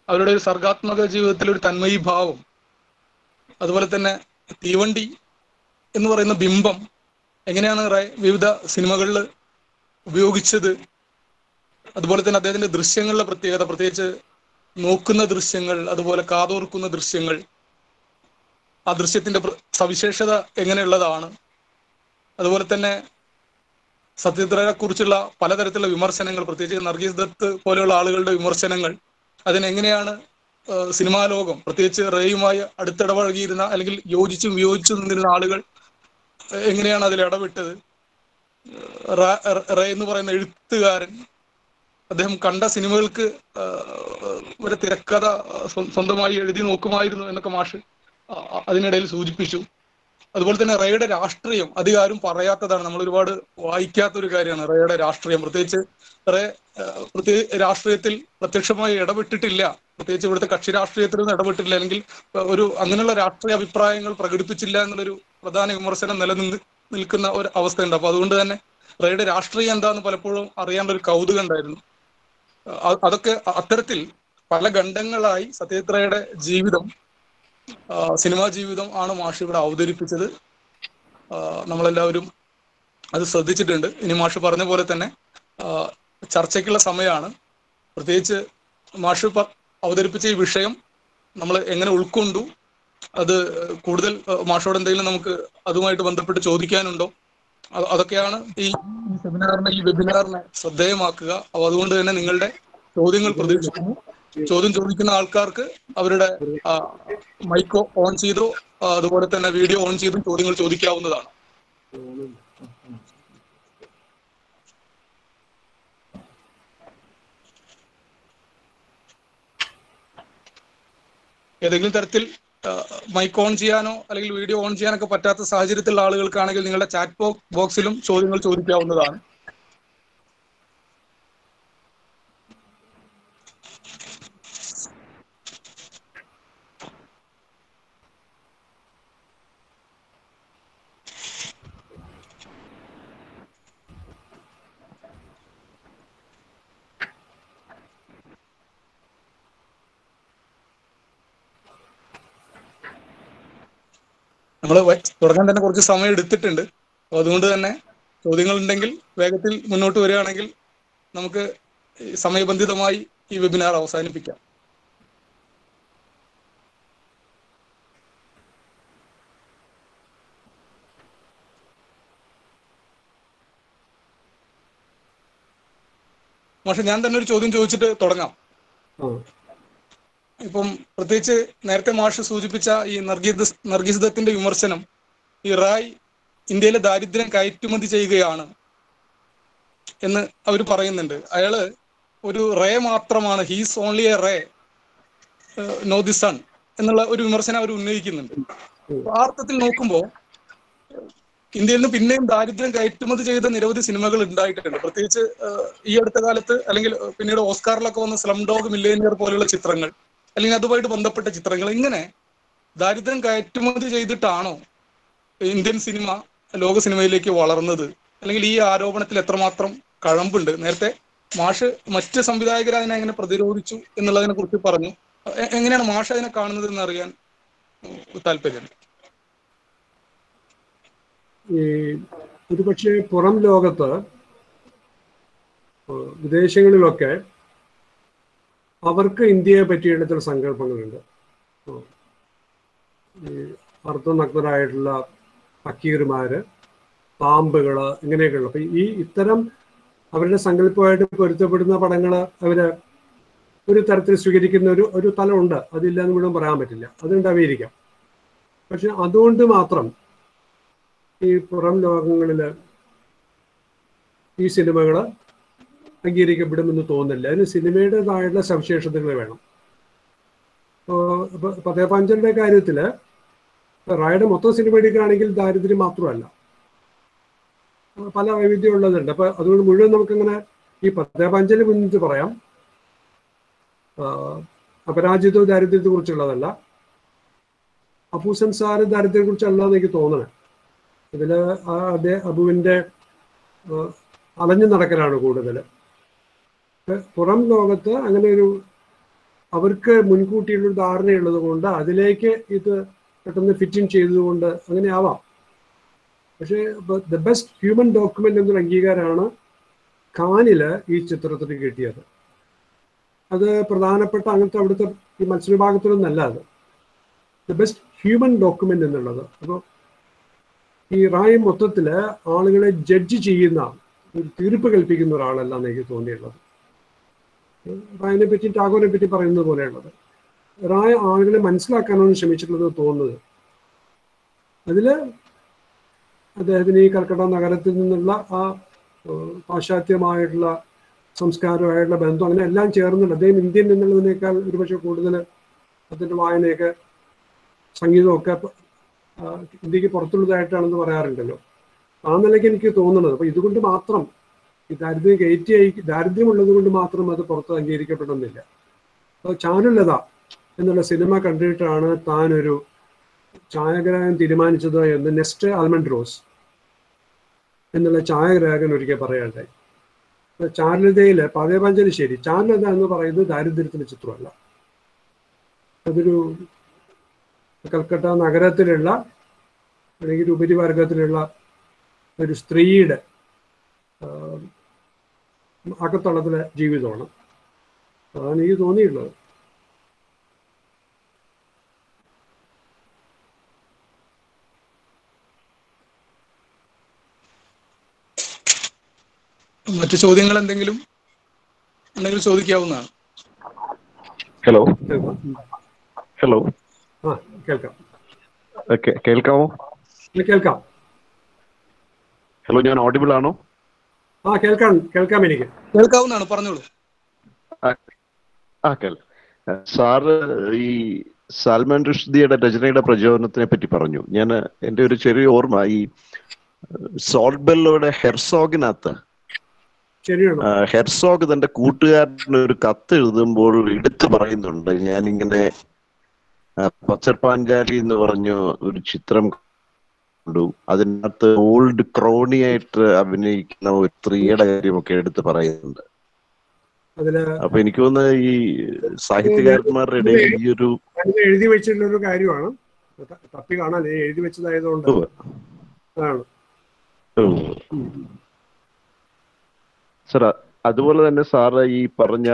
അവരുടെ ഒരു സർഗാത്മക ജീവിതത്തിലെ ഒരു തന്മയീ ഭാവം, അതുപോലെ തന്നെ തീവണ്ടി എന്ന് പറയുന്ന ബിംബം എങ്ങനെയാണ് റേ വിവിധ സിനിമകളിൽ ഉപയോഗിച്ചത്, അതുപോലെ തന്നെ അദ്ദേഹത്തിന്റെ ദൃശ്യങ്ങളുടെ പ്രത്യേകത, പ്രത്യേകിച്ച് നോക്കുന്ന ദൃശ്യങ്ങൾ, അതുപോലെ കാതോർക്കുന്ന ദൃശ്യങ്ങൾ, ആ ദൃശ്യത്തിന്റെ സവിശേഷത എങ്ങനെയുള്ളതാണ്, അതുപോലെ തന്നെ സത്യത്രയെ കുറിച്ചുള്ള പലതരത്തിലുള്ള വിമർശനങ്ങൾ, പ്രത്യേകിച്ച് നർഗീസ് ദത്ത് പോലെയുള്ള ആളുകളുടെ വിമർശനങ്ങൾ, അതിനെങ്ങനെയാണ് സിനിമാ ലോകം, പ്രത്യേകിച്ച് റേയുമായി അടുത്തിടപഴകിയിരുന്ന അല്ലെങ്കിൽ യോജിച്ചും വിയോജിച്ചും നിന്നിരുന്ന ആളുകൾ എങ്ങനെയാണ് അതിൽ ഇടപെട്ടത്? റേ എന്ന് പറയുന്ന എഴുത്തുകാരൻ, അദ്ദേഹം കണ്ട സിനിമകൾക്ക് ഒരു തിരക്കഥ സ്വന്തമായി എഴുതി നോക്കുമായിരുന്നു എന്നൊക്കെ മാഷ് അതിനിടയിൽ സൂചിപ്പിച്ചു. അതുപോലെ തന്നെ റേയുടെ രാഷ്ട്രീയം അധികം ആരും പറയാത്തതാണ്, നമ്മൾ ഒരുപാട് വായിക്കാത്ത ഒരു കാര്യമാണ് റേയുടെ രാഷ്ട്രീയം. പ്രത്യേകിച്ച് റേ രാഷ്ട്രീയത്തിൽ പ്രത്യക്ഷമായി ഇടപെട്ടിട്ടില്ല, പ്രത്യേകിച്ച് ഇവിടുത്തെ കക്ഷി രാഷ്ട്രീയത്തിലൊന്നും ഇടപെട്ടില്ല, അല്ലെങ്കിൽ അങ്ങനെയുള്ള രാഷ്ട്രീയ അഭിപ്രായങ്ങൾ പ്രകടിപ്പിച്ചില്ല എന്നുള്ളൊരു പ്രധാന വിമർശനം നിൽക്കുന്ന ഒരു അവസ്ഥയുണ്ട്. അപ്പൊ അതുകൊണ്ട് തന്നെ റേയുടെ രാഷ്ട്രീയം എന്താന്ന് പലപ്പോഴും അറിയാനുള്ള ഒരു കൗതുകം ഉണ്ടായിരുന്നു. അതൊക്കെ അത്തരത്തിൽ പല ഖണ്ഡങ്ങളായി സത്യജിത്രയുടെ ജീവിതം, സിനിമാ ജീവിതം ആണ് മാഷ് ഇവിടെ അവതരിപ്പിച്ചത്. നമ്മളെല്ലാവരും അത് ശ്രദ്ധിച്ചിട്ടുണ്ട്. ഇനി മാഷ് പറഞ്ഞ പോലെ തന്നെ ചർച്ചയ്ക്കുള്ള സമയമാണ്. പ്രത്യേകിച്ച് മാഷ് അവതരിപ്പിച്ച ഈ വിഷയം നമ്മൾ എങ്ങനെ ഉൾക്കൊണ്ടു, അത് കൂടുതൽ മാഷോട് എന്തെങ്കിലും നമുക്ക് അതുമായിട്ട് ബന്ധപ്പെട്ട് ചോദിക്കാനുണ്ടോ? അതൊക്കെയാണ് ഈ സെമിനാറിനെ, ഈ വെബിനാറിനെ ശ്രദ്ധേയമാക്കുക. അപ്പോൾ അതുകൊണ്ട് തന്നെ നിങ്ങളുടെ ചോദ്യങ്ങൾ പ്രതീക്ഷിക്കുന്നു. ചോദ്യം ചോദിക്കുന്ന ആൾക്കാർക്ക് അവരുടെ മൈക്ക് ഓൺ ചെയ്തോ അതുപോലെ തന്നെ വീഡിയോ ഓൺ ചെയ്തും ചോദ്യങ്ങൾ ചോദിക്കാവുന്നതാണ്. ഏതെങ്കിലും തരത്തിൽ മൈക്ക് ഓൺ ചെയ്യാനോ അല്ലെങ്കിൽ വീഡിയോ ഓൺ ചെയ്യാനൊക്കെ പറ്റാത്ത സാഹചര്യത്തിലുള്ള ആളുകൾക്കാണെങ്കിൽ നിങ്ങളുടെ ചാറ്റ് ബോക്സിലും ചോദ്യങ്ങൾ ചോദിക്കാവുന്നതാണ്. നമ്മൾ തുടങ്ങാൻ തന്നെ കുറച്ച് സമയം എടുത്തിട്ടുണ്ട്. അപ്പോൾ അതുകൊണ്ട് തന്നെ ചോദ്യങ്ങൾ ഉണ്ടെങ്കിൽ വേഗത്തിൽ മുന്നോട്ട് വരികയാണെങ്കിൽ നമുക്ക് സമയബന്ധിതമായി ഈ വെബിനാർ അവസാനിപ്പിക്കാം. പക്ഷെ ഞാൻ തന്നെ ഒരു ചോദ്യം ചോദിച്ചിട്ട് തുടങ്ങാം. ഇപ്പം പ്രത്യേകിച്ച് നേരത്തെ മാഷ് സൂചിപ്പിച്ച ഈ നർഗീസ് ദത്തിന്റെ വിമർശനം, ഈ റായ് ഇന്ത്യയിലെ ദാരിദ്ര്യം കയറ്റുമതി ചെയ്യുകയാണ് എന്ന് അവർ പറയുന്നുണ്ട്. അയാള് ഒരു റേ മാത്രമാണ്, he's only a ray no the sun എന്നുള്ള ഒരു വിമർശനം അവർ ഉന്നയിക്കുന്നുണ്ട്. ആ അർത്ഥത്തിൽ നോക്കുമ്പോൾ ഇന്ത്യയിൽ നിന്ന് പിന്നെയും ദാരിദ്ര്യം കയറ്റുമതി ചെയ്ത നിരവധി സിനിമകൾ ഉണ്ടായിട്ടുണ്ട്. പ്രത്യേകിച്ച് ഈ അടുത്ത കാലത്ത് അല്ലെങ്കിൽ പിന്നീട് ഓസ്കാറിലൊക്കെ വന്ന സ്ലം ഡോഗ് മില്ലേനിയർ പോലുള്ള ചിത്രങ്ങൾ, അല്ലെങ്കിൽ അതുമായിട്ട് ബന്ധപ്പെട്ട ചിത്രങ്ങൾ. ഇങ്ങനെ ദാരിദ്ര്യം കയറ്റുമതി ചെയ്തിട്ടാണോ ഇന്ത്യൻ സിനിമ ലോക സിനിമയിലേക്ക് വളർന്നത്? അല്ലെങ്കിൽ ഈ ആരോപണത്തിൽ എത്രമാത്രം കഴമ്പുണ്ട്? നേരത്തെ മാഷ് മറ്റ് സംവിധായകർ അതിനെ എങ്ങനെ പ്രതിരോധിച്ചു എന്നുള്ളതിനെ കുറിച്ച് പറഞ്ഞു. എങ്ങനെയാണ് മാഷ് അതിനെ കാണുന്നത് എന്ന് അറിയാൻ താല്പര്യം. ഒരു പക്ഷേ പുറം ലോകത്ത്, വിദേശങ്ങളിലൊക്കെ അവർക്ക് ഇന്ത്യയെ പറ്റിയുള്ള ചില സങ്കല്പങ്ങളുണ്ട്. ഈ അർദ്ധനഗ്നരായിട്ടുള്ള ഫക്കീർമാര്, പാമ്പുകള്, ഇങ്ങനെയൊക്കെയുള്ള. അപ്പൊ ഇത്തരം അവരുടെ സങ്കല്പമായിട്ട് പൊരുത്തപ്പെടുന്ന പടങ്ങള് അവര് ഒരു തരത്തിൽ സ്വീകരിക്കുന്ന ഒരു തലമുണ്ട്. അതില്ല എന്ന് മുഴുവൻ പറയാൻ പറ്റില്ല, അതുണ്ടായിരിക്കാം. പക്ഷെ അതുകൊണ്ട് മാത്രം ഈ പുറം ലോകങ്ങളില് ഈ സിനിമകള് അംഗീകരിക്കപ്പെടുമെന്ന് തോന്നുന്നില്ല. അതിന് സിനിമയുടേതായിട്ടുള്ള സവിശേഷതകൾ വേണം. ഇപ്പൊ ഫത്തേപാഞ്ചലിന്റെ കാര്യത്തില് റായുടെ മൊത്തം സിനിമ എടുക്കുകയാണെങ്കിൽ ദാരിദ്ര്യം മാത്രമല്ല, പല വൈവിധ്യം ഉള്ളതുണ്ട്. അപ്പൊ അതുകൊണ്ട് മുഴുവൻ നമുക്കങ്ങനെ ഈ ഫത്തേപാഞ്ചലി മുന്നിട്ട് പറയാം. അപരാജിതവും ദാരിദ്ര്യത്തെ കുറിച്ചുള്ളതല്ല, അപ്പൂസൻ സാറ് ദാരിദ്ര്യത്തെ കുറിച്ചല്ലാന്ന് എനിക്ക് തോന്നണേ. ഇതില് അബുവിന്റെ അലഞ്ഞു നടക്കലാണ് കൂടുതൽ. പുറം ലോകത്ത് അങ്ങനെ അവർക്ക് മുൻകൂട്ടിയുള്ളൊരു ധാരണയുള്ളത് കൊണ്ട് അതിലേക്ക് ഇത് പെട്ടെന്ന് ഫിറ്റിൻ ചെയ്തതുകൊണ്ട് അങ്ങനെ ആവാം. പക്ഷേ ദ ബെസ്റ്റ് ഹ്യൂമൻ ഡോക്യുമെന്റ് എന്നൊരു അംഗീകാരമാണ് കാനില് ഈ ചിത്രത്തിന് കിട്ടിയത്. അത് പ്രധാനപ്പെട്ട അങ്ങനത്തെ അവിടുത്തെ ഈ മത്സരവിഭാഗത്തിലൊന്നല്ല, അത് ദ ബെസ്റ്റ് ഹ്യൂമൻ ഡോക്യുമെന്റ് എന്നുള്ളത്. അപ്പോൾ ഈ റായ് മൊത്തത്തില് ആളുകളെ ജഡ്ജ് ചെയ്യുന്ന ഒരു തീർപ്പ് കൽപ്പിക്കുന്ന ഒരാളല്ലാന്ന് എനിക്ക് തോന്നിയുള്ളത്. റായിനെ പറ്റി ടാഗോറിനെ പറ്റി പറയുന്നത് പോലെയുള്ളത്. റായ് ആളുകളെ മനസ്സിലാക്കാനാണ് ശ്രമിച്ചിട്ടുള്ളത് തോന്നുന്നത്. അതിൽ അദ്ദേഹത്തിന് ഈ കൽക്കട്ട നഗരത്തിൽ നിന്നുള്ള ആ പാശ്ചാത്യമായിട്ടുള്ള സംസ്കാരമായിട്ടുള്ള ബന്ധം അങ്ങനെ എല്ലാം ചേർന്നുണ്ട്. അദ്ദേഹം ഇന്ത്യൻ എന്നുള്ളതിനേക്കാൾ ഒരുപക്ഷെ കൂടുതൽ അതിൻ്റെ വായനയൊക്കെ സംഗീതമൊക്കെ ഇന്ത്യക്ക് പുറത്തുള്ളതായിട്ടാണെന്ന് പറയാറുണ്ടല്ലോ. ആ നിലയ്ക്ക് എനിക്ക് തോന്നുന്നത്. അപ്പോൾ ഇതുകൊണ്ട് മാത്രം ഈ ദാരിദ്ര്യമുള്ളത് കൊണ്ട് മാത്രം അത് പുറത്ത് അംഗീകരിക്കപ്പെടുന്നില്ല. അപ്പോൾ ചാരുലത എന്നുള്ള സിനിമ കണ്ടിട്ടാണ് താനൊരു ഛായാഗ്രാഹകൻ തീരുമാനിച്ചത് എന്ന് നെസ്റ്റ് ആൽമണ്ട്രോസ് എന്നുള്ള ഛായാഗ്രാഹകൻ ഒരിക്കൽ പറയാണ്ടായി. ചാരുലതയിൽ പതേപാഞ്ചാലി ശരി, ചാരുലത എന്ന് പറയുന്നത് ദാരിദ്ര്യത്തിൻ്റെ ചിത്രമല്ല. അതൊരു കൽക്കട്ട നഗരത്തിലുള്ള അല്ലെങ്കിൽ ഉപരിവർഗത്തിലുള്ള ഒരു സ്ത്രീയുടെ അകത്തളത്തിലെ ജീവിതമാണ്. അതാണ് എനിക്ക് തോന്നിയിട്ടുള്ളത്. മറ്റു ചോദ്യങ്ങൾ എന്തെങ്കിലും ഉണ്ടെങ്കിൽ ചോദിക്കാവുന്നതാണ്. ഹലോ ഹലോ കേൾക്കാം. കേൾക്കാമോ? കേൾക്കാം. ഹലോ, ഞാൻ ഓഡിബിൾ ആണോ? കേൾക്കാം. എനിക്ക് കേൾക്കാവുന്നതാണ്, പറഞ്ഞോളൂ. സാറ് ഈ സൽമാൻ റുഷ്ദിയുടെ രചനയുടെ പ്രചോദനത്തിനെ പറ്റി പറഞ്ഞു. ഞാൻ എൻ്റെ ഒരു ചെറിയ ഓർമ്മ, ഈ സോൾട്ട് ബെല്ലോയുടെ ഹെർസോഗിനകത്ത് ഹെർസോഗ് തന്റെ കൂട്ടുകാരന് ഒരു കത്ത് എഴുതുമ്പോൾ എടുത്തു പറയുന്നുണ്ട്, ഞാനിങ്ങനെ പച്ചർപാഞ്ചാലി എന്ന് പറഞ്ഞു ഒരു ചിത്രം കണ്ടു, അതിനകത്ത് ഓൾഡ് ക്രോണിയായിട്ട് അഭിനയിക്കുന്ന ഒരു സ്ത്രീയുടെ കാര്യമൊക്കെ എടുത്ത് പറയുന്നുണ്ട്. അപ്പൊ എനിക്ക് തോന്നുന്നത് ഈ സാഹിത്യകാരന്മാരുടെ ഇടയിൽ ഈ ഒരു എഴുതി വെച്ചിട്ടുള്ള ഒരു കാര്യമാണ്. തപ്പി കാണാൻ എഴുതി വെച്ചതായതുകൊണ്ട് സാർ, അതുപോലെ തന്നെ സാറ് ഈ പറഞ്ഞ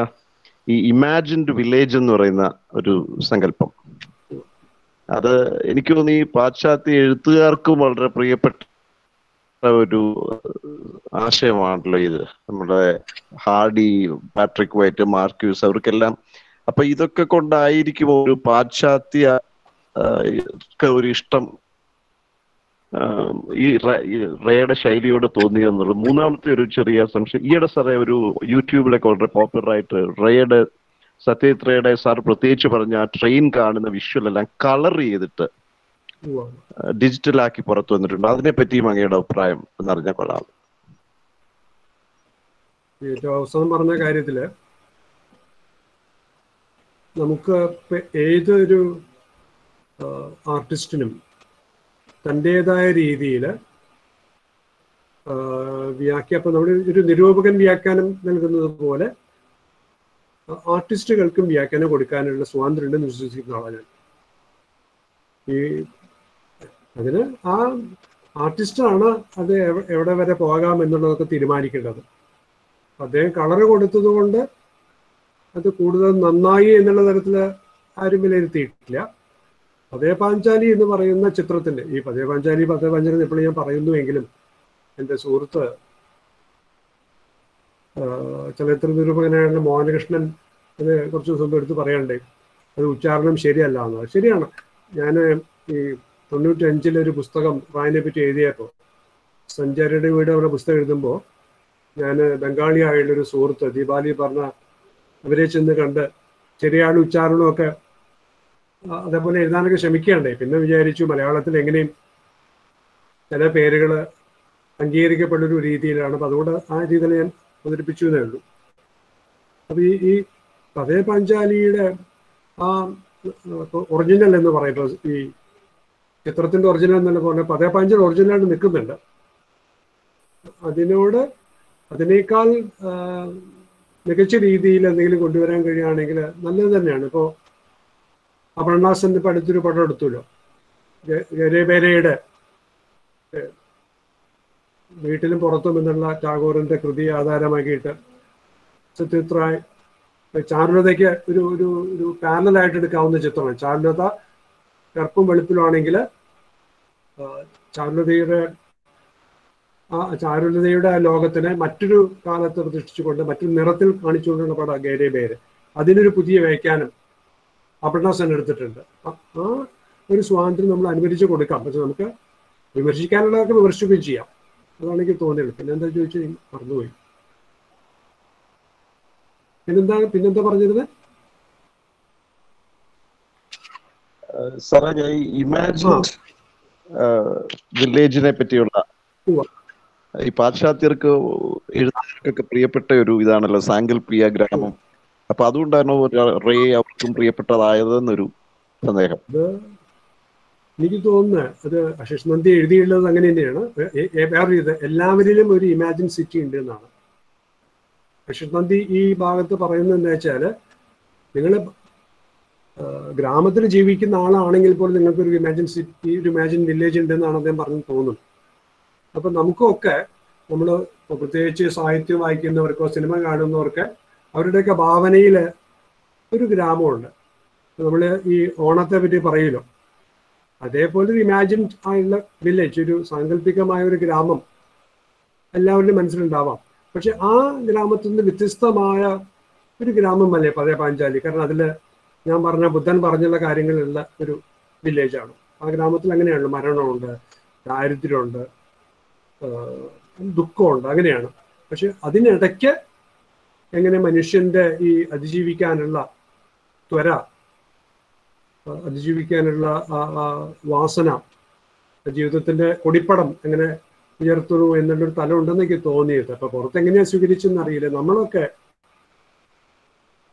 ഈ ഇമാജിൻഡ് വില്ലേജ് എന്ന് പറയുന്ന ഒരു സങ്കല്പം, അത് എനിക്ക് തോന്നി പാശ്ചാത്യ എഴുത്തുകാർക്കും വളരെ പ്രിയപ്പെട്ട ഒരു ആശയമാണല്ലോ ഇത്. നമ്മുടെ ഹാർഡി, പാട്രിക് വൈറ്റ്, മാർക്യൂസ്, അവർക്കെല്ലാം. അപ്പൊ ഇതൊക്കെ കൊണ്ടായിരിക്കും ഒരു പാശ്ചാത്യ ഒരു ഇഷ്ടം ഈ റേയുടെ ശൈലിയോട് തോന്നിയെന്നുള്ളത്. മൂന്നാമത്തെ ഒരു ചെറിയ സംശയം, ഈയിടെ സാറേ ഒരു യൂട്യൂബിലൊക്കെ വളരെ പോപ്പുലറായിട്ട് റേയുടെ സത്യജിത് റേയുടെ സാർ പ്രത്യേകിച്ച് പറഞ്ഞ ആ ട്രെയിൻ കാണുന്ന വിഷ്വൽ എല്ലാം കളർ ചെയ്തിട്ട് ഡിജിറ്റലാക്കി പുറത്തു വന്നിട്ടുണ്ട്. അതിനെ പറ്റിയും അങ്ങയുടെ അഭിപ്രായം എന്നറിഞ്ഞാൽ കൊള്ളാം. ഏറ്റവും അവസാനം പറഞ്ഞ കാര്യത്തില് നമുക്ക് ഏതൊരു ആർട്ടിസ്റ്റിനും തൻ്റെതായ രീതിയിൽ ഇപ്പം നമ്മുടെ ഒരു നിരൂപകൻ വ്യാഖ്യാനം നൽകുന്നത് പോലെ ആർട്ടിസ്റ്റുകൾക്കും വ്യാഖ്യാനം കൊടുക്കാനുള്ള സ്വാതന്ത്ര്യം ഉണ്ടെന്ന് വിശ്വസിക്കുന്ന ആളാണ് ഞാൻ. ഈ അതിന് ആ ആർട്ടിസ്റ്റാണ് അത് എവിടെ വരെ പോകാം എന്നുള്ളതൊക്കെ തീരുമാനിക്കേണ്ടത്. അദ്ദേഹം കളറ് കൊടുത്തത് കൊണ്ട് അത് കൂടുതൽ നന്നായി എന്നുള്ള തരത്തിൽ ആരും വിലയിരുത്തിയിട്ടില്ല. പതേപാഞ്ചാലി എന്ന് പറയുന്ന ചിത്രത്തിൻ്റെ ഈ പതേപാഞ്ചാലി എപ്പോഴും ഞാൻ പറയുന്നുവെങ്കിലും എൻ്റെ സുഹൃത്ത് ചലച്ചിത്ര നിരൂപകനായ മോഹനകൃഷ്ണൻ അത് കുറച്ച് ദിവസം എടുത്ത് പറയണ്ടേ, അത് ഉച്ചാരണം ശരിയല്ല എന്ന്. ശരിയാണ്. ഞാൻ ഈ 95 ഒരു പുസ്തകം റായിനെ പറ്റി എഴുതിയപ്പോൾ, സഞ്ചാരിയുടെ വീട് അവരുടെ പുസ്തകം എഴുതുമ്പോൾ ഞാൻ ബംഗാളിയായുള്ളൊരു സുഹൃത്ത് ദീപാലി പറഞ്ഞ അവരെ ചെന്ന് കണ്ട് ശരിയാണ് ഉച്ചാരണമൊക്കെ അതേപോലെ എഴുതാനൊക്കെ ശ്രമിക്കുകയുണ്ടായി. പിന്നെ വിചാരിച്ചു മലയാളത്തിൽ എങ്ങനെയും ചില പേരുകൾ അംഗീകരിക്കപ്പെട്ടൊരു രീതിയിലാണ്. അപ്പം അതുകൊണ്ട് ആ രീതിയിൽ ഞാൻ അവതരിപ്പിച്ചു എന്നേ ഉള്ളൂ. അപ്പം ഈ പതേപാഞ്ചാലിയുടെ ആ ഒറിജിനൽ എന്ന് പറയുമ്പോൾ ഈ ചിത്രത്തിൻ്റെ ഒറിജിനൽ എന്നല്ല പറഞ്ഞാൽ പതേപാഞ്ചാലി ഒറിജിനലായിട്ട് നിൽക്കുന്നുണ്ട്. അതിനേക്കാൾ മികച്ച രീതിയിൽ എന്തെങ്കിലും കൊണ്ടുവരാൻ കഴിയുകയാണെങ്കിൽ നല്ലത് തന്നെയാണ്. ഇപ്പോൾ അപർണാസൻ ഇപ്പം അടുത്തൊരു പടം എടുത്തുല്ലോ, ഗരേബേരയുടെ വീട്ടിലും പുറത്തും എന്നുള്ള ടാഗോറിൻ്റെ കൃതി ആധാരമാക്കിയിട്ട് സത്യജിത് റായ് ചാരുലതയ്ക്ക് ഒരു ഒരു ഒരു പാരലായിട്ട് എടുക്കാവുന്ന ചിത്രമാണ്. ചാരുലത കറുപ്പും വെളുപ്പിലുമാണെങ്കിൽ ചാരുലതയുടെ ആ ചാരുലതയുടെ ആ ലോകത്തിനെ മറ്റൊരു കാലത്ത് പ്രതിഷ്ഠിച്ചുകൊണ്ട് മറ്റൊരു നിറത്തിൽ കാണിച്ചുകൊണ്ടുള്ള പടം ഗേരെ ബേര്. അതിനൊരു പുതിയ വ്യാഖ്യാനം അപർണാസൻ എടുത്തിട്ടുണ്ട്. ആ ഒരു സ്വാതന്ത്ര്യം നമ്മൾ അനുവദിച്ചു കൊടുക്കാം. പക്ഷെ നമുക്ക് വിമർശിക്കാനുള്ളതൊക്കെ വിമർശിക്കുകയും ചെയ്യാം. അതാണ് എനിക്ക് തോന്നിയത്. പിന്നെന്താ ചോദിച്ചാൽ മറന്നുപോയി. പിന്നെന്താ പറഞ്ഞിരുന്നത്? സാറേ, ഞാൻ ഇമാജിൻ വില്ലേജിനെ പറ്റിയുള്ള ഈ പാശ്ചാത്യർക്ക് എഴുത്തുകാർക്കൊക്കെ പ്രിയപ്പെട്ട ഒരു ഇതാണല്ലോ സാങ്കല്പിക ഗ്രാമം. അപ്പൊ അതുകൊണ്ടാണോ റേ അവർക്കും പ്രിയപ്പെട്ടതായതെന്നൊരു സന്ദേഹം. അത് എനിക്ക് തോന്നുന്നത് അത് ആശിഷ് നന്ദി എഴുതിയുള്ളത് അങ്ങനെ തന്നെയാണ്. വേറെ ഇത് എല്ലാവരിലും ഒരു ഇമാജിൻ സിറ്റി ഉണ്ട് എന്നാണ് ആശിഷ് നന്ദി ഈ ഭാഗത്ത് പറയുന്നത്. എന്താ വെച്ചാൽ നിങ്ങൾ ഗ്രാമത്തിൽ ജീവിക്കുന്ന ആളാണെങ്കിൽ പോലും നിങ്ങൾക്കൊരു ഇമാജിൻ സിറ്റി, ഒരു ഇമാജിൻ വില്ലേജ് ഉണ്ടെന്നാണ് അദ്ദേഹം പറഞ്ഞു തോന്നുന്നത്. അപ്പൊ നമുക്കൊക്കെ നമ്മൾ പ്രത്യേകിച്ച് സാഹിത്യം വായിക്കുന്നവർക്കോ സിനിമ കാണുന്നവർക്ക് അവരുടെയൊക്കെ ഭാവനയിൽ ഒരു ഗ്രാമമുണ്ട്. നമ്മൾ ഈ ഓണത്തെ പറ്റി പറയുമല്ലോ, അതേപോലെ ഒരു ഇമാജിൻ ആയുള്ള വില്ലേജ്, ഒരു സാങ്കല്പികമായ ഒരു ഗ്രാമം എല്ലാവരുടെയും മനസ്സിലുണ്ടാവാം. പക്ഷെ ആ ഗ്രാമത്തിൽ നിന്ന് വ്യത്യസ്തമായ ഒരു ഗ്രാമമല്ലേ പതേ പാഞ്ചാലി. കാരണം അതിൽ ഞാൻ പറഞ്ഞ ബുദ്ധൻ പറഞ്ഞുള്ള കാര്യങ്ങളുള്ള ഒരു വില്ലേജാണ്. ആ ഗ്രാമത്തിൽ അങ്ങനെയാണല്ലോ, മരണമുണ്ട്, ദാരിദ്ര്യമുണ്ട്, ദുഃഖമുണ്ട്, അങ്ങനെയാണ്. പക്ഷെ അതിനിടയ്ക്ക് എങ്ങനെ മനുഷ്യന്റെ ഈ അതിജീവിക്കാനുള്ള ത്വര, അതിജീവിക്കാനുള്ള വാസന, ജീവിതത്തിന്റെ കൊടിപ്പടം എങ്ങനെ ഉയർത്തുന്നു എന്നുള്ളൊരു തലം ഉണ്ടെന്ന് എനിക്ക് തോന്നിയത്. അപ്പൊ പുറത്തെങ്ങനെയാ സ്വീകരിച്ചെന്ന് അറിയില്ല. നമ്മളൊക്കെ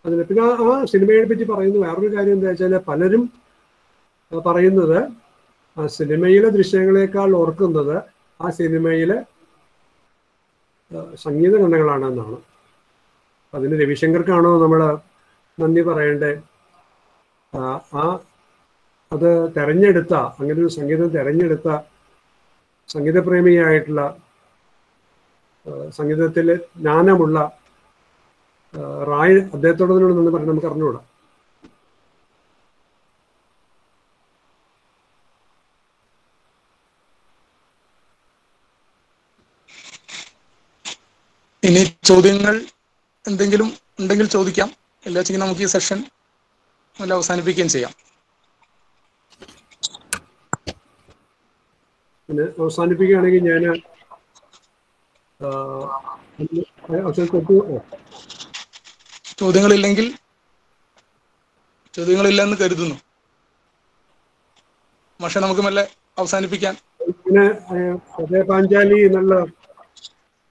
അതിന് പിന്നെ ആ സിനിമയെ പറ്റി പറയുന്ന വേറൊരു കാര്യം എന്താ വെച്ചാൽ, പലരും പറയുന്നത് ആ സിനിമയിലെ ദൃശ്യങ്ങളെക്കാൾ ഓർക്കുന്നത് ആ സിനിമയിലെ സംഗീത ഗാനങ്ങളാണെന്നാണ്. അതിന് രവിശങ്കർക്കാണോ നമ്മൾ നന്ദി പറയേണ്ടത്? അത് തെരഞ്ഞെടുത്ത, അങ്ങനെ ഒരു സംഗീതം തെരഞ്ഞെടുത്ത സംഗീതപ്രേമിയായിട്ടുള്ള, സംഗീതത്തിൽ ജ്ഞാനമുള്ള റായ്, അദ്ദേഹത്തോട് നിന്ന് പറഞ്ഞ് നമുക്ക് അറിഞ്ഞുകൂടാ. ഇനി ചോദ്യങ്ങൾ എന്തെങ്കിലും ഉണ്ടെങ്കിൽ ചോദിക്കാം. എല്ലാച്ചെങ്കിൽ നമുക്ക് ഈ സെഷൻ അവസാനിപ്പിക്കുകയും ചെയ്യാം. പിന്നെ അവസാനിപ്പിക്കുകയാണെങ്കിൽ ഞാൻ ചോദ്യങ്ങളില്ലെന്ന് കരുതുന്നു. പക്ഷെ നമുക്ക് മെല്ലെ അവസാനിപ്പിക്കാൻ. പിന്നെ പതേ പാഞ്ചാലി എന്നുള്ള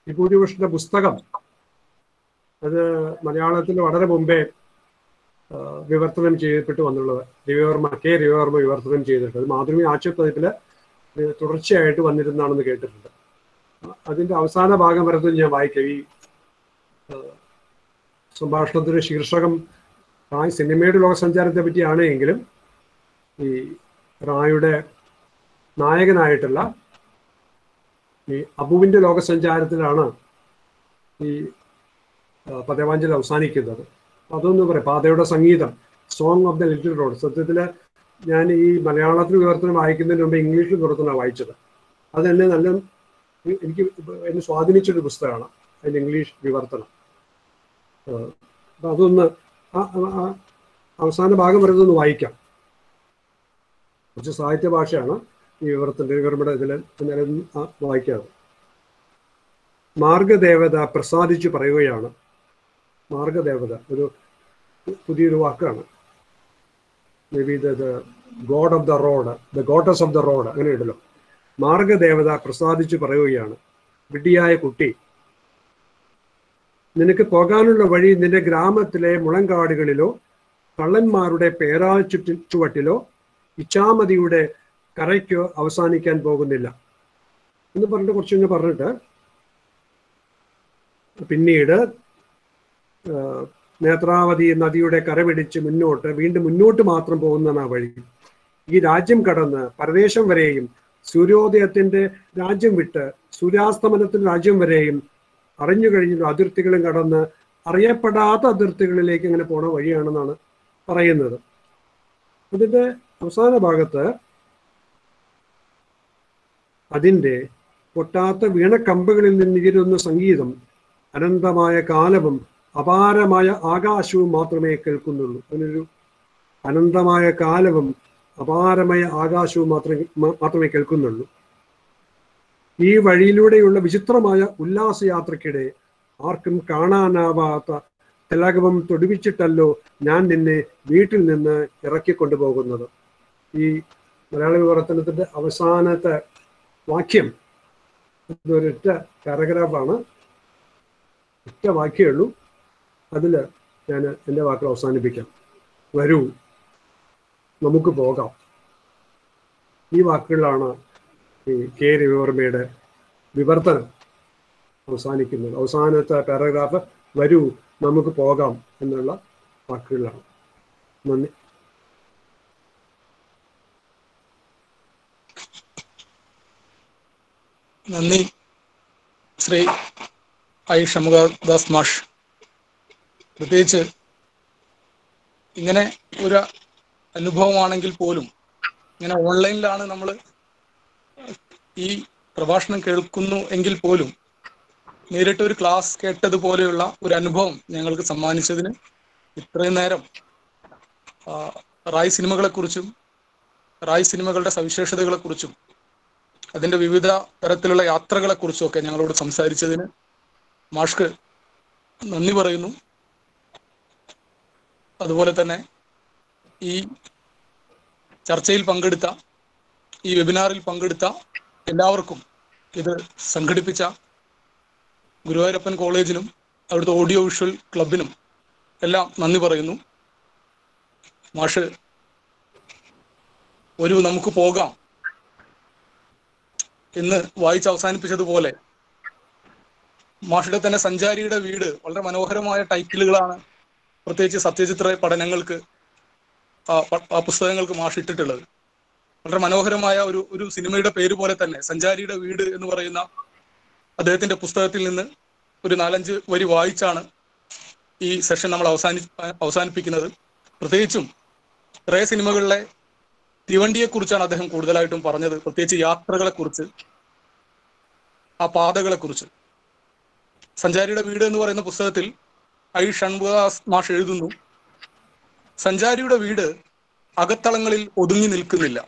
വിഭൂതിഭൂഷണന്റെ പുസ്തകം, അത് മലയാളത്തിൽ വളരെ മുമ്പേ വിവർത്തനം ചെയ്യപ്പെട്ടു വന്നുള്ളത്. കെ രവിവർമ്മ വിവർത്തനം ചെയ്തിട്ട് അത് മാതൃഭൂമി ആഴ്ചപ്പതിപ്പില് തുടർച്ചയായിട്ട് വന്നിരുന്നാണെന്ന് കേട്ടിട്ടുണ്ട്. അതിന്റെ അവസാന ഭാഗം വരുന്നത് ഞാൻ വായിക്കാം. ഈ സംഭാഷണത്തിന്റെ ശീർഷകം റായ് സിനിമയുടെ ലോകസഞ്ചാരത്തെ പറ്റിയാണ് എങ്കിലും ഈ റായുടെ നായകനായിട്ടുള്ള ഈ അബുവിന്റെ ലോകസഞ്ചാരത്തിലാണ് ഈ പതേപാഞ്ചാലി അവസാനിക്കുന്നത്. അതൊന്ന് പറയാം. പാതയുടെ സംഗീതം, song of the little road. സത്യത്തിൽ ഞാൻ ഈ മലയാളത്തിൽ വിവർത്തനം വായിക്കുന്നതിന് മുമ്പ് ഇംഗ്ലീഷിൽ വിവർത്തനമാണ് വായിച്ചത്. അതെന്നെ എനിക്ക് എന്നെ സ്വാധീനിച്ചൊരു പുസ്തകമാണ് അതിൻ്റെ ഇംഗ്ലീഷ് വിവർത്തനം. അപ്പം അതൊന്ന് അവസാന ഭാഗം വരുന്നതൊന്ന് വായിക്കാം. കുറച്ച് സാഹിത്യ ഭാഷയാണ് ഈ വിവർത്തനയുടെ ഇതിൽ വായിക്കാറ്. മാർഗദേവത പ്രസാദിച്ചു പറയുകയാണ്. മാർഗദേവത ഒരു പുതിയൊരു വാക്കാണ്. May be the God of the road, the goddess of the road, അങ്ങനെ ഉണ്ടല്ലോ. മാർഗദേവത പ്രസാദിച്ചു പറയുകയാണ്, വിഡ്ഢിയായ കുട്ടി, നിനക്ക് പോകാനുള്ള വഴി നിന്റെ ഗ്രാമത്തിലെ മുളങ്കാടുകളിലോ കള്ളന്മാരുടെ പേരാൽ ചുവട്ടിലോ ഇച്ഛാമതിയുടെ കരയ്ക്കോ അവസാനിക്കാൻ പോകുന്നില്ല എന്ന് പറഞ്ഞിട്ട് കുറച്ച് പറഞ്ഞിട്ട് പിന്നീട് നേത്രാവതി നദിയുടെ കരപിടിച്ച് വീണ്ടും മുന്നോട്ട് മാത്രം പോകുന്നതാണ് ആ വഴി. ഈ രാജ്യം കടന്ന് പരദേശം വരെയും സൂര്യോദയത്തിന്റെ രാജ്യം വിട്ട് സൂര്യാസ്തമനത്തിന്റെ രാജ്യം വരെയും അറിഞ്ഞു കഴിഞ്ഞ അതിർത്തികളും കടന്ന് അറിയപ്പെടാത്ത അതിർത്തികളിലേക്ക് ഇങ്ങനെ പോണ വഴിയാണെന്നാണ് പറയുന്നത്. അതിന്റെ അവസാന ഭാഗത്ത് അതിൻ്റെ പൊട്ടാത്ത വീണക്കമ്പുകളിൽ നിന്നുയരുന്ന സംഗീതം അനന്തമായ കാലവും അപാരമായ ആകാശവും മാത്രമേ കേൾക്കുന്നുള്ളൂ. അതിനൊരു അനന്തമായ കാലവും അപാരമായ ആകാശവും മാത്രമേ കേൾക്കുന്നുള്ളൂ. ഈ വഴിയിലൂടെയുള്ള വിചിത്രമായ ഉല്ലാസയാത്രയ്ക്കിടെ ആർക്കും കാണാനാവാത്ത തിലകവും തൊടുവിച്ചിട്ടല്ലോ ഞാൻ നിന്നെ വീട്ടിൽ നിന്ന് ഇറക്കിക്കൊണ്ടുപോകുന്നത്. ഈ മലയാള വിവർത്തനത്തിന്റെ അവസാനത്തെ വാക്യം ഇതൊരൊറ്റ പാരഗ്രാഫാണ്, ഒറ്റ വാക്യമേ ഉള്ളൂ. അതിൽ ഞാൻ എൻ്റെ വാക്കുകൾ അവസാനിപ്പിക്കാം. വരൂ നമുക്ക് പോകാം. ഈ വാക്കുകളിലാണ് ഈ കെ രവിവർമ്മയുടെ വിവർത്തനം അവസാനിക്കുന്നത്. അവസാനത്തെ പാരഗ്രാഫ് വരൂ നമുക്ക് പോകാം എന്നുള്ള വാക്കുകളിലാണ്. നന്ദി. നന്ദി ശ്രീ ഐ ഷൺമുഖദാസ് മാഷ്. പ്രത്യേകിച്ച് ഇങ്ങനെ ഒരു അനുഭവമാണെങ്കിൽ പോലും, ഇങ്ങനെ ഓൺലൈനിലാണ് നമ്മൾ ഈ പ്രഭാഷണം കേൾക്കുന്നു എങ്കിൽ പോലും നേരിട്ട് ഒരു ക്ലാസ് കേട്ടതുപോലെയുള്ള ഒരു അനുഭവം ഞങ്ങൾക്ക് സമ്മാനിച്ചതിന്, ഇത്രയും നേരം റായ് സിനിമകളെക്കുറിച്ചും റായ് സിനിമകളുടെ സവിശേഷതകളെക്കുറിച്ചും അതിൻ്റെ വിവിധ തരത്തിലുള്ള യാത്രകളെക്കുറിച്ചും ഒക്കെ ഞങ്ങളോട് സംസാരിച്ചതിന് മാഷ്ക്ക് നന്ദി പറയുന്നു. അതുപോലെ തന്നെ ഈ ചർച്ചയിൽ പങ്കെടുത്ത, ഈ വെബിനാറിൽ പങ്കെടുത്ത എല്ലാവർക്കും, ഇത് സംഘടിപ്പിച്ച ഗുരുവായൂരപ്പൻ കോളേജിനും അവിടുത്തെ ഓഡിയോ വിഷ്വൽ ക്ലബിനും എല്ലാം നന്ദി പറയുന്നു. മാഷ് ഒരു നമുക്ക് പോകാം എന്ന് വായിച്ച് അവസാനിപ്പിച്ചതുപോലെ മാഷുടെ തന്നെ സഞ്ചാരിയുടെ വീട് വളരെ മനോഹരമായ ടൈറ്റിലുകളാണ് പ്രത്യേകിച്ച് സത്യചിത്ര പഠനങ്ങൾക്ക് ആ പുസ്തകങ്ങൾക്ക് മാഷ് ഇട്ടിട്ടുള്ളത്. വളരെ മനോഹരമായ ഒരു സിനിമയുടെ പേര് പോലെ തന്നെ സഞ്ചാരിയുടെ വീട് എന്ന് പറയുന്ന അദ്ദേഹത്തിന്റെ പുസ്തകത്തിൽ നിന്ന് ഒരു 4-5 വരി വായിച്ചാണ് ഈ സെഷൻ നമ്മൾ അവസാനിപ്പിക്കുന്നത്. പ്രത്യേകിച്ചും റേ സിനിമകളിലെ തീവണ്ടിയെക്കുറിച്ചാണ് അദ്ദേഹം കൂടുതലായിട്ടും പറഞ്ഞത്. പ്രത്യേകിച്ച് യാത്രകളെക്കുറിച്ച്, ആ പാതകളെക്കുറിച്ച്. സഞ്ചാരിയുടെ വീട് എന്ന് പറയുന്ന പുസ്തകത്തിൽ ഐ ഷൺമുഖദാസ് മാഷ് എഴുതുന്നു, സഞ്ചാരിയുടെ വീട് അകത്തളങ്ങളിൽ ഒതുങ്ങി നിൽക്കുന്നില്ല.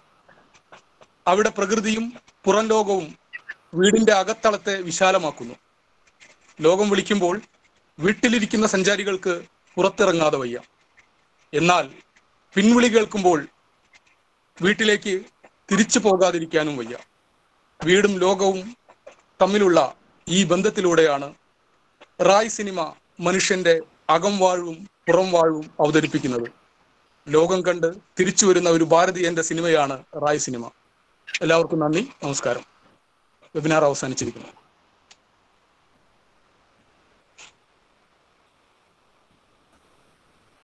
അവിടെ പ്രകൃതിയും പുറം ലോകവും വീടിന്റെ അകത്തളത്തെ വിശാലമാക്കുന്നു. ലോകം വിളിക്കുമ്പോൾ വീട്ടിലിരിക്കുന്ന സഞ്ചാരികൾക്ക് പുറത്തിറങ്ങാതെ വയ്യ. എന്നാൽ പിൻവിളി കേൾക്കുമ്പോൾ വീട്ടിലേക്ക് തിരിച്ചു പോകാതിരിക്കാനും വയ്യ. വീടും ലോകവും തമ്മിലുള്ള ഈ ബന്ധത്തിലൂടെയാണ് റായ് സിനിമ മനുഷ്യന്റെ അകം വാഴ്വും പുറം വാഴ്വും അവതരിപ്പിക്കുന്നത്. ലോകം കണ്ട് തിരിച്ചു വരുന്ന ഒരു ഭാരതീയന്റെ സിനിമയാണ് റായ് സിനിമ. എല്ലാവർക്കും നന്ദി, നമസ്കാരം. വെബിനാർ അവസാനിച്ചിരിക്കുന്നു.